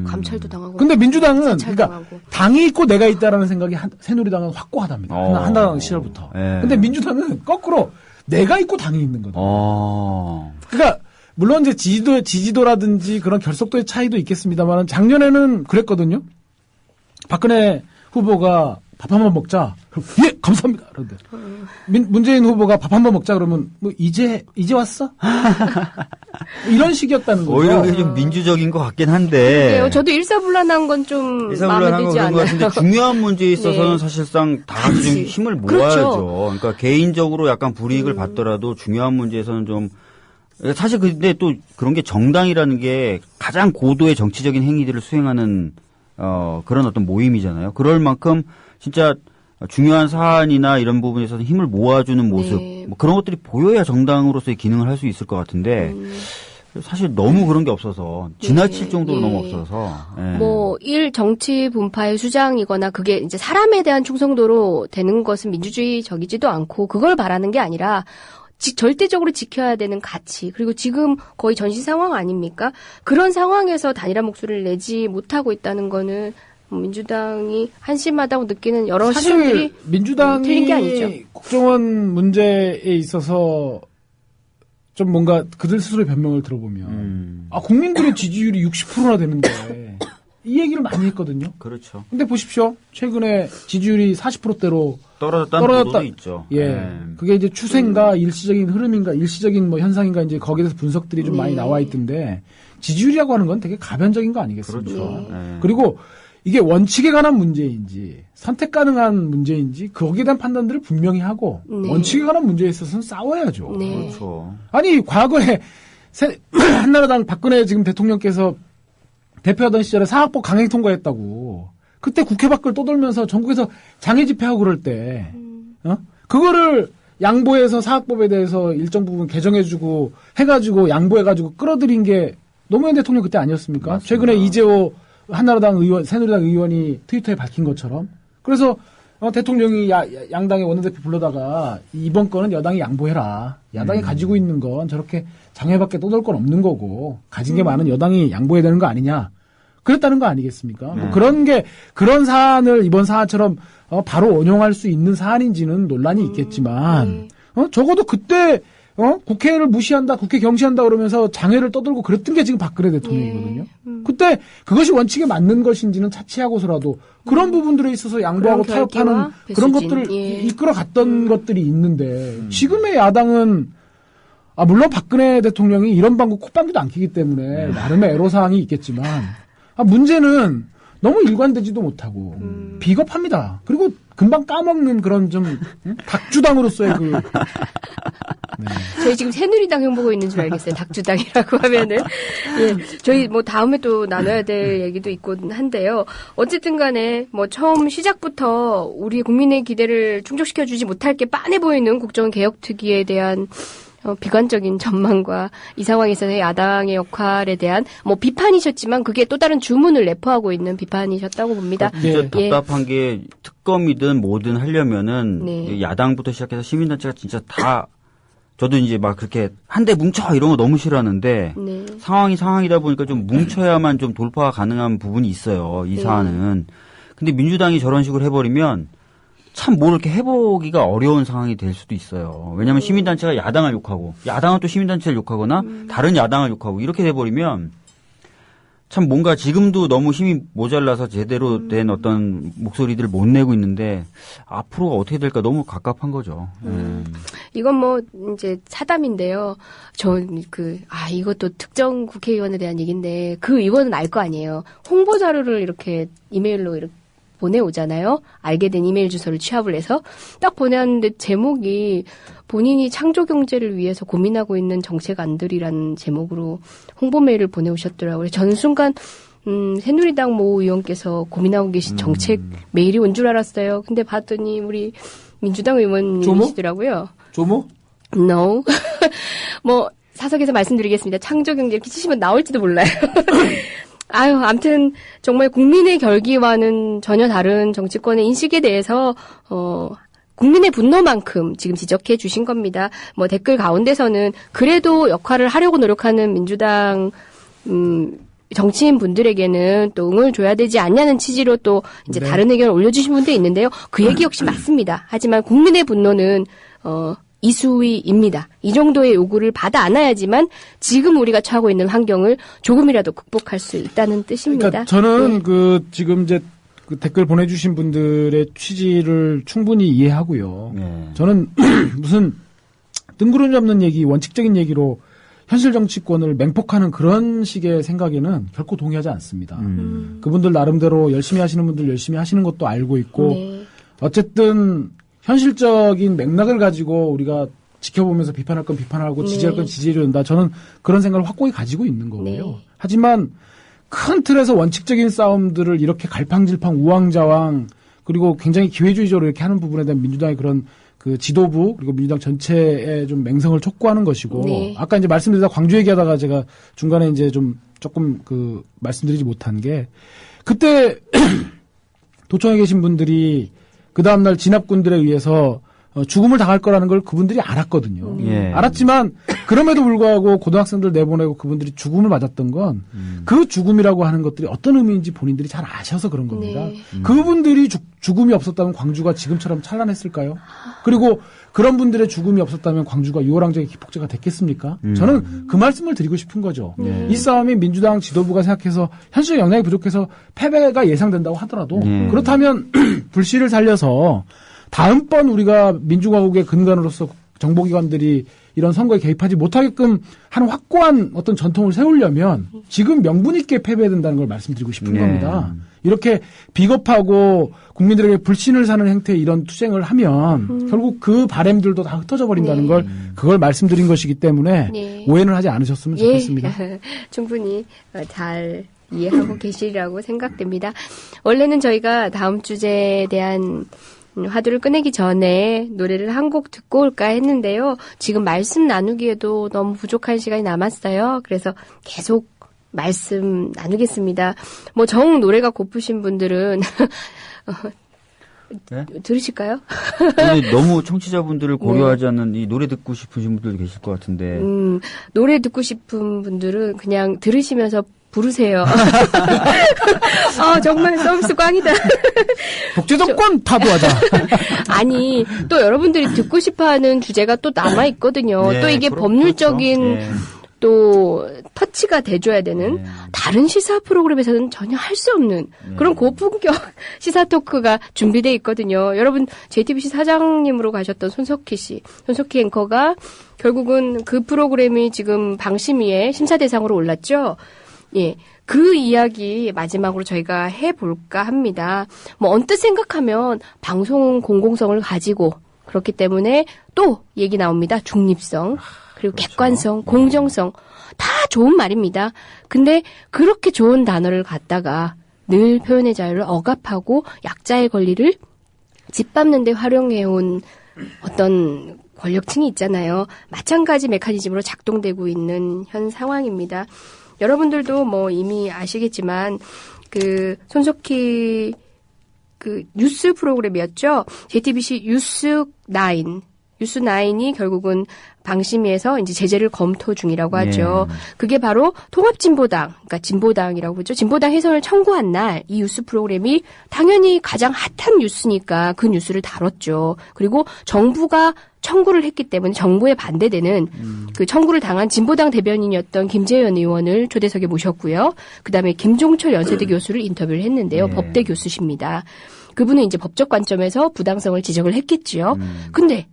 Speaker 6: 감찰도 당하고.
Speaker 2: 근데 민주당은 그러니까 당이 있고 내가 있다라는 생각이 새누리당은 확고하답니다. 한당 시절부터. 근데 민주당은 거꾸로 내가 있고 당이 있는 거죠. 그러니까 물론 이제 지지도라든지 그런 결속도의 차이도 있겠습니다만 작년에는 그랬거든요. 박근혜 후보가 밥 한번 먹자. 그럼 예 감사합니다. 그런데 문재인 후보가 밥 한번 먹자 그러면 뭐 이제 왔어? 이런 식이었다는 거죠.
Speaker 1: 오히려 그게 좀 민주적인 것 같긴 한데.
Speaker 6: 네, 저도 일사불란한 건 좀 마음에 들지 않아요.
Speaker 1: 것 같은데 중요한 문제에 있어서는 네. 사실상 다 같이 좀 힘을 모아야죠. 그렇죠. 그러니까 개인적으로 약간 불이익을 받더라도 중요한 문제에서는 좀 사실 근데 또 그런 게 정당이라는 게 가장 고도의 정치적인 행위들을 수행하는 그런 어떤 모임이잖아요. 그럴 만큼 진짜 중요한 사안이나 이런 부분에서는 힘을 모아주는 모습
Speaker 6: 네.
Speaker 1: 뭐 그런 것들이 보여야 정당으로서의 기능을 할 수 있을 것 같은데 사실 너무 그런 게 없어서 지나칠 정도로 너무 없어서
Speaker 6: 뭐 일 정치 분파의 수장이거나 그게 이제 사람에 대한 충성도로 되는 것은 민주주의적이지도 않고 그걸 바라는 게 아니라 절대적으로 지켜야 되는 가치 그리고 지금 거의 전시 상황 아닙니까? 그런 상황에서 단일한 목소리를 내지 못하고 있다는 거는 민주당이 한심하다고 느끼는 여러 시선들이
Speaker 2: 민주당이
Speaker 6: 틀린 게 아니죠.
Speaker 2: 국정원 문제에 있어서 좀 뭔가 그들 스스로의 변명을 들어보면 국민들의 지지율이 60%나 되는데 이 얘기를 많이 했거든요.
Speaker 1: 그렇죠.
Speaker 2: 근데 보십시오. 최근에 지지율이 40%대로
Speaker 1: 떨어졌다는 보도도 있죠.
Speaker 2: 예. 그게 이제 추세인가 일시적인 흐름인가 일시적인 뭐 현상인가 이제 거기에 대해서 분석들이 좀 많이 나와 있던데 지지율이라고 하는 건 되게 가변적인 거 아니겠습니까?
Speaker 1: 그렇죠.
Speaker 2: 그리고 이게 원칙에 관한 문제인지 선택 가능한 문제인지 거기에 대한 판단들을 분명히 하고 원칙에 관한 문제에 있어서는 싸워야죠.
Speaker 1: 그렇죠.
Speaker 2: 아니 과거에 한나라당 박근혜 지금 대통령께서 대표하던 시절에 사학법 강행 통과했다고 그때 국회 밖을 떠돌면서 전국에서 장애 집회하고 그럴 때 그거를 양보해서 사학법에 대해서 일정 부분 개정해주고 해가지고 양보해가지고 끌어들인 게 노무현 대통령 그때 아니었습니까? 맞습니다. 최근에 이재호 한나라당 의원, 새누리당 의원이 트위터에 밝힌 것처럼. 그래서 대통령이 양당의 원내대표 불러다가 이번 건은 여당이 양보해라. 야당이 가지고 있는 건 저렇게 장애밖에 떠돌 건 없는 거고 가진 게 많은 여당이 양보해야 되는 거 아니냐. 그랬다는 거 아니겠습니까? 뭐 그런 사안을 이번 사안처럼 바로 원용할 수 있는 사안인지는 논란이 있겠지만 적어도 그때 국회를 무시한다, 국회 경시한다 그러면서 장애를 떠들고 그랬던 게 지금 박근혜 대통령이거든요. 그때 그것이 원칙에 맞는 것인지는 차치하고서라도 그런 부분들에 있어서 양보하고 타협하는 그런 것들을 이끌어갔던 것들이 있는데 지금의 야당은 물론 박근혜 대통령이 이런 방구 콧방귀도 안 키기 때문에 나름의 애로사항이 있겠지만 문제는 너무 일관되지도 못하고 비겁합니다. 그리고 금방 까먹는 그런 좀 닭주당으로서의
Speaker 6: 저희 지금 새누리당 형 보고 있는 줄 알겠어요. 닭주당이라고 하면은. 예. 저희 뭐 다음에 또 나눠야 될 얘기도 있곤 한데요. 어쨌든 간에 뭐 처음 시작부터 우리 국민의 기대를 충족시켜주지 못할 게 빤해 보이는 국정개혁특위에 대한 비관적인 전망과 이 상황에서의 야당의 역할에 대한 뭐 비판이셨지만 그게 또 다른 주문을 내포하고 있는 비판이셨다고 봅니다.
Speaker 1: 답답한 게 특검이든 뭐든 하려면은 야당부터 시작해서 시민단체가 진짜 다 저도 이제 막 그렇게 한데 뭉쳐 이런 거 너무 싫어하는데 상황이 상황이다 보니까 좀 뭉쳐야만 좀 돌파가 가능한 부분이 있어요. 이 사안은. 근데 민주당이 저런 식으로 해버리면 참 뭘 이렇게 해보기가 어려운 상황이 될 수도 있어요. 왜냐하면 시민단체가 야당을 욕하고 야당은 또 시민단체를 욕하거나 다른 야당을 욕하고 이렇게 돼버리면 참 뭔가 지금도 너무 힘이 모자라서 제대로 된 어떤 목소리들을 못 내고 있는데 앞으로가 어떻게 될까 너무 갑갑한 거죠.
Speaker 6: 이건 뭐 이제 사담인데요. 이것도 특정 국회의원에 대한 얘기인데 그 의원은 알 거 아니에요. 홍보 자료를 이렇게 이메일로 이렇게 보내오잖아요. 알게 된 이메일 주소를 취합을 해서 딱 보내왔는데 제목이 본인이 창조 경제를 위해서 고민하고 있는 정책안들이라는 제목으로 홍보 메일을 보내오셨더라고요. 저는 순간 새누리당 모 의원께서 고민하고 계신 정책 메일이 온 줄 알았어요. 근데 봤더니 우리 민주당 의원님이시더라고요.
Speaker 2: 조모?
Speaker 6: No. 뭐 사석에서 말씀드리겠습니다. 창조 경제 이렇게 치시면 나올지도 몰라요. 아무튼 정말 국민의 결기와는 전혀 다른 정치권의 인식에 대해서 국민의 분노만큼 지금 지적해 주신 겁니다. 뭐 댓글 가운데서는 그래도 역할을 하려고 노력하는 민주당 정치인 분들에게는 또 응을 줘야 되지 않냐는 취지로 또 이제 다른 의견을 올려주신 분도 있는데요. 그 얘기 역시 맞습니다. 하지만 국민의 분노는 이수위입니다. 이 정도의 요구를 받아 안아야지만 지금 우리가 처하고 있는 환경을 조금이라도 극복할 수 있다는 뜻입니다.
Speaker 2: 그러니까 저는 지금 이제 그 댓글 보내주신 분들의 취지를 충분히 이해하고요. 저는 무슨 뜬구름 잡는 얘기, 원칙적인 얘기로 현실 정치권을 맹폭하는 그런 식의 생각에는 결코 동의하지 않습니다. 그분들 나름대로 열심히 하시는 분들 열심히 하시는 것도 알고 있고 어쨌든 현실적인 맥락을 가지고 우리가 지켜보면서 비판할 건 비판하고 지지할 건 지지해야 된다. 저는 그런 생각을 확고히 가지고 있는 거고요. 하지만 큰 틀에서 원칙적인 싸움들을 이렇게 갈팡질팡 우왕좌왕 그리고 굉장히 기회주의적으로 이렇게 하는 부분에 대한 민주당의 그런 그 지도부 그리고 민주당 전체의 좀 맹성을 촉구하는 것이고 아까 이제 말씀드리다 광주 얘기하다가 제가 중간에 이제 좀 조금 그 말씀드리지 못한 게 그때 도청에 계신 분들이 그 다음날 진압군들에 의해서 죽음을 당할 거라는 걸 그분들이 알았거든요. 알았지만 그럼에도 불구하고 고등학생들 내보내고 그분들이 죽음을 맞았던 건 그 죽음이라고 하는 것들이 어떤 의미인지 본인들이 잘 아셔서 그런 겁니다. 그분들이 죽음이 없었다면 광주가 지금처럼 찬란했을까요? 그리고 그런 분들의 죽음이 없었다면 광주가 유월항쟁의 기폭제가 됐겠습니까? 저는 그 말씀을 드리고 싶은 거죠. 이 싸움이 민주당 지도부가 생각해서 현실 역량이 부족해서 패배가 예상된다고 하더라도 그렇다면 불씨를 살려서 다음번 우리가 민주화국의 근간으로서 정보기관들이 이런 선거에 개입하지 못하게끔 하는 확고한 어떤 전통을 세우려면 지금 명분 있게 패배해야 된다는 걸 말씀드리고 싶은 겁니다. 이렇게 비겁하고 국민들에게 불신을 사는 행태의 이런 투쟁을 하면 결국 그 바램들도 다 흩어져 버린다는 걸 그걸 말씀드린 것이기 때문에 오해는 하지 않으셨으면 좋겠습니다.
Speaker 6: 충분히 잘 이해하고 계시리라고 생각됩니다. 원래는 저희가 다음 주제에 대한 화두를 꺼내기 전에 노래를 한 곡 듣고 올까 했는데요. 지금 말씀 나누기에도 너무 부족한 시간이 남았어요. 그래서 계속 말씀 나누겠습니다. 뭐 정 노래가 고프신 분들은
Speaker 1: 네?
Speaker 6: 들으실까요?
Speaker 1: 너무 청취자분들을 고려하지 않는 이 노래 듣고 싶으신 분들 계실 것 같은데.
Speaker 6: 노래 듣고 싶은 분들은 그냥 들으시면서 부르세요. 정말 서비스 꽝이다.
Speaker 2: 독재정권 타도하자.
Speaker 6: 아니, 또 여러분들이 듣고 싶어하는 주제가 또 남아있거든요. 또 이게 법률적인 또 터치가 돼줘야 되는 다른 시사 프로그램에서는 전혀 할 수 없는 그런 고품격 시사 토크가 준비되어 있거든요. 여러분 JTBC 사장님으로 가셨던 손석희 씨, 손석희 앵커가 결국은 그 프로그램이 지금 방심위에 심사 대상으로 올랐죠. 예. 그 이야기 마지막으로 저희가 해볼까 합니다. 뭐 언뜻 생각하면 방송 공공성을 가지고 그렇기 때문에 또 얘기 나옵니다. 중립성, 그리고 객관성, 공정성 다 좋은 말입니다. 근데 그렇게 좋은 단어를 갖다가 늘 표현의 자유를 억압하고 약자의 권리를 짓밟는 데 활용해온 어떤 권력층이 있잖아요. 마찬가지 메커니즘으로 작동되고 있는 현 상황입니다. 여러분들도 뭐 이미 아시겠지만 그 손석희 그 뉴스 프로그램이었죠. JTBC 뉴스9이 결국은 방심위에서 이제 제재를 검토 중이라고 하죠. 그게 바로 통합진보당, 그러니까 진보당이라고 그러죠. 진보당 해선을 청구한 날 이 뉴스 프로그램이 당연히 가장 핫한 뉴스니까 그 뉴스를 다뤘죠. 그리고 정부가 청구를 했기 때문에 정부에 반대되는 그 청구를 당한 진보당 대변인이었던 김재현 의원을 초대석에 모셨고요. 그다음에 김종철 연세대 교수를 인터뷰를 했는데요. 법대 교수십니다. 그분은 이제 법적 관점에서 부당성을 지적을 했겠지요. 근데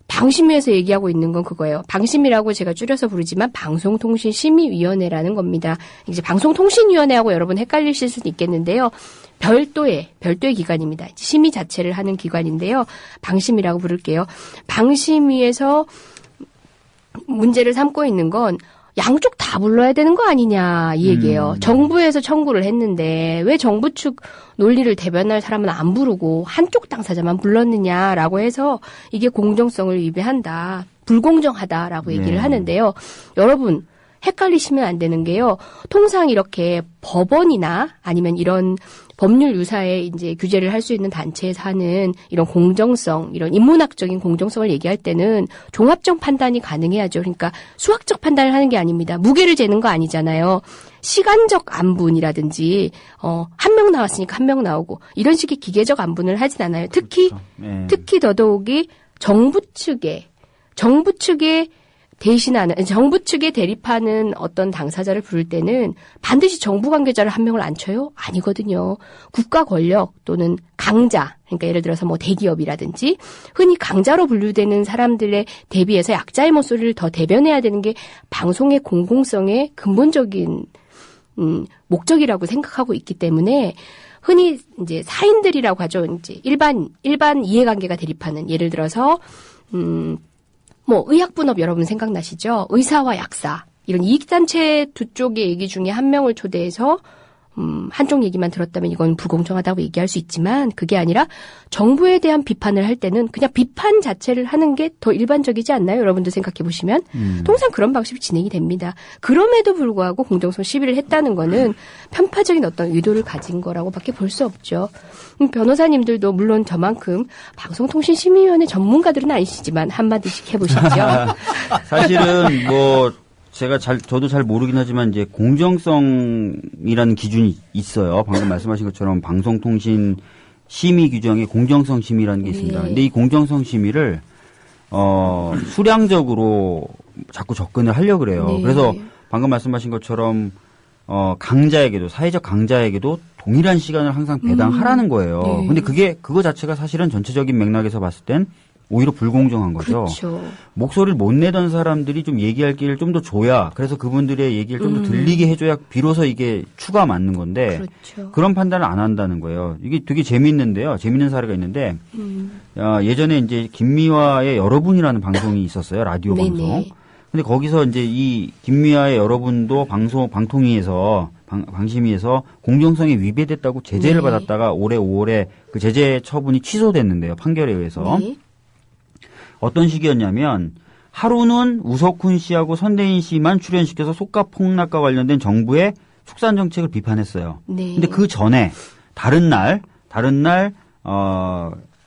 Speaker 6: 방심위에서 얘기하고 있는 건 그거예요. 방심이라고 제가 줄여서 부르지만 방송통신심의위원회라는 겁니다. 이제 방송통신위원회하고 여러분 헷갈리실 수도 있겠는데요. 별도의 기관입니다. 심의 자체를 하는 기관인데요. 방심이라고 부를게요. 방심위에서 문제를 삼고 있는 건 양쪽 다 불러야 되는 거 아니냐 이 얘기예요. 정부에서 청구를 했는데 왜 정부 측 논리를 대변할 사람은 안 부르고 한쪽 당사자만 불렀느냐라고 해서 이게 공정성을 위배한다. 불공정하다라고 얘기를 하는데요. 여러분 헷갈리시면 안 되는 게요. 통상 이렇게 법원이나 아니면 이런 법률 유사의 이제 규제를 할 수 있는 단체에서 하는 이런 공정성, 이런 인문학적인 공정성을 얘기할 때는 종합적 판단이 가능해야죠. 그러니까 수학적 판단을 하는 게 아닙니다. 무게를 재는 거 아니잖아요. 시간적 안분이라든지 한 명 나왔으니까 한 명 나오고 이런 식의 기계적 안분을 하진 않아요. 특히 더더욱이 정부 측의 대신하는 정부 측에 대립하는 어떤 당사자를 부를 때는 반드시 정부 관계자를 한 명을 앉혀요? 아니거든요. 국가 권력 또는 강자, 그러니까 예를 들어서 뭐 대기업이라든지 흔히 강자로 분류되는 사람들에 대비해서 약자의 목소리를 더 대변해야 되는 게 방송의 공공성의 근본적인 목적이라고 생각하고 있기 때문에 흔히 이제 사인들이라고 하죠. 이제 일반 이해관계가 대립하는 예를 들어서 뭐 의학분업 여러분 생각나시죠? 의사와 약사 이런 이익단체 두 쪽의 얘기 중에 한 명을 초대해서 한쪽 얘기만 들었다면 이건 불공정하다고 얘기할 수 있지만 그게 아니라 정부에 대한 비판을 할 때는 그냥 비판 자체를 하는 게 더 일반적이지 않나요? 여러분도 생각해 보시면 통상 그런 방식이 진행이 됩니다. 그럼에도 불구하고 공정성 시비를 했다는 거는 편파적인 어떤 의도를 가진 거라고밖에 볼 수 없죠. 변호사님들도 물론 저만큼 방송통신심의위원회 전문가들은 아니시지만 한마디씩 해보시죠.
Speaker 1: 사실은 뭐 저도 잘 모르긴 하지만 이제 공정성이라는 기준이 있어요. 방금 말씀하신 것처럼 방송통신 심의 규정에 공정성 심의라는 게 있습니다. 근데 이 공정성 심의를 수량적으로 자꾸 접근을 하려고 그래요. 그래서 방금 말씀하신 것처럼 강자에게도 사회적 강자에게도 동일한 시간을 항상 배당하라는 거예요. 근데 그거 자체가 사실은 전체적인 맥락에서 봤을 땐 오히려 불공정한 거죠.
Speaker 6: 그렇죠.
Speaker 1: 목소리를 못 내던 사람들이 좀 얘기할 기회를 좀 더 줘야 그래서 그분들의 얘기를 좀 더 들리게 해줘야 비로소 이게 추가 맞는 건데
Speaker 6: 그렇죠.
Speaker 1: 그런 판단을 안 한다는 거예요. 이게 되게 재밌는데요. 재밌는 사례가 있는데 예전에 이제 김미화의 여러분이라는 방송이 있었어요. 라디오 방송. 근데 거기서 이제 이 김미화의 여러분도 방통위에서 방심위에서 공정성이 위배됐다고 제재를 받았다가 올해 5월에 그 제재 처분이 취소됐는데요. 판결에 의해서. 어떤 식이었냐면 하루는 우석훈 씨하고 선대인 씨만 출연시켜서 속가 폭락과 관련된 정부의 축산 정책을 비판했어요. 근데 그 전에 다른 날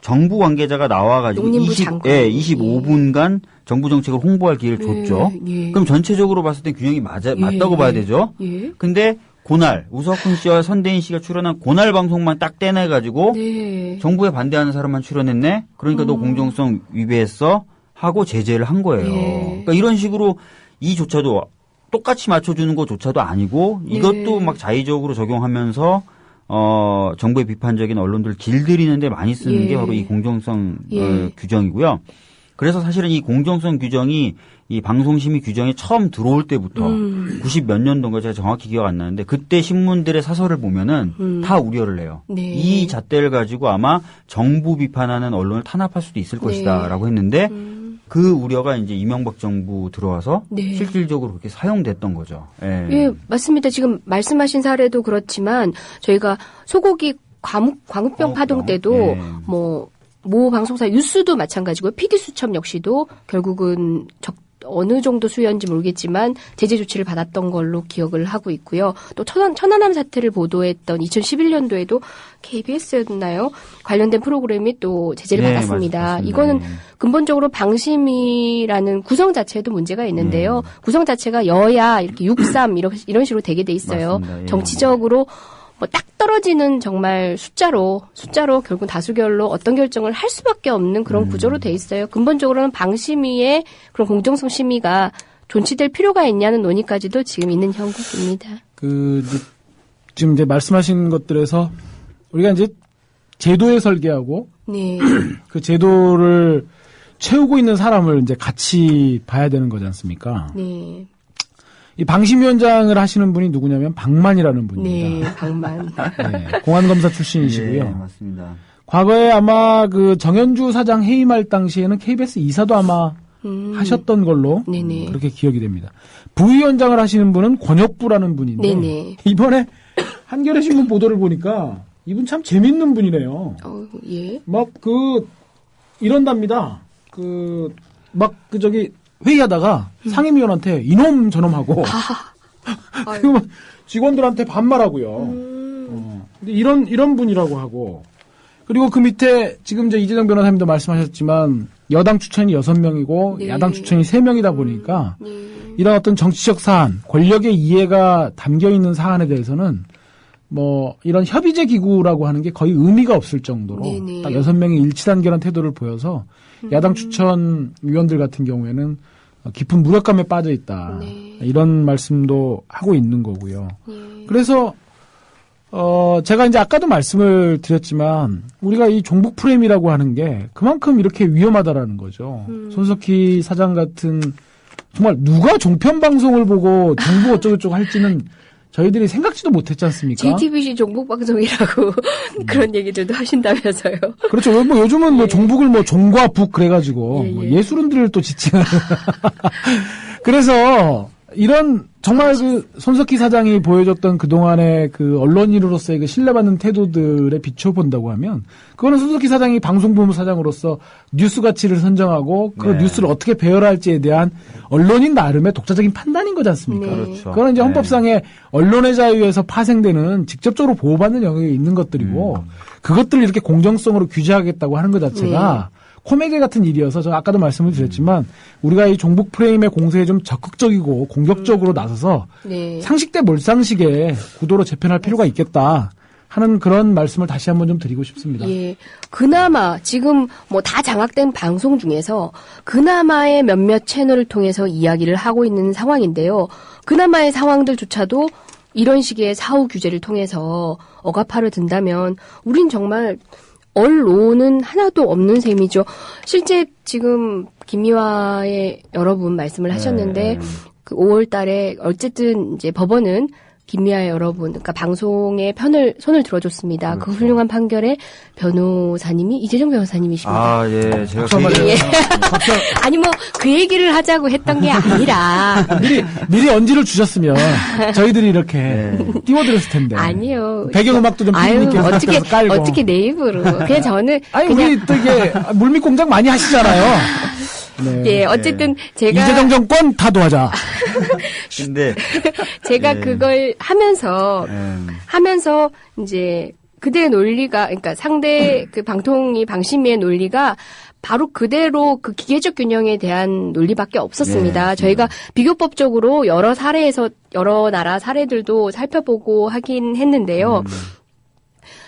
Speaker 1: 정부 관계자가 나와가지고 25분간 정부 정책을 홍보할 기회를 줬죠. 그럼 전체적으로 봤을 때 균형이 맞다고 봐야 되죠. 근데 그날 우석훈 씨와 선대인 씨가 출연한 그날 방송만 딱 떼내가지고 정부에 반대하는 사람만 출연했네. 그러니까 너 공정성 위배했어 하고 제재를 한 거예요. 그러니까 이런 식으로 이조차도 똑같이 맞춰주는 것조차도 아니고 이것도 막 자의적으로 적용하면서 정부의 비판적인 언론들 길들이는데 많이 쓰는 게 바로 이 공정성 규정이고요. 그래서 사실은 이 공정성 규정이 이 방송심의 규정에 처음 들어올 때부터 90 몇 년도인가 제가 정확히 기억 안 나는데 그때 신문들의 사설을 보면은 다 우려를 해요. 이 잣대를 가지고 아마 정부 비판하는 언론을 탄압할 수도 있을 것이다라고 했는데 그 우려가 이제 이명박 정부 들어와서 실질적으로 그렇게 사용됐던 거죠.
Speaker 6: 예, 맞습니다. 지금 말씀하신 사례도 그렇지만 저희가 소고기 광우병 파동 때도 모 방송사 뉴스도 마찬가지고요. PD수첩 역시도 결국은 어느 정도 수였는지 모르겠지만 제재 조치를 받았던 걸로 기억을 하고 있고요. 또 천안함 사태를 보도했던 2011년도에도 KBS였나요? 관련된 프로그램이 또 제재를 받았습니다. 맞습니다. 이거는 근본적으로 방심이라는 구성 자체에도 문제가 있는데요. 구성 자체가 여야 이렇게 6-3 이런 식으로 되게 돼 있어요. 정치적으로 딱 떨어지는 정말 숫자로 결국 다수결로 어떤 결정을 할 수밖에 없는 그런 구조로 돼 있어요. 근본적으로는 방심위의 그런 공정성 심의가 존치될 필요가 있냐는 논의까지도 지금 있는 형국입니다.
Speaker 2: 지금 이제 말씀하신 것들에서 우리가 이제 제도의 설계하고 그 제도를 채우고 있는 사람을 이제 같이 봐야 되는 거지 않습니까? 이 방심위원장을 하시는 분이 누구냐면 박만이라는 분입니다.
Speaker 6: 박만.
Speaker 2: 공안검사 출신이시고요.
Speaker 1: 맞습니다.
Speaker 2: 과거에 아마 그 정현주 사장 해임할 당시에는 KBS 이사도 아마 하셨던 걸로 그렇게 기억이 됩니다. 부위원장을 하시는 분은 권혁부라는 분인데 이번에 한겨레 신문 보도를 보니까 이분 참 재밌는 분이네요. 이런답니다. 회의하다가 상임위원한테 이놈 저놈하고 직원들한테 반말하고요. 근데 이런 분이라고 하고 그리고 그 밑에 지금 이제 이재정 변호사님도 말씀하셨지만 여당 추천이 6명이고 야당 추천이 3명이다 보니까 이런 어떤 정치적 사안, 권력의 이해가 담겨 있는 사안에 대해서는 이런 협의제 기구라고 하는 게 거의 의미가 없을 정도로 딱 6명이 일치단결한 태도를 보여서 야당 추천 위원들 같은 경우에는 깊은 무력감에 빠져 있다.
Speaker 6: 네.
Speaker 2: 이런 말씀도 하고 있는 거고요.
Speaker 6: 네.
Speaker 2: 그래서 제가 이제 아까도 말씀을 드렸지만 우리가 이 종북 프레임이라고 하는 게 그만큼 이렇게 위험하다라는 거죠. 손석희 사장 같은 정말 누가 종편 방송을 보고 정부 어쩌고저쩌고 할지는 저희들이 생각지도 못했지 않습니까?
Speaker 6: JTBC 종북방송이라고 그런 얘기들도 하신다면서요.
Speaker 2: 그렇죠. 뭐 요즘은 뭐 종북을 뭐 종과 북 그래가지고 뭐 예술인들을 또 지칭하는. 그래서 이런 정말 그 손석희 사장이 보여줬던 그동안의 그 언론인으로서의 그 신뢰받는 태도들에 비춰본다고 하면 그거는 손석희 사장이 방송본부 사장으로서 뉴스 가치를 선정하고 그 뉴스를 어떻게 배열할지에 대한 언론인 나름의 독자적인 판단인 거지 않습니까?
Speaker 1: 그렇죠.
Speaker 2: 그거는 이제 헌법상의 언론의 자유에서 파생되는 직접적으로 보호받는 영역에 있는 것들이고 그것들을 이렇게 공정성으로 규제하겠다고 하는 것 자체가 코미디 같은 일이어서 저 아까도 말씀을 드렸지만 우리가 이 종북 프레임의 공세에 좀 적극적이고 공격적으로 나서서 상식 대 몰상식의 구도로 재편할 필요가 있겠다 하는 그런 말씀을 다시 한번 좀 드리고 싶습니다.
Speaker 6: 예. 그나마 지금 뭐 다 장악된 방송 중에서 그나마의 몇몇 채널을 통해서 이야기를 하고 있는 상황인데요. 그나마의 상황들조차도 이런 식의 사후 규제를 통해서 억압하려 든다면 우린 정말 언론은 하나도 없는 셈이죠. 실제 지금 김미화의 여러분 말씀을 하셨는데 그 5월 달에 어쨌든 이제 법원은 김미화 여러분, 그러니까 방송의 손을 들어줬습니다. 그렇죠. 그 훌륭한 판결에 변호사님이 이재정 변호사님이십니다.
Speaker 1: 아, 예, 제가
Speaker 6: 아니 뭐 그 얘기를 하자고 했던 게 아니라
Speaker 2: 미리 언지를 주셨으면 저희들이 이렇게 띄워드렸을 텐데.
Speaker 6: 아니요.
Speaker 2: 배경음악도 좀 피디님께서 깔고.
Speaker 6: 어떻게 내 입으로? 그냥 저는
Speaker 2: 아니
Speaker 6: 그냥
Speaker 2: 우리 또 이게 물밑 공작 많이 하시잖아요. 네.
Speaker 6: 예, 어쨌든 제가
Speaker 2: 이재정 정권 다 도와자.
Speaker 1: 근데
Speaker 6: 제가 그걸 하면서 이제 그대의 논리가 그러니까 상대 그 방심위의 논리가 바로 그대로 그 기계적 균형에 대한 논리밖에 없었습니다. 저희가 비교법적으로 여러 나라 사례들도 살펴보고 하긴 했는데요.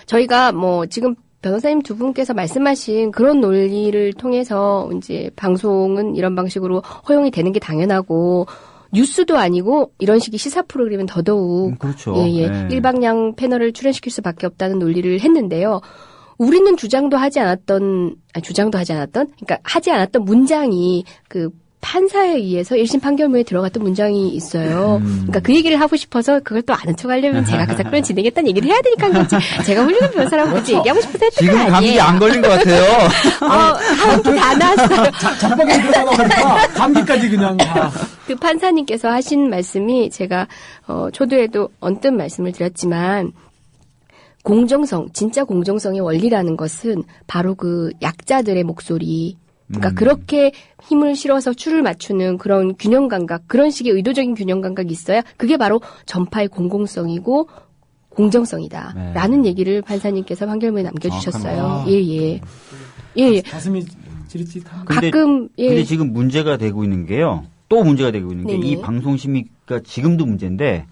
Speaker 6: 저희가 뭐 지금 변호사님 두 분께서 말씀하신 그런 논리를 통해서 이제 방송은 이런 방식으로 허용이 되는 게 당연하고 뉴스도 아니고 이런 식의 시사 프로그램은 더더욱
Speaker 1: 그렇죠.
Speaker 6: 일방향 패널을 출연시킬 수밖에 없다는 논리를 했는데요. 우리는 주장도 하지 않았던 그러니까 하지 않았던 문장이 그 판사에 의해서 1심 판결문에 들어갔던 문장이 있어요. 그러니까 그 얘기를 하고 싶어서 그걸 또 아는 척하려면 제가 그 사건을 진행했다는 얘기를 해야 되니까 그렇지. 제가 훌륭한 변호사라고 그렇지 얘기하고 싶어서 했던 거 아니에요.
Speaker 1: 지금 감기 안 걸린 것 같아요.
Speaker 6: 감기 다 나왔어요.
Speaker 2: 잠박에 들어가니까 감기까지 그냥 다.
Speaker 6: 그 판사님께서 하신 말씀이 제가 초두에도 언뜻 말씀을 드렸지만 진짜 공정성의 원리라는 것은 바로 그 약자들의 목소리 그러니까 그렇게 힘을 실어서 추를 맞추는 그런 균형 감각, 그런 식의 의도적인 균형 감각이 있어야 그게 바로 전파의 공공성이고 공정성이다. 라는 얘기를 판사님께서 판결문에 남겨주셨어요. 예.
Speaker 2: 가슴이 지릿지릿한.
Speaker 1: 근데 지금 문제가 되고 있는 게요. 또 문제가 되고 있는 게 이 방송심의가 지금도 문제인데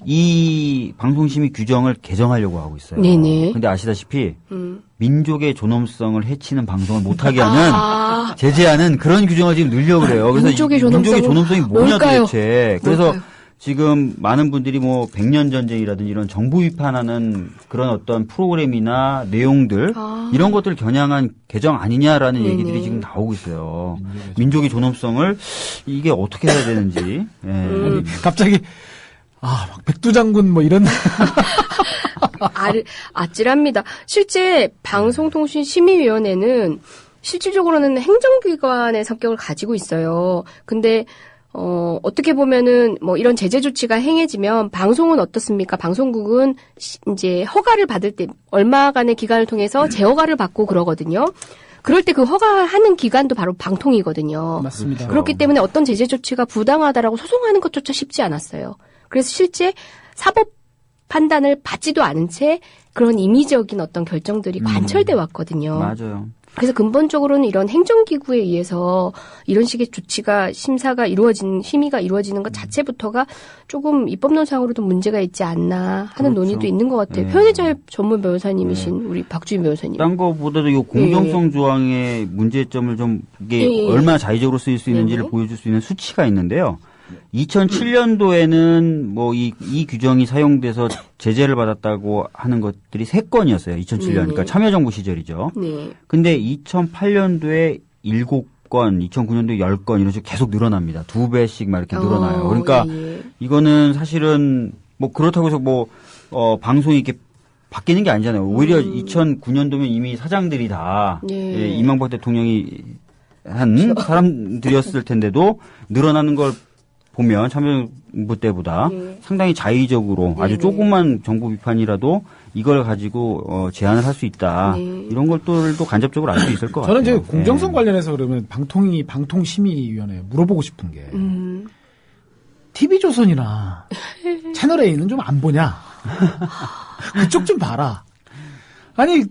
Speaker 1: 이 방송심의 규정을 개정하려고 하고 있어요. 근데 아시다시피 민족의 존엄성을 해치는 방송을 못하게 하는 제재하는 그런 규정을 지금 넣으려고 그래요. 그래서 민족의 존엄성이 뭐냐 도대체. 그래서 지금 많은 분들이 뭐 백년 전쟁이라든지 이런 정부 비판하는 그런 어떤 프로그램이나 내용들 이런 것들을 겨냥한 개정 아니냐라는 얘기들이 지금 나오고 있어요. 민족의 존엄성을 이게 어떻게 해야 되는지.
Speaker 2: 갑자기 막 백두장군 뭐 이런.
Speaker 6: 아찔합니다. 실제 방송통신심의위원회는 실질적으로는 행정기관의 성격을 가지고 있어요. 근데 어떻게 보면은 뭐 이런 제재 조치가 행해지면 방송은 어떻습니까? 방송국은 이제 허가를 받을 때 얼마간의 기간을 통해서 재허가를 받고 그러거든요. 그럴 때 그 허가하는 기관도 바로 방통이거든요.
Speaker 2: 맞습니다.
Speaker 6: 그렇기 때문에 어떤 제재 조치가 부당하다라고 소송하는 것조차 쉽지 않았어요. 그래서 실제 사법 판단을 받지도 않은 채 그런 임의적인 어떤 결정들이 관철돼 왔거든요.
Speaker 1: 맞아요.
Speaker 6: 그래서 근본적으로는 이런 행정기구에 의해서 이런 식의 조치가 심의가 이루어지는 것 자체부터가 조금 입법론상으로도 문제가 있지 않나 하는
Speaker 1: 그렇죠.
Speaker 6: 논의도 있는 것 같아요. 표현의 자유 전문 변호사님이신 우리 박주인 변호사님.
Speaker 1: 딴 거보다도 이 공정성 조항의 문제점을 좀 이게 얼마나 자의적으로 쓰일 수 있는지를 보여줄 수 있는 수치가 있는데요. 2007년도에는 뭐 이 규정이 사용돼서 제재를 받았다고 하는 것들이 3건이었어요. 2007년. 그러니까 참여정부 시절이죠.
Speaker 6: 네.
Speaker 1: 근데 2008년도에 7건, 2009년도에 10건 이런 식으로 계속 늘어납니다. 2배씩 막 이렇게 늘어나요. 그러니까 이거는 사실은 뭐 그렇다고 해서 방송이 이렇게 바뀌는 게 아니잖아요. 오히려 2009년도면 이미 사장들이 다 이명박 대통령이 한 사람들이었을 텐데도 늘어나는 걸 보면 참여정부 때보다 상당히 자의적으로 아주 조그만 정부 비판이라도 이걸 가지고 제안을 할 수 있다. 이런 것들도 간접적으로 알 수 있을 것
Speaker 2: 저는
Speaker 1: 같아요.
Speaker 2: 이제 공정성 관련해서 그러면 방통심의위원회 물어보고 싶은 게 TV조선이나 채널A는 좀 안 보냐? 그쪽 좀 봐라. 아니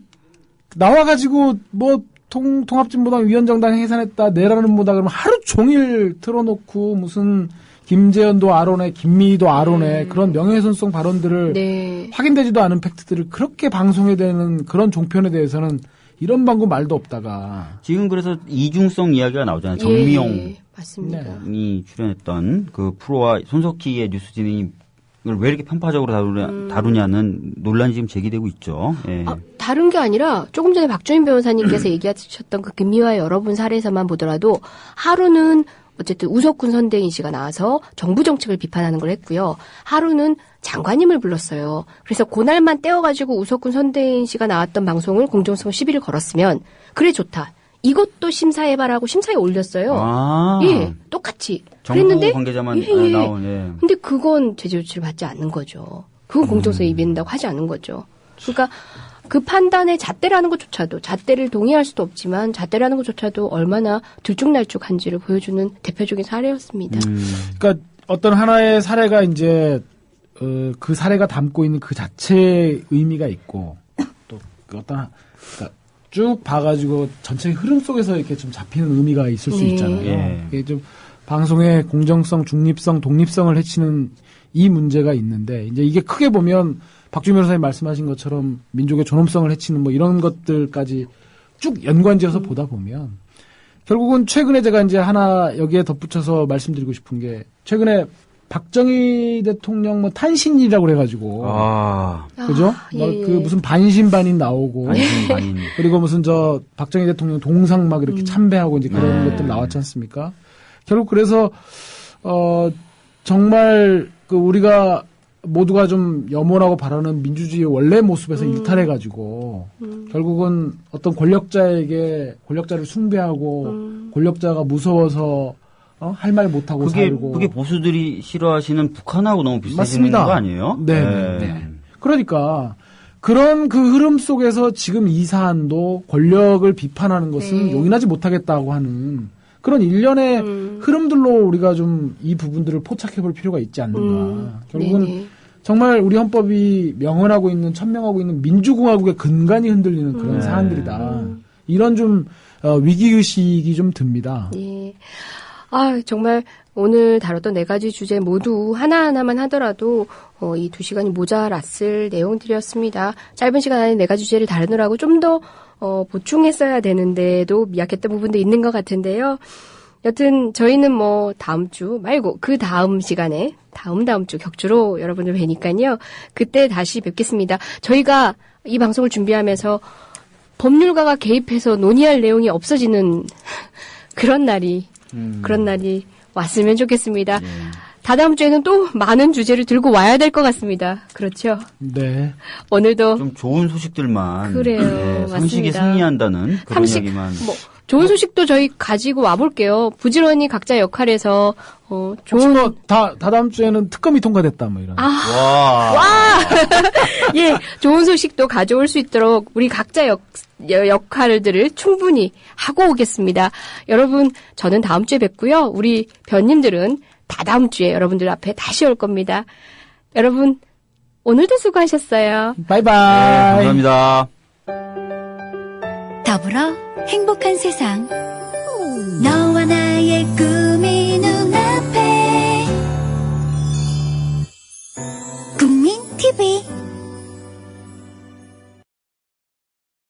Speaker 2: 나와가지고 뭐 통합진보당 위원정당 해산했다 내라는 뭐다 그러면 하루 종일 틀어놓고 무슨 김재현도 아론해 김미희도 아론해 그런 명예훼손성 발언들을 확인되지도 않은 팩트들을 그렇게 방송해야 되는 그런 종편에 대해서는 이런 방구 말도 없다가
Speaker 1: 지금 그래서 이중성 이야기가 나오잖아요. 정미용이
Speaker 6: 맞습니다.
Speaker 1: 출연했던 그 프로와 손석희의 뉴스 진행을 왜 이렇게 편파적으로 다루냐는 논란이 지금 제기되고 있죠.
Speaker 6: 다른 게 아니라 조금 전에 박주인 변호사님께서 얘기하셨던 그 김미화 여러분 사례에서만 보더라도 하루는 어쨌든 우석훈 선대인 씨가 나와서 정부 정책을 비판하는 걸 했고요. 하루는 장관님을 불렀어요. 그래서 그날만 떼어가지고 우석훈 선대인 씨가 나왔던 방송을 공정성 시비를 걸었으면 그래 좋다. 이것도 심사해봐라고 심사에 올렸어요. 예, 똑같이. 그랬는데
Speaker 1: 관계자만 나온.
Speaker 6: 근데 그건 제재 조치를 받지 않는 거죠. 그건 공정성에 위배된다고 하지 않는 거죠. 그러니까 그 판단의 잣대라는 것조차도 잣대를 동의할 수도 없지만 잣대라는 것조차도 얼마나 들쭉날쭉한지를 보여주는 대표적인 사례였습니다.
Speaker 2: 그러니까 어떤 하나의 사례가 이제 그 사례가 담고 있는 그 자체의 의미가 있고 또 어떤 그러니까 쭉 봐가지고 전체 흐름 속에서 이렇게 좀 잡히는 의미가 있을 수 있잖아요. 이게 좀 방송의 공정성, 중립성, 독립성을 해치는 이 문제가 있는데 이제 이게 크게 보면 박주민 변호사님 말씀하신 것처럼 민족의 존엄성을 해치는 뭐 이런 것들까지 쭉 연관지어서 보다 보면 결국은 최근에 제가 이제 하나 여기에 덧붙여서 말씀드리고 싶은 게 최근에 박정희 대통령 뭐 탄신이라고 그래가지고 그죠? 그 무슨 반신반인 나오고 그리고 무슨 저 박정희 대통령 동상 막 이렇게 참배하고 이제 그런 것들 나왔지 않습니까? 결국 그래서 정말 그 우리가 모두가 좀 염원하고 바라는 민주주의의 원래 모습에서 일탈해가지고 결국은 어떤 권력자를 숭배하고 권력자가 무서워서 할 말 못하고 살고
Speaker 1: 그게 보수들이 싫어하시는 북한하고 너무 비슷해지는 거 아니에요?
Speaker 2: 네. 그러니까 그런 그 흐름 속에서 지금 이 사안도 권력을 비판하는 것은 용인하지 못하겠다고 하는 그런 일련의 흐름들로 우리가 좀 이 부분들을 포착해 볼 필요가 있지 않는가. 결국은 정말 우리 헌법이 명언하고 있는 천명하고 있는 민주공화국의 근간이 흔들리는 그런 사안들이다. 이런 좀 위기의식이 좀 듭니다.
Speaker 6: 정말 오늘 다뤘던 4가지 주제 모두 하나하나만 하더라도 이 2시간이 모자랐을 내용들이었습니다. 짧은 시간 안에 4가지 주제를 다루느라고 좀 더 보충했어야 되는데도 미약했던 부분도 있는 것 같은데요. 여튼 저희는 뭐 다음 주 말고 그 다음 시간에 다음 주 격주로 여러분들 뵈니까요. 그때 다시 뵙겠습니다. 저희가 이 방송을 준비하면서 법률가가 개입해서 논의할 내용이 없어지는 그런 날이 왔으면 좋겠습니다. 다다음 주에는 또 많은 주제를 들고 와야 될 것 같습니다. 그렇죠?
Speaker 2: 네.
Speaker 6: 오늘도
Speaker 1: 좀 좋은 소식들만
Speaker 6: 그래요.
Speaker 1: 상식이
Speaker 6: 맞습니다.
Speaker 1: 승리한다는 그런 이야기만.
Speaker 6: 좋은 소식도 저희 가지고 와볼게요. 부지런히 각자 역할에서 좋은
Speaker 2: 다다음 주에는 특검이 통과됐다 뭐 이런.
Speaker 6: 와. 예, 좋은 소식도 가져올 수 있도록 우리 각자 역할들을 충분히 하고 오겠습니다. 여러분, 저는 다음 주에 뵙고요. 우리 변님들은 다다음 주에 여러분들 앞에 다시 올 겁니다. 여러분, 오늘도 수고하셨어요.
Speaker 2: 바이바이.
Speaker 1: 네, 감사합니다.
Speaker 8: 더불어 행복한 세상. 너와 나의 꿈이